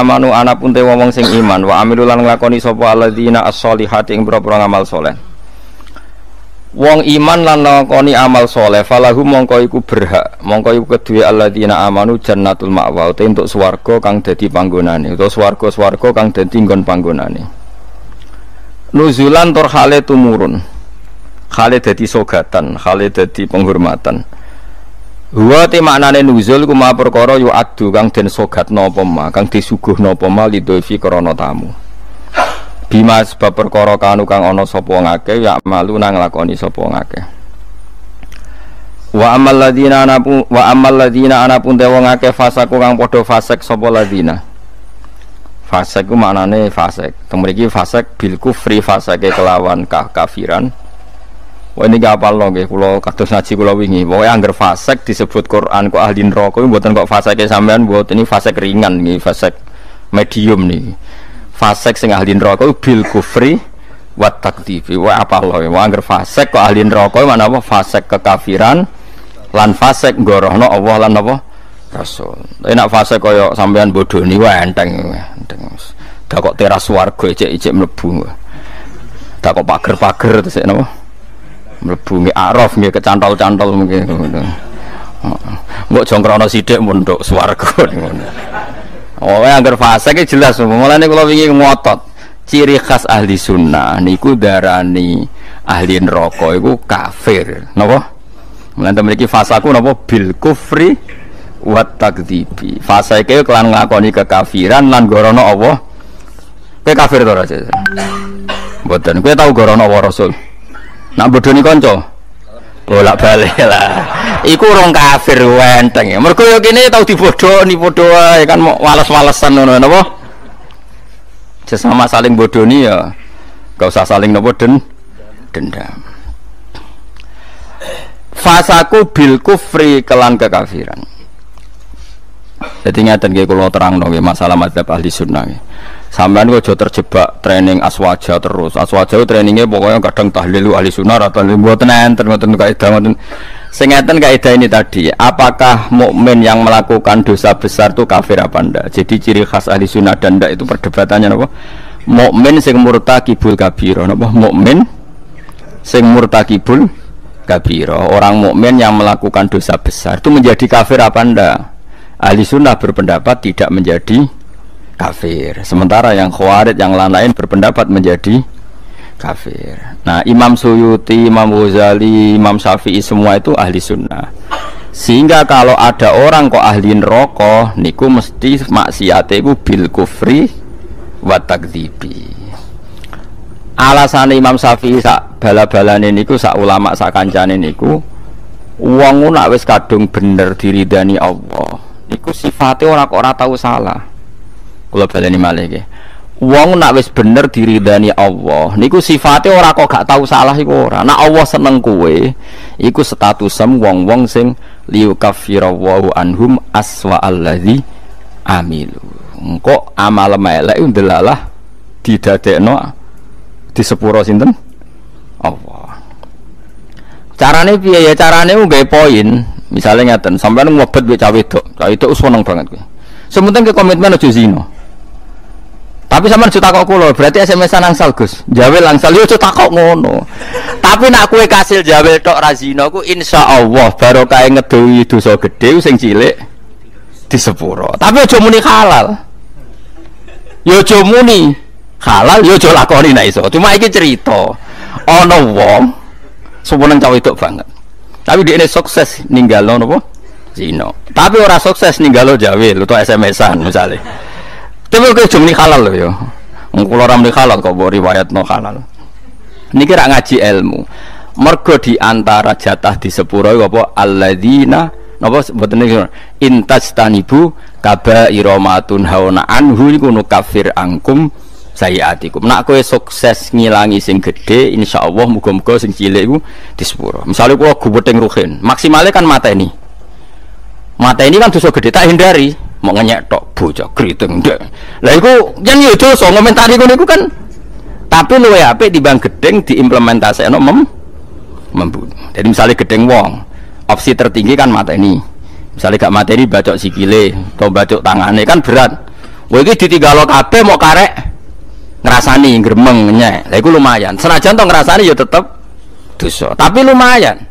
amanu anapun te wong sing iman wa amilul lan nglakoni sapa alladzina as-solihati ing pira-pira amal saleh. Wong iman lan nglakoni amal saleh falahu mongko iku berhak, mongko iku kedue alladzina amanu jannatul ma'wa te entuk swarga kang dadi panggonane utawa swarga-swarga kang dadi nggon panggonane. Nuzulan tur hale tumurun. Khale dadi sogatan, khale dadi penghormatan. Wa te maknane nuzul ku ma perkara yu adu kang den sogatno apa ma, kang disuguhno apa ma lidhofi krana tamu. Bima sebab perkara kanu kang ana sapa ngake ya malu nang lakoni sapa ngake. Wa amal ladzina anapun te wong akeh fasaku kang padha fasik sapa ladzina. Fasik ku maknane fasik. Temriki fasik bil kufri fasake kelawan kafiran. Wah ini gak apal loh, kalau kados ngaji kalau wingi, pokoknya angger fasek disebut Quran kok ahli neraka, buatan kok fasek sampean buat ini fasek ringan nih, fasek medium nih, fasek sing ahli neraka bil kufri wat takdifi, wah apal loh, wah angger fasek kok ahli neraka, mana apa fasek kekafiran, lan fasek gorohno Allah lan apa Rasul. Tapi nak fasek koyo sampean bodoh nih, wah enteng, dah kok teras warga ijek mlebu, dah kok pager terus apa? Mlebu nggih araf nggih kecantol-cantol mungkin ngono. Mbok jongkrono sithik munduk swarga ngono. Oh, angger fase iki jelas. Mulane kula wingi ngotot. Ciri khas ahli sunnah niku darani ahli neraka iku kafir. Napa? Mulane mriki fasaku napa bil kufri wa takdzibi. Fase iki kelan nglakoni kekafiran lan gorono Allah. Kowe kafir to ora? Mboten. Kowe tau gorono Allah Rasul. Nak bodoni kanca bolak-balik lah. Iku urung kafir wenteng. Mergo yo kene tau dibodoni padha wae kan mau wales-walesan ngono napa? Sesama saling bodoni ya gak usah saling napa dendam. Fasaku bil kufri kelan kekafiran. Jadi ngaten nggih kula terangno nggih masalah madzhab ahli sunnah nggih. Sampeyan kok aja terjebak training aswaja terus. Aswaja trainingnya pokoknya kadang tahlilu ahli sunnah atau mboten enten ngoten kaidah ngoten. Sing ngeten kaidah ini tadi, apakah mukmin yang melakukan dosa besar itu kafir apa ndak? Jadi ciri khas ahli sunnah dan ndak itu perdebatannya napa? Mukmin sing murtakibul kabira napa? Mukmin sing murtakibul kabira. Orang mukmin yang melakukan dosa besar itu menjadi kafir apa ndak? Ahli sunnah berpendapat tidak menjadi kafir. Sementara yang khawarij yang lain berpendapat menjadi kafir. Nah, Imam Suyuti, Imam Ghazali, Imam Syafi'i semua itu ahli sunnah. Sehingga kalau ada orang kok ahli neraka niku mesti maksiate iku bil kufri wa takdzibi. Alasan Imam Syafi'i sak bala-balane niku sak ulama sak kancane niku wong nak wis kadung bener diridani Allah. Niku sifatnya ora tahu salah. Kula baleni malih nggih. Wong nak wis bener diridani Allah niku sifatnya ora kok gak tahu salah iku ora. Nak Allah seneng kowe iku statusem wong-wong sing liyukaffirallahu anhum aswa allazi amilu. Engko amal melek ndelalah didadekno di sepuro sinten Allah. Carane piye ya? Carane nggawe poin. Misale ngaten, sampeyan ngobet mbek cah wedok. Cah wedok seneng banget kowe. Sementing ke komitmen aja zina. Tapi sampean aja takok kula, berarti SMS-an angsal Gus. Jawel angsal yo aja takok ngono. Tapi nak kowe kasil jawel tok ra zina ku insyaallah barokah ngedohi dosa gedhe sing cilik di sepuro. Tapi aja muni halal. Yo aja muni halal, yo aja lakoni nek iso. Cuma iki cerita. Ana wong suweneng cah wedok banget. Tapi dia sukses ninggalno napa? Zina. Tapi ora sukses ninggalo jawel utawa SMS-an misale. Tapi kok jumni halal lho ya. Wong kula ora muni halal kok mbok riwayatno halal. Niki rak ngaji ilmu. Mergo di antara jatah di sepuro apa alladzina napa mboten niki intastanibu kaba'ira matun hauna anhu iku nukafir angkum sayiatikum. Nak kowe sukses ngilangi sing gedhe insyaallah muga-muga sing cilik iku di sepuro. Misale kula gubething ruhin, maksimale kan mateni. Mateni kan dosa gedhe tak hindari. Mau ngenyek tok bocah kriting ndek. Lah iku yen yo dosa ngomentari ngono iku kan. Tapi luwe apik timbang gedeng diimplementasekno membunuh. Jadi misalnya gedeng wong, opsi tertinggi kan mateni. Misalnya gak mateni bacok sikile atau bacok tangane kan berat. Kowe iki ditinggalo kabeh mau karek ngrasani gremeng nyek. Lah iku lumayan. Senajan to ngrasani ya tetep dosa, tapi lumayan.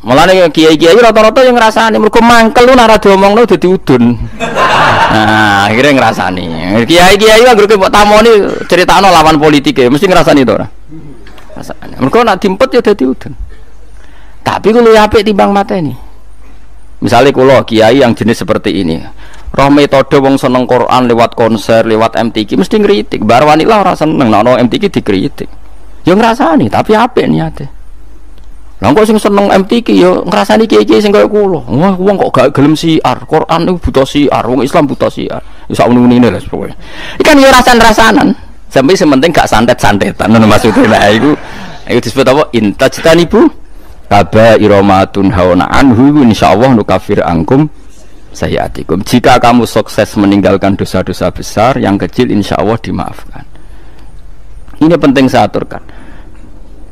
Mulane kiai-kiai rata-rata yang ngrasani mergo mangkel lu ora diomongno dadi udun. Nah, akhirnya ngrasani. Kiai-kiai anggere kok tamoni critakno lawan politike, mesti ngrasani to ora? Ngrasani. Mergo nek dimpet ya dadi udun. Tapi kuwi apik timbang mateni. Misalnya kula kiai yang jenis seperti ini. Roh metode wong seneng Quran lewat konser, lewat MTQ mesti ngritik. Bar wanita ora seneng nek MTQ dikritik. Ya ngrasani, tapi apik niate. Lah kok sing seneng MTQ ya ngrasani kiai-kiai sing kaya kula. Wah, wong kok gak gelem siar. Quran niku buta siar, wong Islam buta siar. Ya sak muni-munine lho pokoke. Iki kan ya rasan-rasanan. Sampai sementing gak santet-santetan ngono maksudnya. Lah iku disebut apa? Intajtanibu kaba'ira matun hauna anhu insyaallah nukafir angkum sayiatikum. Jika kamu sukses meninggalkan dosa-dosa besar, yang kecil insyaallah dimaafkan. Ini penting saya aturkan.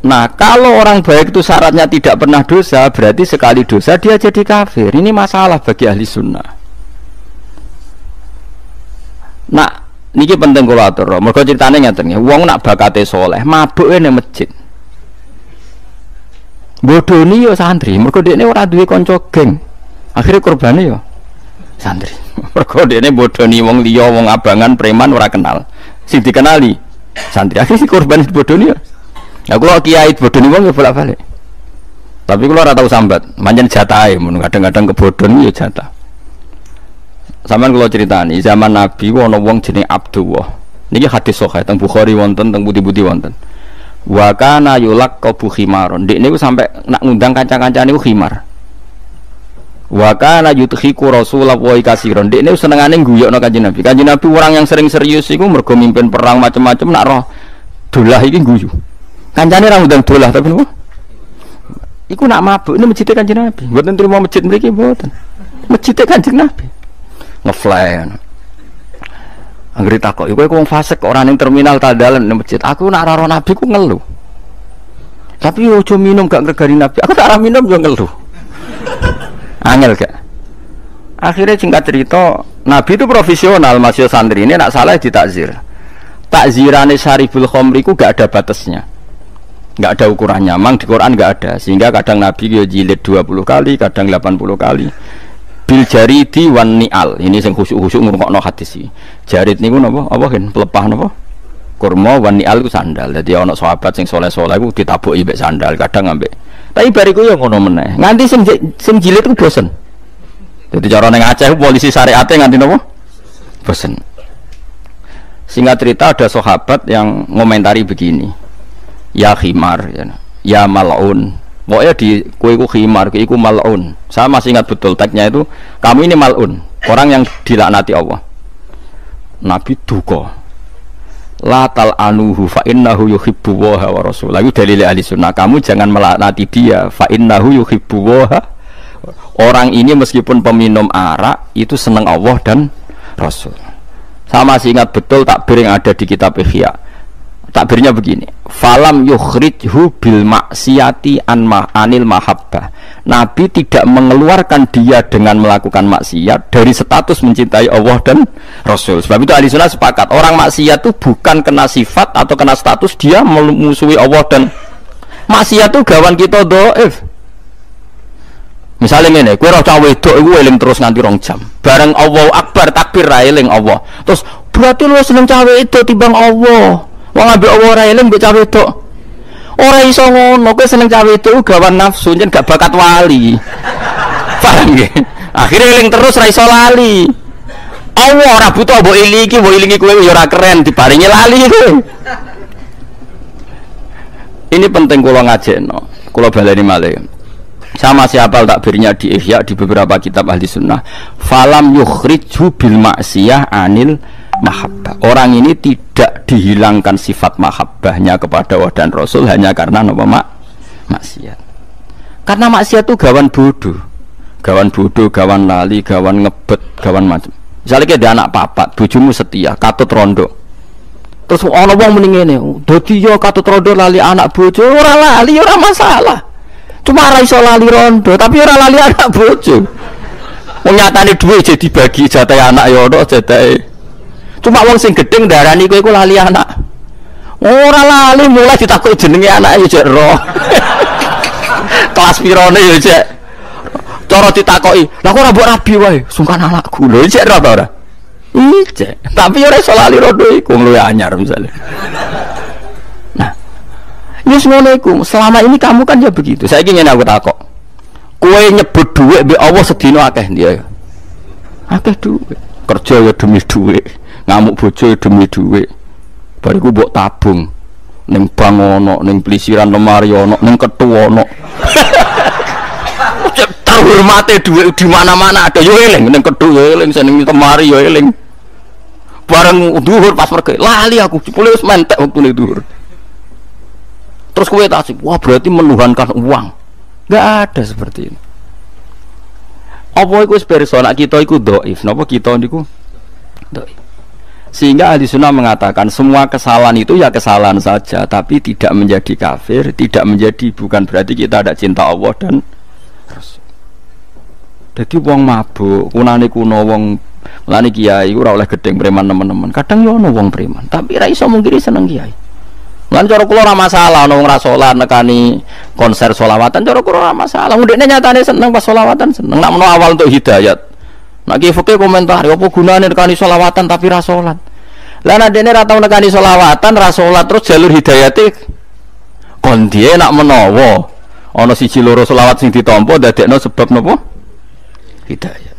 Nah, kalau orang baik itu syaratnya tidak pernah dosa, berarti sekali dosa dia jadi kafir. Ini masalah bagi ahli sunnah. Nah, niki penting kula atur. Mergo critane ngeten nggih, wong nak bakate saleh, mabuke nang masjid. Bodoni yo santri, mergo dekne ora duwe kanca geng. Akhire korbane yo santri. Mergo dekne bodoni wong liya, wong abangan, preman ora kenal. Sing dikenali santri. Akhire si korban bodoni yo. Ya kula kiai bodoni wong ya bolak-balik. Tapi kula ora tau sambat, pancen jatahe mun kadang-kadang kebodhon ya jatah. Sampeyan kula critani, zaman Nabi ana wong jenenge Abdullah. Niki hadis sahih teng Bukhari wonten, teng pundi-pundi wonten. Wa kana yulaqabu khimaron. Ndek niku sampe nak ngundang kanca-kancane niku khimar. Wa kana yudhiku Rasulullah wa kasiron. Ndek niku senengane guyokno Kanjeng Nabi. Kanjeng Nabi orang yang sering serius iku mergo mimpin perang macam-macam nak roh dolah iki guyu. Kancane ra ngundang dolah tapi niku iku nak mabuk ini masjid Kanjeng Nabi. Mboten trimo masjid mriki mboten. Masjid Kanjeng Nabi. Ngefly. Anggere takok, iku wong fasik kok ora ning terminal tandalan ning masjid. Aku nak ora Nabi ku ngeluh. Tapi yo aja minum gak ngregani Nabi. Aku tak ora minum yo ngeluh. Angel gak? Akhirnya singkat cerita, Nabi itu profesional, masih santri ini nak salah ditakzir. Takzirane Syariful Khamri ku gak ada batasnya. Enggak ada ukurannya, memang di Quran enggak ada, sehingga kadang Nabi yo jilid 20 kali, kadang 80 kali. Bil jaridi wan ni'al. Ini sing khusyuk-khusyuk ngrungokno hadis iki. Jarid niku napa? Apa kan pelepah napa? Kurma wan ni'al ku sandal. Dadi ana sahabat sing saleh-saleh ku ditabuki mbek sandal, kadang ambek. Tapi bariku yo ngono meneh. Nganti sing jilid ku bosen. Dadi cara ning Aceh polisi syariate nganti napa? Bosen. Singkat cerita ada sahabat yang ngomentari begini. Ya khimar ya mal'un. Pokoknya di kue ku khimar, kue ku mal'un. Saya masih ingat betul tagnya itu, kamu ini mal'un, orang yang dilaknati Allah. Nabi duka. La tal'anuhu fa innahu yuhibbu wa rasul. Lagi dalil ahli sunnah, kamu jangan melaknati dia, fa innahu yuhibbu wa. Orang ini meskipun peminum arak itu senang Allah dan Rasul. Saya masih ingat betul takbir yang ada di kitab Ihya. Takbirnya begini, falam yukhrijhu bil maksiyati anil mahabbah. Nabi tidak mengeluarkan dia dengan melakukan maksiat dari status mencintai Allah dan Rasul. Sebab itu ahli sunnah sepakat, orang maksiat itu bukan kena sifat atau kena status dia memusuhi Allah dan maksiat itu gawan kita dhaif. Misalnya ngene, kowe ora cawe wedok iku eling terus nganti 2 jam. Bareng Allahu Akbar takbir ra eling Allah. Terus berarti lu seneng cawe wedok timbang Allah. Wong ambek Allah ora eling mbek cawe wedok. Ora iso ngono, kowe seneng cawe wedok gawan nafsu yen gak bakat wali. Paham nggih? Akhire eling terus ra iso lali. Allah ora butuh mbok ilingi kowe ya ora keren diparingi lali kowe. Ini penting kula ngajekno. Kula baleni malih. Sama siapa takbirnya di Ihya di beberapa kitab ahli sunnah, falam yukhrijhu bil maksiyah anil mahabbah. Orang ini tidak dihilangkan sifat mahabbahnya kepada Allah dan Rasul hanya karena apa maksiat. Karena maksiat itu gawan bodoh, gawan lali, gawan ngebet, gawan macam. Misalnya kayak ada anak papat, bojomu setia, katut rondo. Terus ana wong muni ngene, dadi yo katut rondo lali anak bojo, ora lali ora masalah. Cuma ora iso lali rondo, tapi ora lali anak bojo. Wong nyatane dhuwit jadi bagi jatah anak ya ono jatahe. Cuma wong sing gedeng darani kowe iku lali anak. Ora lali mulai ditakoki jenenge anake ya jek roh. Kelas pirone ya jek. Cara ditakoki, "Lah kok ora mbok rabi wae, sungkan anakku." Lho jek roh ta ora? Ijek. Tapi ora iso lali rondo iku luwih anyar misalnya. Yes ngono iku. Selama ini kamu kan ya begitu. Saiki ngene aku takok. Kowe nyebut dhuwit mbek Allah sedina akeh dia. Akeh dhuwit. Kerja ya demi dhuwit. Ngamuk bojo ya demi dhuwit. Bariku mbok tabung. Ning bank ono, ning plisiran lemari ono, ning kethu ono. Terhormate dhuwit di mana-mana ada yo eling, ning kethu yo eling, ning lemari yo eling. Bareng dhuwur pas pergi. Lali aku, jebule wis mentek wektune dhuwur. Terus kowe tasik, wah berarti menuhankan uang. Enggak ada seperti ini. Apa iku wis persona kita iku dhaif, napa kita niku dhaif. Sehingga ahli sunnah mengatakan semua kesalahan itu ya kesalahan saja, tapi tidak menjadi kafir, tidak menjadi bukan berarti kita ada cinta Allah dan Rasul. Jadi wong mabuk, kunane kuno wong lani kiai ora oleh gedeng preman teman-teman. Kadang yo ono wong preman, tapi ra iso mungkiri seneng kiai. Lan cara kula ora masalah ana wong ra salat nekani konser selawatan, cara kula ora masalah. Ndekne nyatane seneng pas selawatan seneng. Nek menawa awal untuk hidayat. Nek ki fikih komentar, apa gunane nekani selawatan tapi ra salat. Lah nek dene ra tau nekani selawatan, ra salat terus jalur hidayate kon diye nak menawa ana siji loro selawat sing ditampa dadekno sebab napa? Hidayat.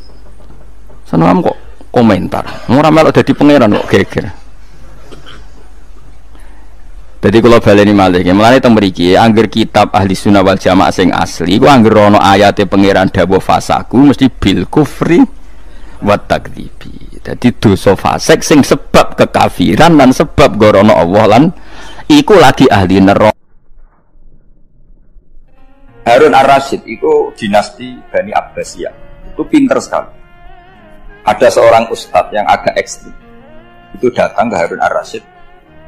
Seneng kok komentar. Ora melok dadi pangeran kok geger. Jadi kalau baleni malih, mulane teng mriki angger kitab ahli sunnah wal jamaah sing asli, ku angger ana ayate pangeran dawuh fasaku mesti bil kufri wa takdzibi. Dadi dosa fasik sing sebab kekafiran dan sebab gorono Allah lan iku lagi ahli neraka. Harun ar-Rasyid itu dinasti Bani Abbasiyah. Itu pinter sekali. Ada seorang ustadz yang agak ekstrim. Itu datang ke Harun ar-Rasyid.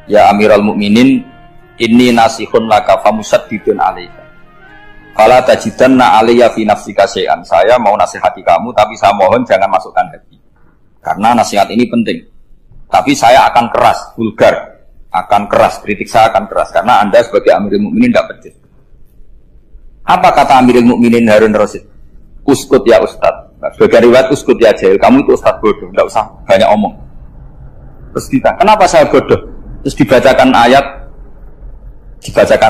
Ya Amirul Mukminin, inni nasihun laka famusaddidun alaika. Fala tajidanna alayya fi nafsika syai'an. Saya mau nasihati kamu tapi saya mohon jangan masukkan hati. Karena nasihat ini penting. Tapi saya akan keras, vulgar, akan keras, kritik saya akan keras karena Anda sebagai Amirul Mukminin tidak pedes. Apa kata Amirul Mukminin Harun ar-Rasyid? Uskut ya Ustaz. Sebagai riwayat uskut ya jahil. Kamu itu Ustaz bodoh, tidak usah banyak omong. Terus kita, kenapa saya bodoh? Terus dibacakan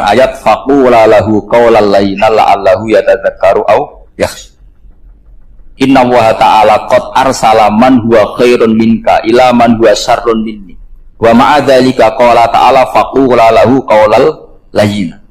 ayat faqula lahu qawlan layyinan la'allahu yatadzakkaru aw yakhsha. Inna Allaha ta'ala qad arsala man huwa khairun minka ila man huwa syarrun minni. Wa ma'a dzalika qala ta'ala faqula lahu qawlan layyinan.